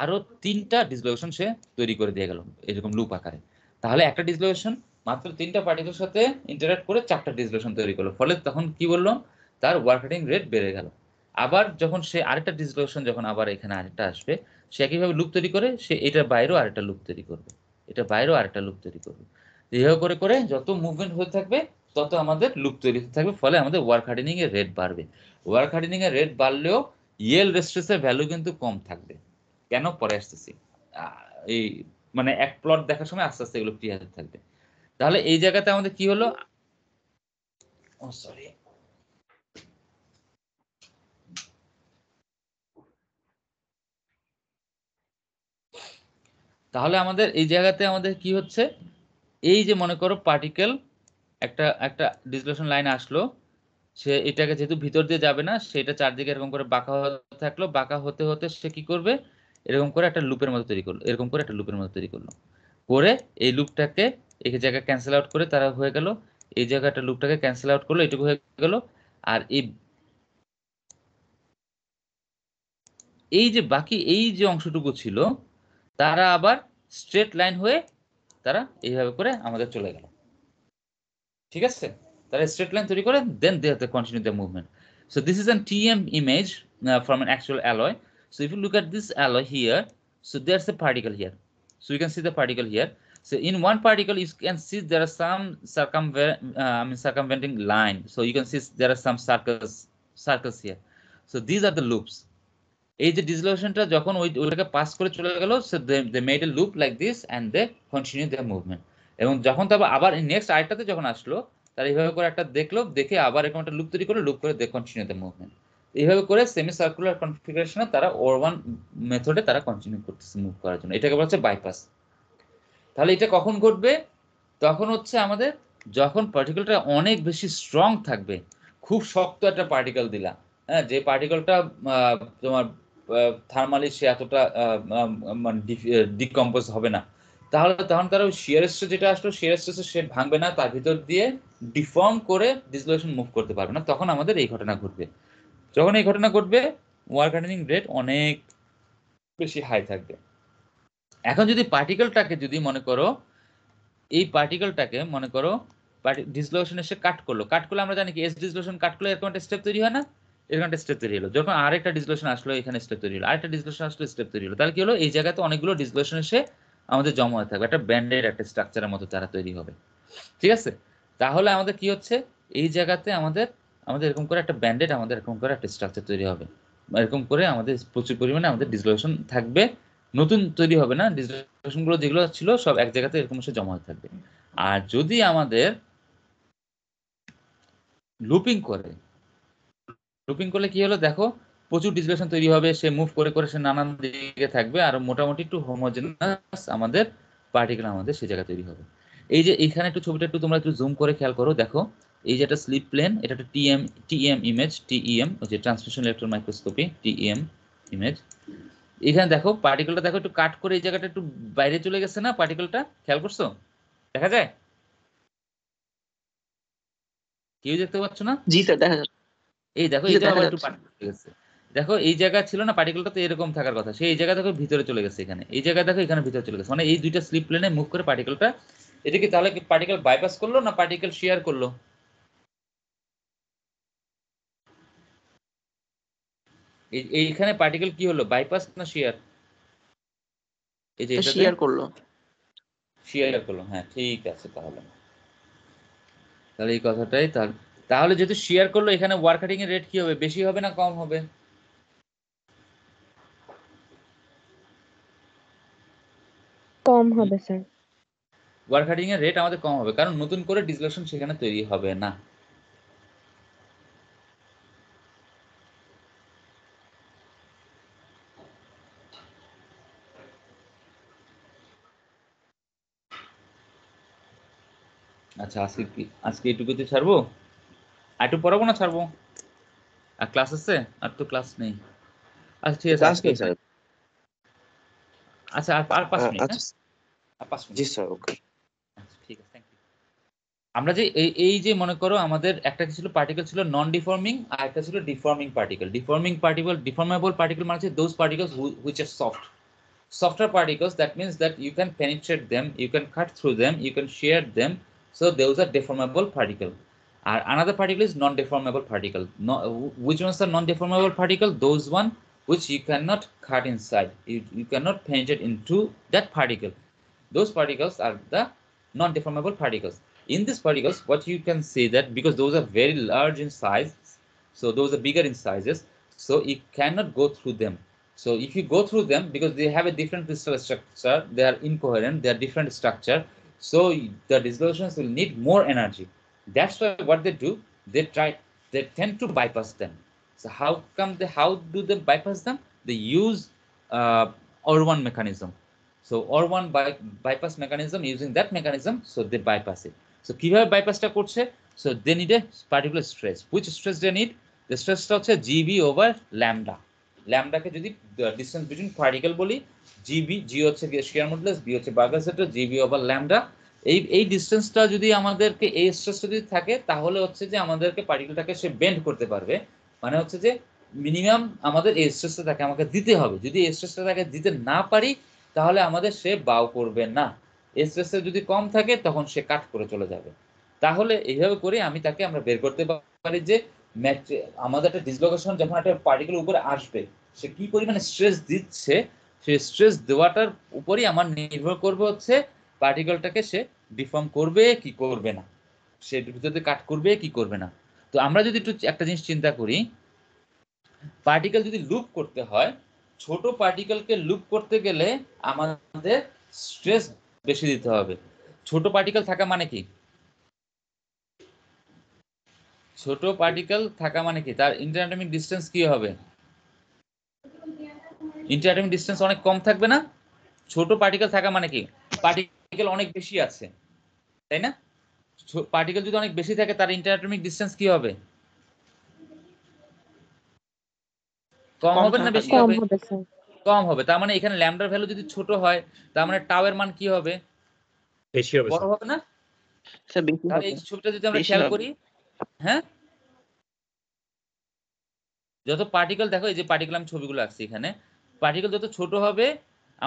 আরো তিনটা ডিসলোকেশন সে তৈরি করে দিয়ে গেল এরকম লুপ আকারে। তাহলে একটা ডিসলোকেশন মাত্র তিনটা পার্টিকেলের সাথে ইন্টারঅ্যাক্ট করে চারটা ডিসলোকেশন তৈরি করলো। ফলে তখন কি বললো, তার ওয়ার্ক হার্ডেনিং রেট বেড়ে গেল। আবার যখন সে আরেকটা ডিসলোকেশন যখন আবার এখানে আরেকটা আসবে, সে একইভাবে লুপ তৈরি করে সে এটার বাইরেও আরেকটা লুপ তৈরি করবে, এটা বাইরেও আরেকটা লুপ তৈরি করবে। এইভাবে করে করে যত মুভমেন্ট হতে থাকবে তত আমাদের লুপ তৈরি হতে থাকবে। ফলে আমাদের ওয়ার্ক হার্ডেনিং এর রেট বাড়বে। ওয়ার্ক হার্ডেনিং এর রেট বাড়লেও ইয়েল রেস্ট্রেসের ভ্যালু কিন্তু কম থাকবে। কেন, পরে আসতেছি। এই মানে এক প্লট দেখার সময় আস্তে আস্তে এগুলো ক্লিয়ার থাকবে। তাহলে এই জায়গাতে আমাদের কি হলো, ও সরি, তাহলে আমাদের এই জায়গাতে আমাদের কি হচ্ছে, এই যে মনে করো পার্টিকেল একটা একটা ডিসলোকেশন লাইন আসলো, সে এটাকে যেহেতু ভিতর দিয়ে যাবে না, সেটা চারদিকে এরকম করে বাঁকা হতে থাকলো, বাঁকা হতে হতে সে কি করবে, এরকম করে একটা লুপের মতো তৈরি করলো, এরকম করে একটা লুপের মতো তৈরি করলো, করে এই লুপটাকে এই জায়গায় ক্যান্সেল আউট করে তারা হয়ে গেল, এই জায়গাটা লুপটাকে ক্যান্সেল আউট করলো, এটুকু হয়ে গেল। আর এই যে বাকি এই যে অংশটুকু ছিল, তারা আবার স্ট্রেট লাইন হয়ে তারা এইভাবে করে আমাদের চলে গেল। ঠিক আছে, তারা স্ট্রেট লাইন তৈরি করে, দেন they have to continue their movement. So this is an TM image from an actual alloy. So if you look at this alloy here, so there's a particle here. So you can see the particle here. So in one particle you can see there are some circumventing line. So you can see there are some circles here. So these are the loops. এই যে ডিসলোকেশনটা যখন ওইটাকে pass করে চলে গেল, so they made a loop like this and they continue their movement. এবং যখন তারপর আবার নেক্সট আরেকটাতে যখন আসলো, তারা এইভাবে করে একটা দেখলো, দেখে আবার এরকম একটা লুপ তৈরি করলো, লুপ করে দে কন্টিনিউ দ্য মুভমেন্ট। এইভাবে করে সেমি সার্কুলার কনফিগারেশনে তারা ওয়ান মেথডে তারা কন্টিনিউ করতেছে মুভ করার জন্য। এটাকে বলা হচ্ছে বাইপাস। তাহলে এটা কখন ঘটবে, তখন হচ্ছে আমাদের যখন পার্টিকেলটা অনেক বেশি স্ট্রং থাকবে, খুব শক্ত একটা পার্টিকেল দিলা, হ্যাঁ, যে পার্টিকেলটা তোমার থার্মালি সে এতটা মানে ডিকম্পোজ হবে না, তাহলে তখন তার ওই শিয়ার স্ট্রেস যেটা আসলো শিয়ার স্ট্রেসে সে ভাঙবে না, তার ভিতর দিয়ে ডিফর্ম করে ডিসলোকেশন মুভ করতে পারবে না, তখন আমাদের এই ঘটনা ঘটবে। যখন এই ঘটনা ঘটবে ওয়ার্ক হার্ডেনিং রেট অনেক বেশি হাই থাকবে। এখন যদি পার্টিকেলটাকে যদি মনে করো এই পার্টিকেলটাকে মনে করো ডিসলোকেশন এসে কাট করলে আমরা জানি কি এস ডিসলোকেশন কাট করলে এরকম একটা স্টেপ তৈরি হয় না, এরকম একটা স্টেপ তৈরি হলো। যখন আরেকটা ডিসলোকেশন আসলো এখানে স্টেপ তৈরি হলো, আরেকটা ডিসলোকেশন আসলো স্টেপ তৈরি হলো, তাহলে কি হলো এই জায়গাতে অনেকগুলো ডিসলোকেশন এসে আমাদের জমা হয়ে থাকবে, একটা ব্যান্ডের একটা স্ট্রাকচারের মতো তারা তৈরি হবে। ঠিক আছে, তাহলে আমাদের কি হচ্ছে এই জায়গাতে আমাদের এরকম করে একটা ব্যান্ডেড আমাদের এরকম করে একটা স্ট্রাকচার তৈরি হবে, এরকম করে আমাদের প্রচুর পরিমাণে আমাদের ডিসলোকেশন থাকবে, নতুন তৈরি হবে না, ডিসলোকেশন গুলো যেগুলো ছিল সব এক জায়গাতে এরকম এসে জমা হয়ে থাকবে। আর যদি আমাদের লুপিং করলে কি হলো দেখো প্রচুর ডিসলোকেশন তৈরি হবে, সে মুভ করে করে সে নানান দিকে থাকবে, আর মোটামুটি একটু হোমোজেনাস আমাদের পার্টিকেল আমাদের সেই জায়গায় তৈরি হবে। এই যে এইখানে একটু ছবিটা একটু তোমরা একটু জুম করে খেয়াল করো, দেখো এই যে একটা স্লিপ প্লেন, এটা একটা টিএম ইমেজ, টিইএম ওই যে transmission electron microscopy TM image. এখানে দেখো পার্টিকেলটা দেখো একটু কাট করে এই জায়গাটা একটু বাইরে চলে গেছে না, পার্টিকেলটা খেয়াল করছো দেখা যায়? কেউ দেখতে পাচ্ছ না? জি স্যার দেখা যাচ্ছে। এই দেখো জি, এইটা দেখা আবার একটু যাচ্ছে। পার্টিকেল চলে গেছে, দেখো এই জায়গা ছিল না পার্টিকেলটা তো এরকম থাকার কথা, সেই জায়গা দেখো ভিতরে চলে গেছে, এখানে এই জায়গা দেখো এখানে ভিতরে চলে গেছে, মানে এই দুইটা স্লিপ প্লেনে মুভ করে পার্টিকেলটা এদিকে, তাহলে কি পার্টিকেল বাইপাস করলো না পার্টিকেল শেয়ার করলো? এইখানে পার্টিকেল কি হলো বাইপাস না শেয়ার? এই যে এটাতে শেয়ার করলো। শেয়ার করলো, হ্যাঁ ঠিক আছে। তাহলে এই কথাটাই তাহলে যেহেতু শেয়ার করলো এখানে ওয়ার্ক হার্ডিং এর রেট কি হবে, বেশি হবে না কম হবে? কম হবে স্যার। ওয়ার্ক হার্ডিং এর রেট আমাদের কম হবে, কারণ নতুন করে ডিসলোকেশন সেখানে তৈরি হবে না। আচ্ছা আজকে এটুকুতে ছাড়বো, আর একটু পড়াবো না ছাড়বো? আর ক্লাস আছে? আর তো ক্লাস নেই। আচ্ছা ঠিক আছে ক্লাস আজকে নেই স্যার। আচ্ছা আর 5 মিনিট, আচ্ছা আর 5 মিনিট। জি স্যার, ওকে। আচ্ছা ঠিক আছে, থ্যাংক ইউ। আমরা যে এই যে মনে করো আমাদের একটা ছিল পার্টিকেল ছিল নন ডিফর্মিং, আর একটা ছিল ডিফর্মিং পার্টিকেল। ডিফর্মেবল পার্টিকেল মানে হচ্ছে those particles which are softer particles, that means that you can penetrate them, you can cut through them, you can shear them, so those are deformable particle. Another particle is non-deformable particle. Which ones are non-deformable particle? Those one which you cannot cut inside, you cannot penetrate into that particle. Those particles are the non-deformable particles. In these particles what you can see that because those are very large in size, so those are bigger in sizes, so you cannot go through them. So if you go through them, because they have a different crystal structure, they are incoherent, they are different structure, so the dislocations will need more energy. That's why what they do, they tend to bypass them. So how do they bypass them? They use OR1 mechanism. So OR1 bypass mechanism, using that mechanism, so they bypass it. So কিভাবে bypassটা করছে? So they need a particular stress. Which stress they need? The stressটা হচ্ছে GB over lambda. ল্যামডাকে যদি distance between particle বলি, জি হচ্ছে শিয়ার modulus, B হচ্ছে burger sector, GB over lambda. এই ডিসটেন্সটা যদি আমাদেরকে এই স্ট্রেসটা যদি থাকে, তাহলে হচ্ছে যে আমাদেরকে পার্টিকেলটাকে সে বেন্ড করতে পারবে, মানে হচ্ছে যে মিনিমাম আমাদের এই স্ট্রেসটা তাকে আমাকে দিতে হবে। যদি এই স্ট্রেসটা তাকে দিতে না পারি তাহলে আমাদের সে বাউ করবে না। এই স্ট্রেসটা যদি কম থাকে তখন সে কাট করে চলে যাবে। তাহলে এইভাবে করে আমরা বের করতে পারি যে আমাদের একটা ডিসলোকেশন যখন একটা পার্টিকেল উপরে আসবে, সে কি পরিমাণে স্ট্রেস দিচ্ছে, সেই স্ট্রেস দেওয়াটার উপরই আমার নির্ভর করবে হচ্ছে পার্টিকেলটাকে সে ডিফর্ম করবে কি করবে না, সে ভিতরে কাট করবে কি করবে না। তো আমরা যদি একটু একটা জিনিস চিন্তা করি, পার্টিকেল যদি লুপ করতে হয়, ছোট পার্টিকেলকে লুপ করতে গেলে আমাদের স্ট্রেস বেশি দিতে হবে। ছোট পার্টিকেল থাকা মানে কি? ছোট পার্টিকেল থাকা মানে কি তার ইন্টারঅ্যাটমিক ডিসটেন্স কি হবে? ইন্টারঅ্যাটমিক ডিসটেন্স অনেক কম থাকবে না? ছোট পার্টিকেল থাকা মানে কি পার্টিকেল অনেক বেশি আছে, তাই না? পার্টিকেল যদি অনেক বেশি থাকে তার ইন্টারঅ্যাটমিক ডিসটেন্স কি হবে? কম কম হবে না থাকা বেশি থাকবে। কম হবে? হবে স্যার। কম হবে। তার মানে এখানে ল্যামডার ভ্যালু যদি ছোট হয় তার মানে টাও এর মান কি হবে? বেশি হবে বড় স্যার। হবে না? স্যার বেশি তাহলে হবে, এই ছবিটা যদি আমরা বেশি খেয়াল হবে। করি, হ্যাঁ, যত পার্টিকেল দেখো, এই যে পার্টিকেল আমি ছবিগুলো আঁকছি এখানে, পার্টিকেল যত ছোট হবে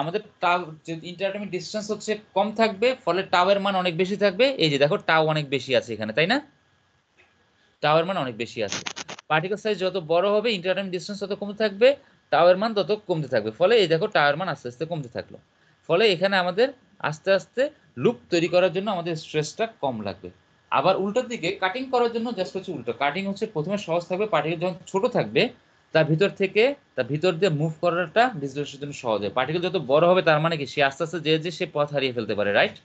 আমাদের টাও যে ইন্টারঅ্যাটমিক ডিসটেন্স হচ্ছে কম থাকবে, ফলে টাও এর মান অনেক বেশি থাকবে। এই যে দেখো টাও অনেক বেশি আছে এখানে, তাই না? টাও এর মান অনেক বেশি আছে। পার্টিকেল সাইজ যত বড় হবে ইন্টারঅ্যাটমিক ডিসটেন্স তত কমতে থাকবে, টাও এর মান তত কমতে থাকবে। ফলে এই দেখো টাও এর মান আস্তে আস্তে কমতে থাকলো। ফলে এখানে আমাদের আস্তে আস্তে লুপ তৈরি করার জন্য আমাদের স্ট্রেসটা কম লাগবে। আবার উল্টোর দিকে কাটিং করার জন্য জাস্ট হচ্ছে উল্টো। কাটিং হচ্ছে প্রথমে সহজ থাকবে, পার্টিকেল যখন ছোট থাকবে তার ভিতর থেকে তার ভিতর দিয়ে মুভ করাটা ডিসপ্লেসমেন্টের জন্য সহজ হয়। পার্টিকেল যত বড় হবে তার মানে কি সে আস্তে আস্তে যে সে পথ হারিয়ে ফেলতে পারে, রাইট?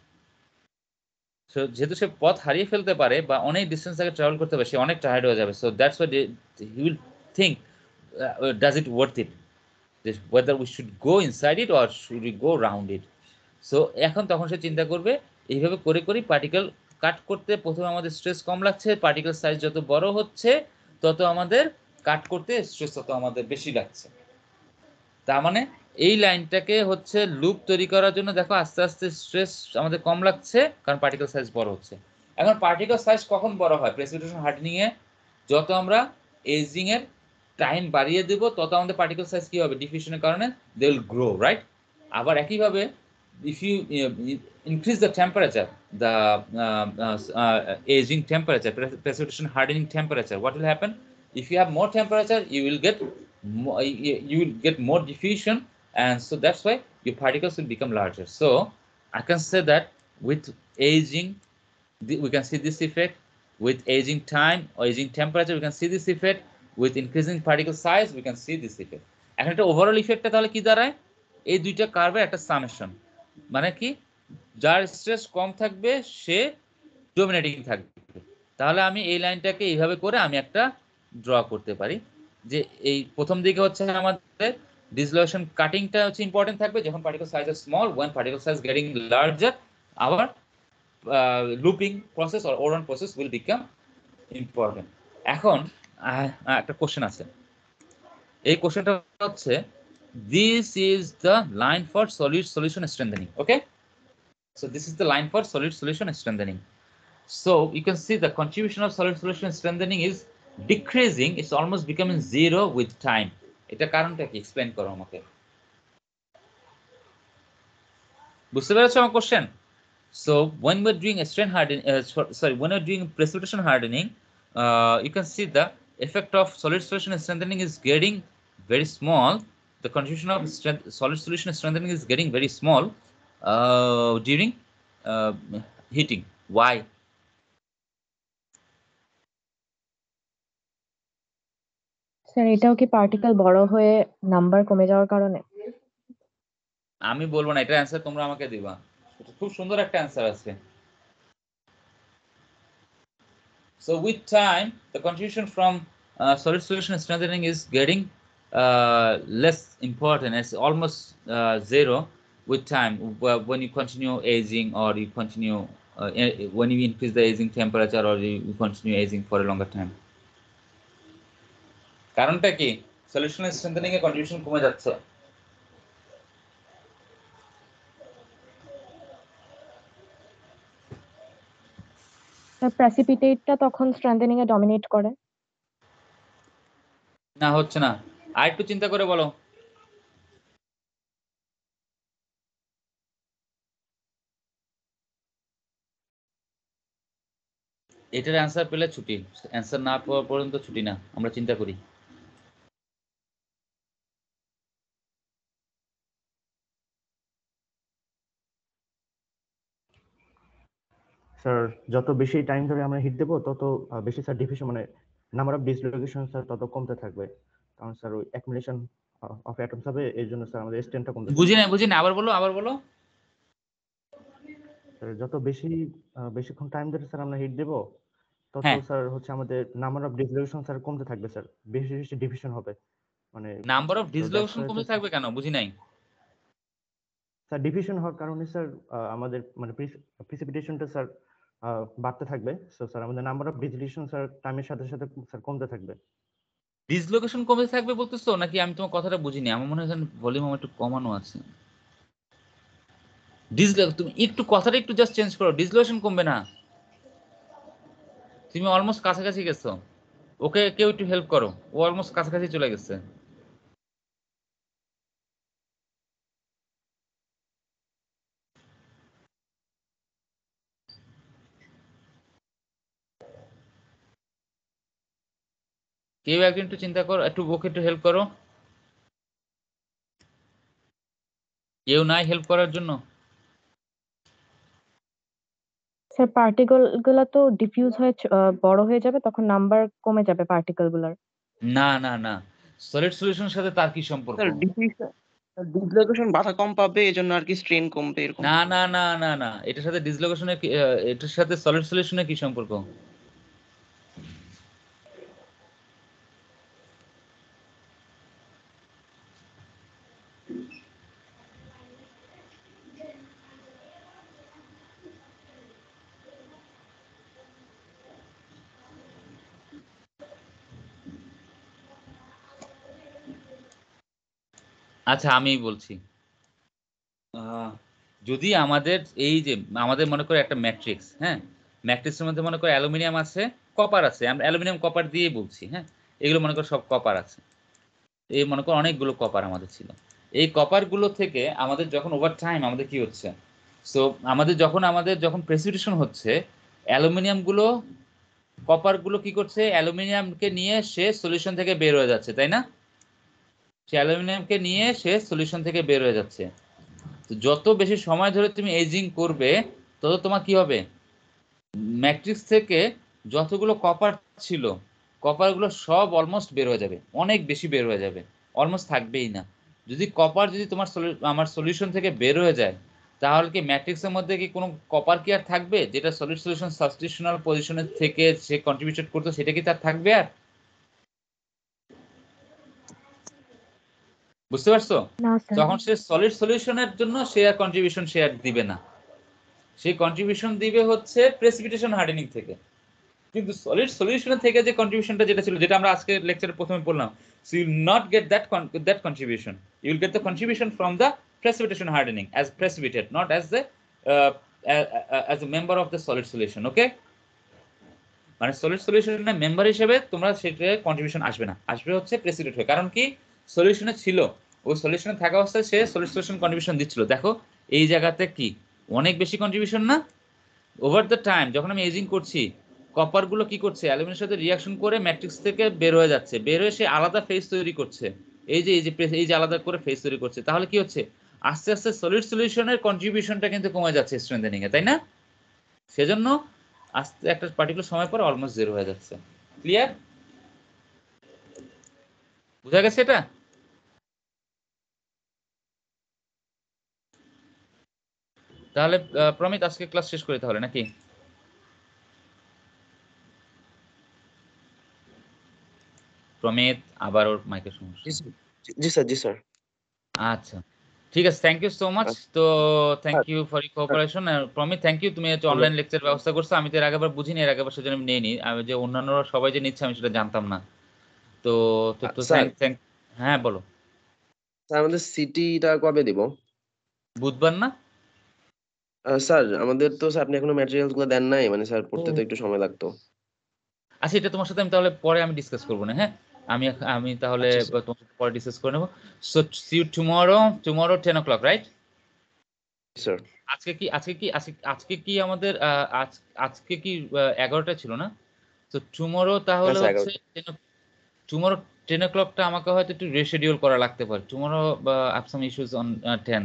যেহেতু সে পথ হারিয়ে ফেলতে পারে বা অনেক ডিস্টেন্স আগে ট্রাভেল করতে পারে, সে অনেক টায়ার্ড হয়ে যাবে। So that's why he will think does it worth it, whether we should go inside it or should we go round it. So এখন তখন সে চিন্তা করবে এইভাবে করে করেই পার্টিকেল কাট করতে প্রথমে আমাদের স্ট্রেস কম লাগছে, পার্টিকেল সাইজ যত বড় হচ্ছে তত আমাদের কাট করতে স্ট্রেস তত আমাদের বেশি লাগছে। তার মানে এই লাইনটাকে হচ্ছে লুপ তৈরি করার জন্য দেখো আস্তে আস্তে স্ট্রেস আমাদের কম লাগছে কারণ পার্টিকেল সাইজ বড় হচ্ছে। এখন পার্টিকেল সাইজ কখন বড় হয়? প্রেসিপিটেশন হার্ডেনিং এ যত আমরা এজিং এর টাইম বাড়িয়ে দেব তত আমাদের পার্টিকেল সাইজ কি হবে? ডিফিউশনের কারণে দে উইল গ্রো, রাইট? আবার একইভাবে if you increase the temperature, the aging temperature, precipitation hardening temperature, what will happen? If you have more temperature, you will get more diffusion, and so that's why your particles will become larger. So I can say that with aging, we can see this effect. With aging time or aging temperature, we can see this effect. With increasing particle size, we can see this effect. এখন এটা overall ইফেক্টটা তাহলে কি দাঁড়ায়? এই দুইটা কার্ভের একটা সামেশন। মানে কি? যার স্ট্রেস কম থাকবে সে ডোমিনেটিং থাকবে। তাহলে আমি এই লাইনটাকে এইভাবে করে আমি একটা ড্র করতে পারি যে এই প্রথম দিকে হচ্ছে আমাদের ডিসলোকেশন কাটিংটা হচ্ছে ইম্পর্টেন্ট থাকবে যখন particle size is small, when particle size getting larger, our looping process or Oron process will become important. এখন একটা কোশ্চেন আছে, এই কোশ্চেনটা হচ্ছে this is the line for solution strengthening. Okay, so this is the line for solid solution strengthening. So you can see the contribution of solid solution strengthening is decreasing, it's almost becoming zero with time. এটা কারণটা কি? Explain করো আমাকে। বুঝতে পেরেছো আমার question? So when we're doing a strain hardening, when we're doing precipitation hardening, you can see the effect of solid solution strengthening is getting very small. The contribution of solid solution strengthening is getting very small during heating. Why? Sir এটাও কি particle বড় হয়ে number কমে যাওয়ার কারণে? আমি বলবো না, এটা অ্যান্সার তোমরা আমাকে দিবা। খুব সুন্দর একটা অ্যান্সার আছে। So with time, the contribution from solid solution strengthening is getting less important. It's almost zero with time when you continue aging or you continue when you increase the aging temperature or you continue aging for a longer time. কারণটা কি? Solution strengthening এর contribution কমে যাচ্ছে। Sir প্রেসিপিটেটটা তখন strengthening এ dominate করে। না, হচ্ছে না। আর একটু চিন্তা করে বলো। এটার অ্যান্সার পেলে ছুটি, অ্যান্সার না পাওয়া পর্যন্ত ছুটি না, আমরা চিন্তা করি। স্যার যত বেশি টাইম ধরে আমরা হিট দেবো তত বেশি স্যার ডিফিউশন মানে নাম্বার অফ ডিসলোকেশন স্যার তত কমতে থাকবে, কারণ স্যার ওই অ্যাকুমুলেশন অফ অ্যাটমস হবে, এর জন্য স্যার আমাদের স্ট্রেনটা কমতে বুঝি থাকবে। না, আবার বলো। স্যার যত বেশিক্ষণ টাইম ধরে স্যার আমরা হিট দেবো তত হ্যাঁ, স্যার হচ্ছে আমাদের নাম্বার অফ ডিসলোকেশন স্যার কমতে থাকবে স্যার, বেশি বেশি ডিফিউশন হবে মানে। নাম্বার অফ তো দ্যাটস ডিসলোকেশন ওয়াই কমতে থাকবে কেন? বুঝি নাই। স্যার ডিফিউশন হওয়ার কারণে স্যার আমাদের মানে প্রিসিপিটেশনটা স্যার বাড়তে থাকবে। সো স্যার আমাদের নাম্বার অফ ডিসলোকেশন স্যার টাইমের সাথে সাথে স্যার কমতে থাকবে। ডিসলোকেশন কমে থাকবে বলতেছো নাকি? আমি তোমার কথাটা বুঝিনি, আমার মনে হয় ভলিউম আমার একটু কমানো আছে। তুমি একটু কথাটা একটু জাস্ট চেঞ্জ করো, ডিসলোকেশন কমবে না। তুমি অলমোস্ট কাছাকাছি গেছো, ওকে কেউ একটু হেল্প করো, ও অলমোস্ট কাছাকাছি চলে গেছে। কেউ একজন একটু চিন্তা করো, একটু ওকে একটু হেল্প করো। কেউ নাই হেল্প করার জন্য? স্যার পার্টিকেল গুলা তো ডিফিউজ হয়ে বড় হয়ে যাবে, তখন নাম্বার কমে যাবে পার্টিকেল গুলার। না না না, সলিড সলিউশনের সাথে তার কি সম্পর্ক? স্যার ডিসলোকেশন বাধা কম পাবে, এই জন্য আর কি স্ট্রেন কমবে এরকম। না না না না না, এটার সাথে ডিসলোকেশনের এটার সাথে সলিড সলিউশনের কি সম্পর্ক? আচ্ছা আমি বলছি, যদি আমাদের এই যে আমাদের মনে করে একটা ম্যাট্রিক্স, হ্যাঁ, ম্যাট্রিক্সের মধ্যে মনে করে অ্যালুমিনিয়াম আছে, কপার আছে, আমরা অ্যালুমিনিয়াম কপার দিয়ে বলছি, হ্যাঁ, এগুলো মনে করো সব কপার আছে, এই মনে করো অনেকগুলো কপার আমাদের ছিল। এই কপারগুলো থেকে আমাদের যখন ওভার টাইম আমাদের কি হচ্ছে, সো আমাদের যখন প্রেসিপিটেশন হচ্ছে, অ্যালুমিনিয়ামগুলো কপারগুলো কি করছে, অ্যালুমিনিয়ামকে নিয়ে সে সলিউশন থেকে বের হয়ে যাচ্ছে, তাই না? সে অ্যালুমিনিয়ামকে নিয়ে সে সলিউশন থেকে বের হয়ে যাচ্ছে। তো যত বেশি সময় ধরে তুমি এজিং করবে, তত তোমার কি হবে, ম্যাট্রিক্স থেকে যতগুলো কপার ছিল, কপারগুলো সব অলমোস্ট বের হয়ে যাবে, অনেক বেশি বের হয়ে যাবে, অলমোস্ট থাকবেই না। যদি কপার যদি তোমার আমার সলিউশন থেকে বের হয়ে যায়, তাহলে কি ম্যাট্রিক্সের মধ্যে কি কোনো কপার কি আর থাকবে, যেটা সলিড সলিউশন সাবস্টিটিউশনাল পজিশনের থেকে সে কন্ট্রিবিউট করতো, সেটা কি তার থাকবে আর? বুঝতে পারছো? না স্যার। তখন সে সলিড সলিউশনের জন্য সে আর কন্ট্রিবিউশন সে আর দিবে না, সেই কন্ট্রিবিউশন দিবে হচ্ছে প্রেসিপিটেশন হার্ডেনিং থেকে। কিন্তু সলিড সলিউশনের থেকে যে কন্ট্রিবিউশনটা যেটা ছিল, যেটা আমরা আজকে লেকচারে প্রথমে বললাম, so you will not get that contribution, you will get the contribution from the precipitation hardening as precipitated, not as a member of the solid solution. Okay, মানে সলিড সলিউশনের মেম্বার হিসেবে তোমরা সেটা কন্ট্রিবিউশন আসবে না, আসবে হচ্ছে প্রেসিপিটেট হয়ে। কারণ কি, সলিউশনে ছিল, ওই সলিউশনে থাকা অবস্থায় সে সলিড সলিউশন কন্ট্রিবিউশন দিচ্ছিল। দেখো এই জায়গাতে কি অনেক বেশি কন্ট্রিবিউশন না? ওভার দ্য টাইম যখন আমি এজিং করছি, কপার গুলো কি করছে, অ্যালুমিনিয়ামের সাথে রিঅ্যাকশন করে ম্যাট্রিক্স থেকে বের হয়ে যাচ্ছে, বের হয়ে সে আলাদা ফেজ তৈরি করছে, এই যে আলাদা করে ফেজ তৈরি করছে। তাহলে কি হচ্ছে, আস্তে আস্তে সলিড সলিউশনের কন্ট্রিবিউশনটা কিন্তু কমে যাচ্ছে স্ট্রেংথেনিং এ, তাই না? সেজন্য আস্তে একটা পার্টিকুলার সময় পর অলমোস্ট জিরো হয়ে যাচ্ছে। ক্লিয়ার? বুঝা গেছে এটা? তাহলে প্রমিত আজকে ক্লাস শেষ করি তাহলে নাকি? প্রমিত আবার ওর মাইকের সমস্যা। জি স্যার, জি স্যার। আচ্ছা ঠিক আছে, থ্যাংক ইউ সো মাচ। তো thank you for your cooperation. Pramit thank you, তুমি হচ্ছে অনলাইন লেকচার ব্যবস্থা করছো, আমি তো এর আগেবার বুঝিনি, এর আগেবার সেজন্য আমি নেইনি, আমি যে অন্যান্যরা সবাই যে নিচ্ছে আমি সেটা জানতাম না। তো তো তো স্যার, থ্যাংক। হ্যাঁ বলো। স্যার আমাদের সিটিটা কবে দিব? বুধবার না? স্যার আমাদের তো স্যার আপনি এখনো ম্যাটেরিয়ালস গুলো দেন নাই, মানে স্যার পড়তে তো একটু সময় লাগতো। আচ্ছা এটা তোমার সাথে আমি তাহলে পরে আমি ডিসকাস করবো না, হ্যাঁ, আমি তাহলে আচ্ছা স্যার। তোমার সাথে পরে ডিসকাস করে নেবো। So see you tomorrow 10 o'clock, right? Sir আজকে কি আমাদের আজকে কি 11টা ছিল না? তো টুমরো হ্যাঁ তাহলে স্যার, হচ্ছে টুমরো 10 o'clock টা আমাকে হয়তো একটু রিশিডিউল করা লাগতে পারে টুমরো, বা I have some issues on 10।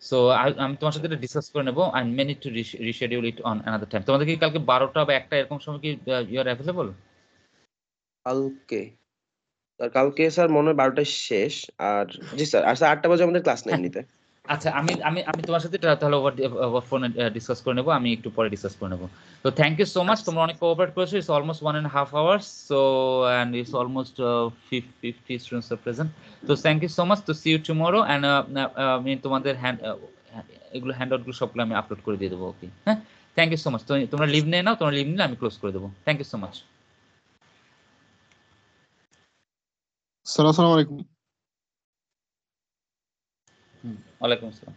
So আমি তোমার সাথে এটা ডিসকাস করে নেবো, I may need to reschedule it on another time. তোমাদের কি কালকে 12টা বা 1টা এরকম সময় কি ইউ আর অ্যাভেলেবল? কালকে কালকে স্যার মনে হয় 12টায় শেষ। আর জি স্যার, আর স্যার 8টা বাজে আমাদের ক্লাস নাই এমনিতে। আচ্ছা আমি আমি আমি তোমার সাথে এটা তাহলে ওভার ফোনে ডিসকাস করে নেবো, আমি একটু পরে ডিসকাস করে নেবো। তো থ্যাংক ইউ সো মাচ, আচ্ছা তোমরা অনেক কোঅপারেট করেছো। It's almost 1.5 hours, so and it's almost 50 students are present. তো থ্যাংক ইউ সো মাচ, তো সি ইউ টুমরো। অ্যান্ড আমি তোমাদের এগুলো হ্যান্ড আউটগুলো সবগুলো আমি আপলোড করে দিয়ে দেবো। ওকে, হ্যাঁ, থ্যাংক ইউ সো মাচ। তোমরা লিভ নিয়ে নাও, তোমরা লিভ নিলে আমি ক্লোজ করে দেবো। Thank you so much. Sir আসসালামু আলাইকুম। ওয়ালাইকুম আসসালাম।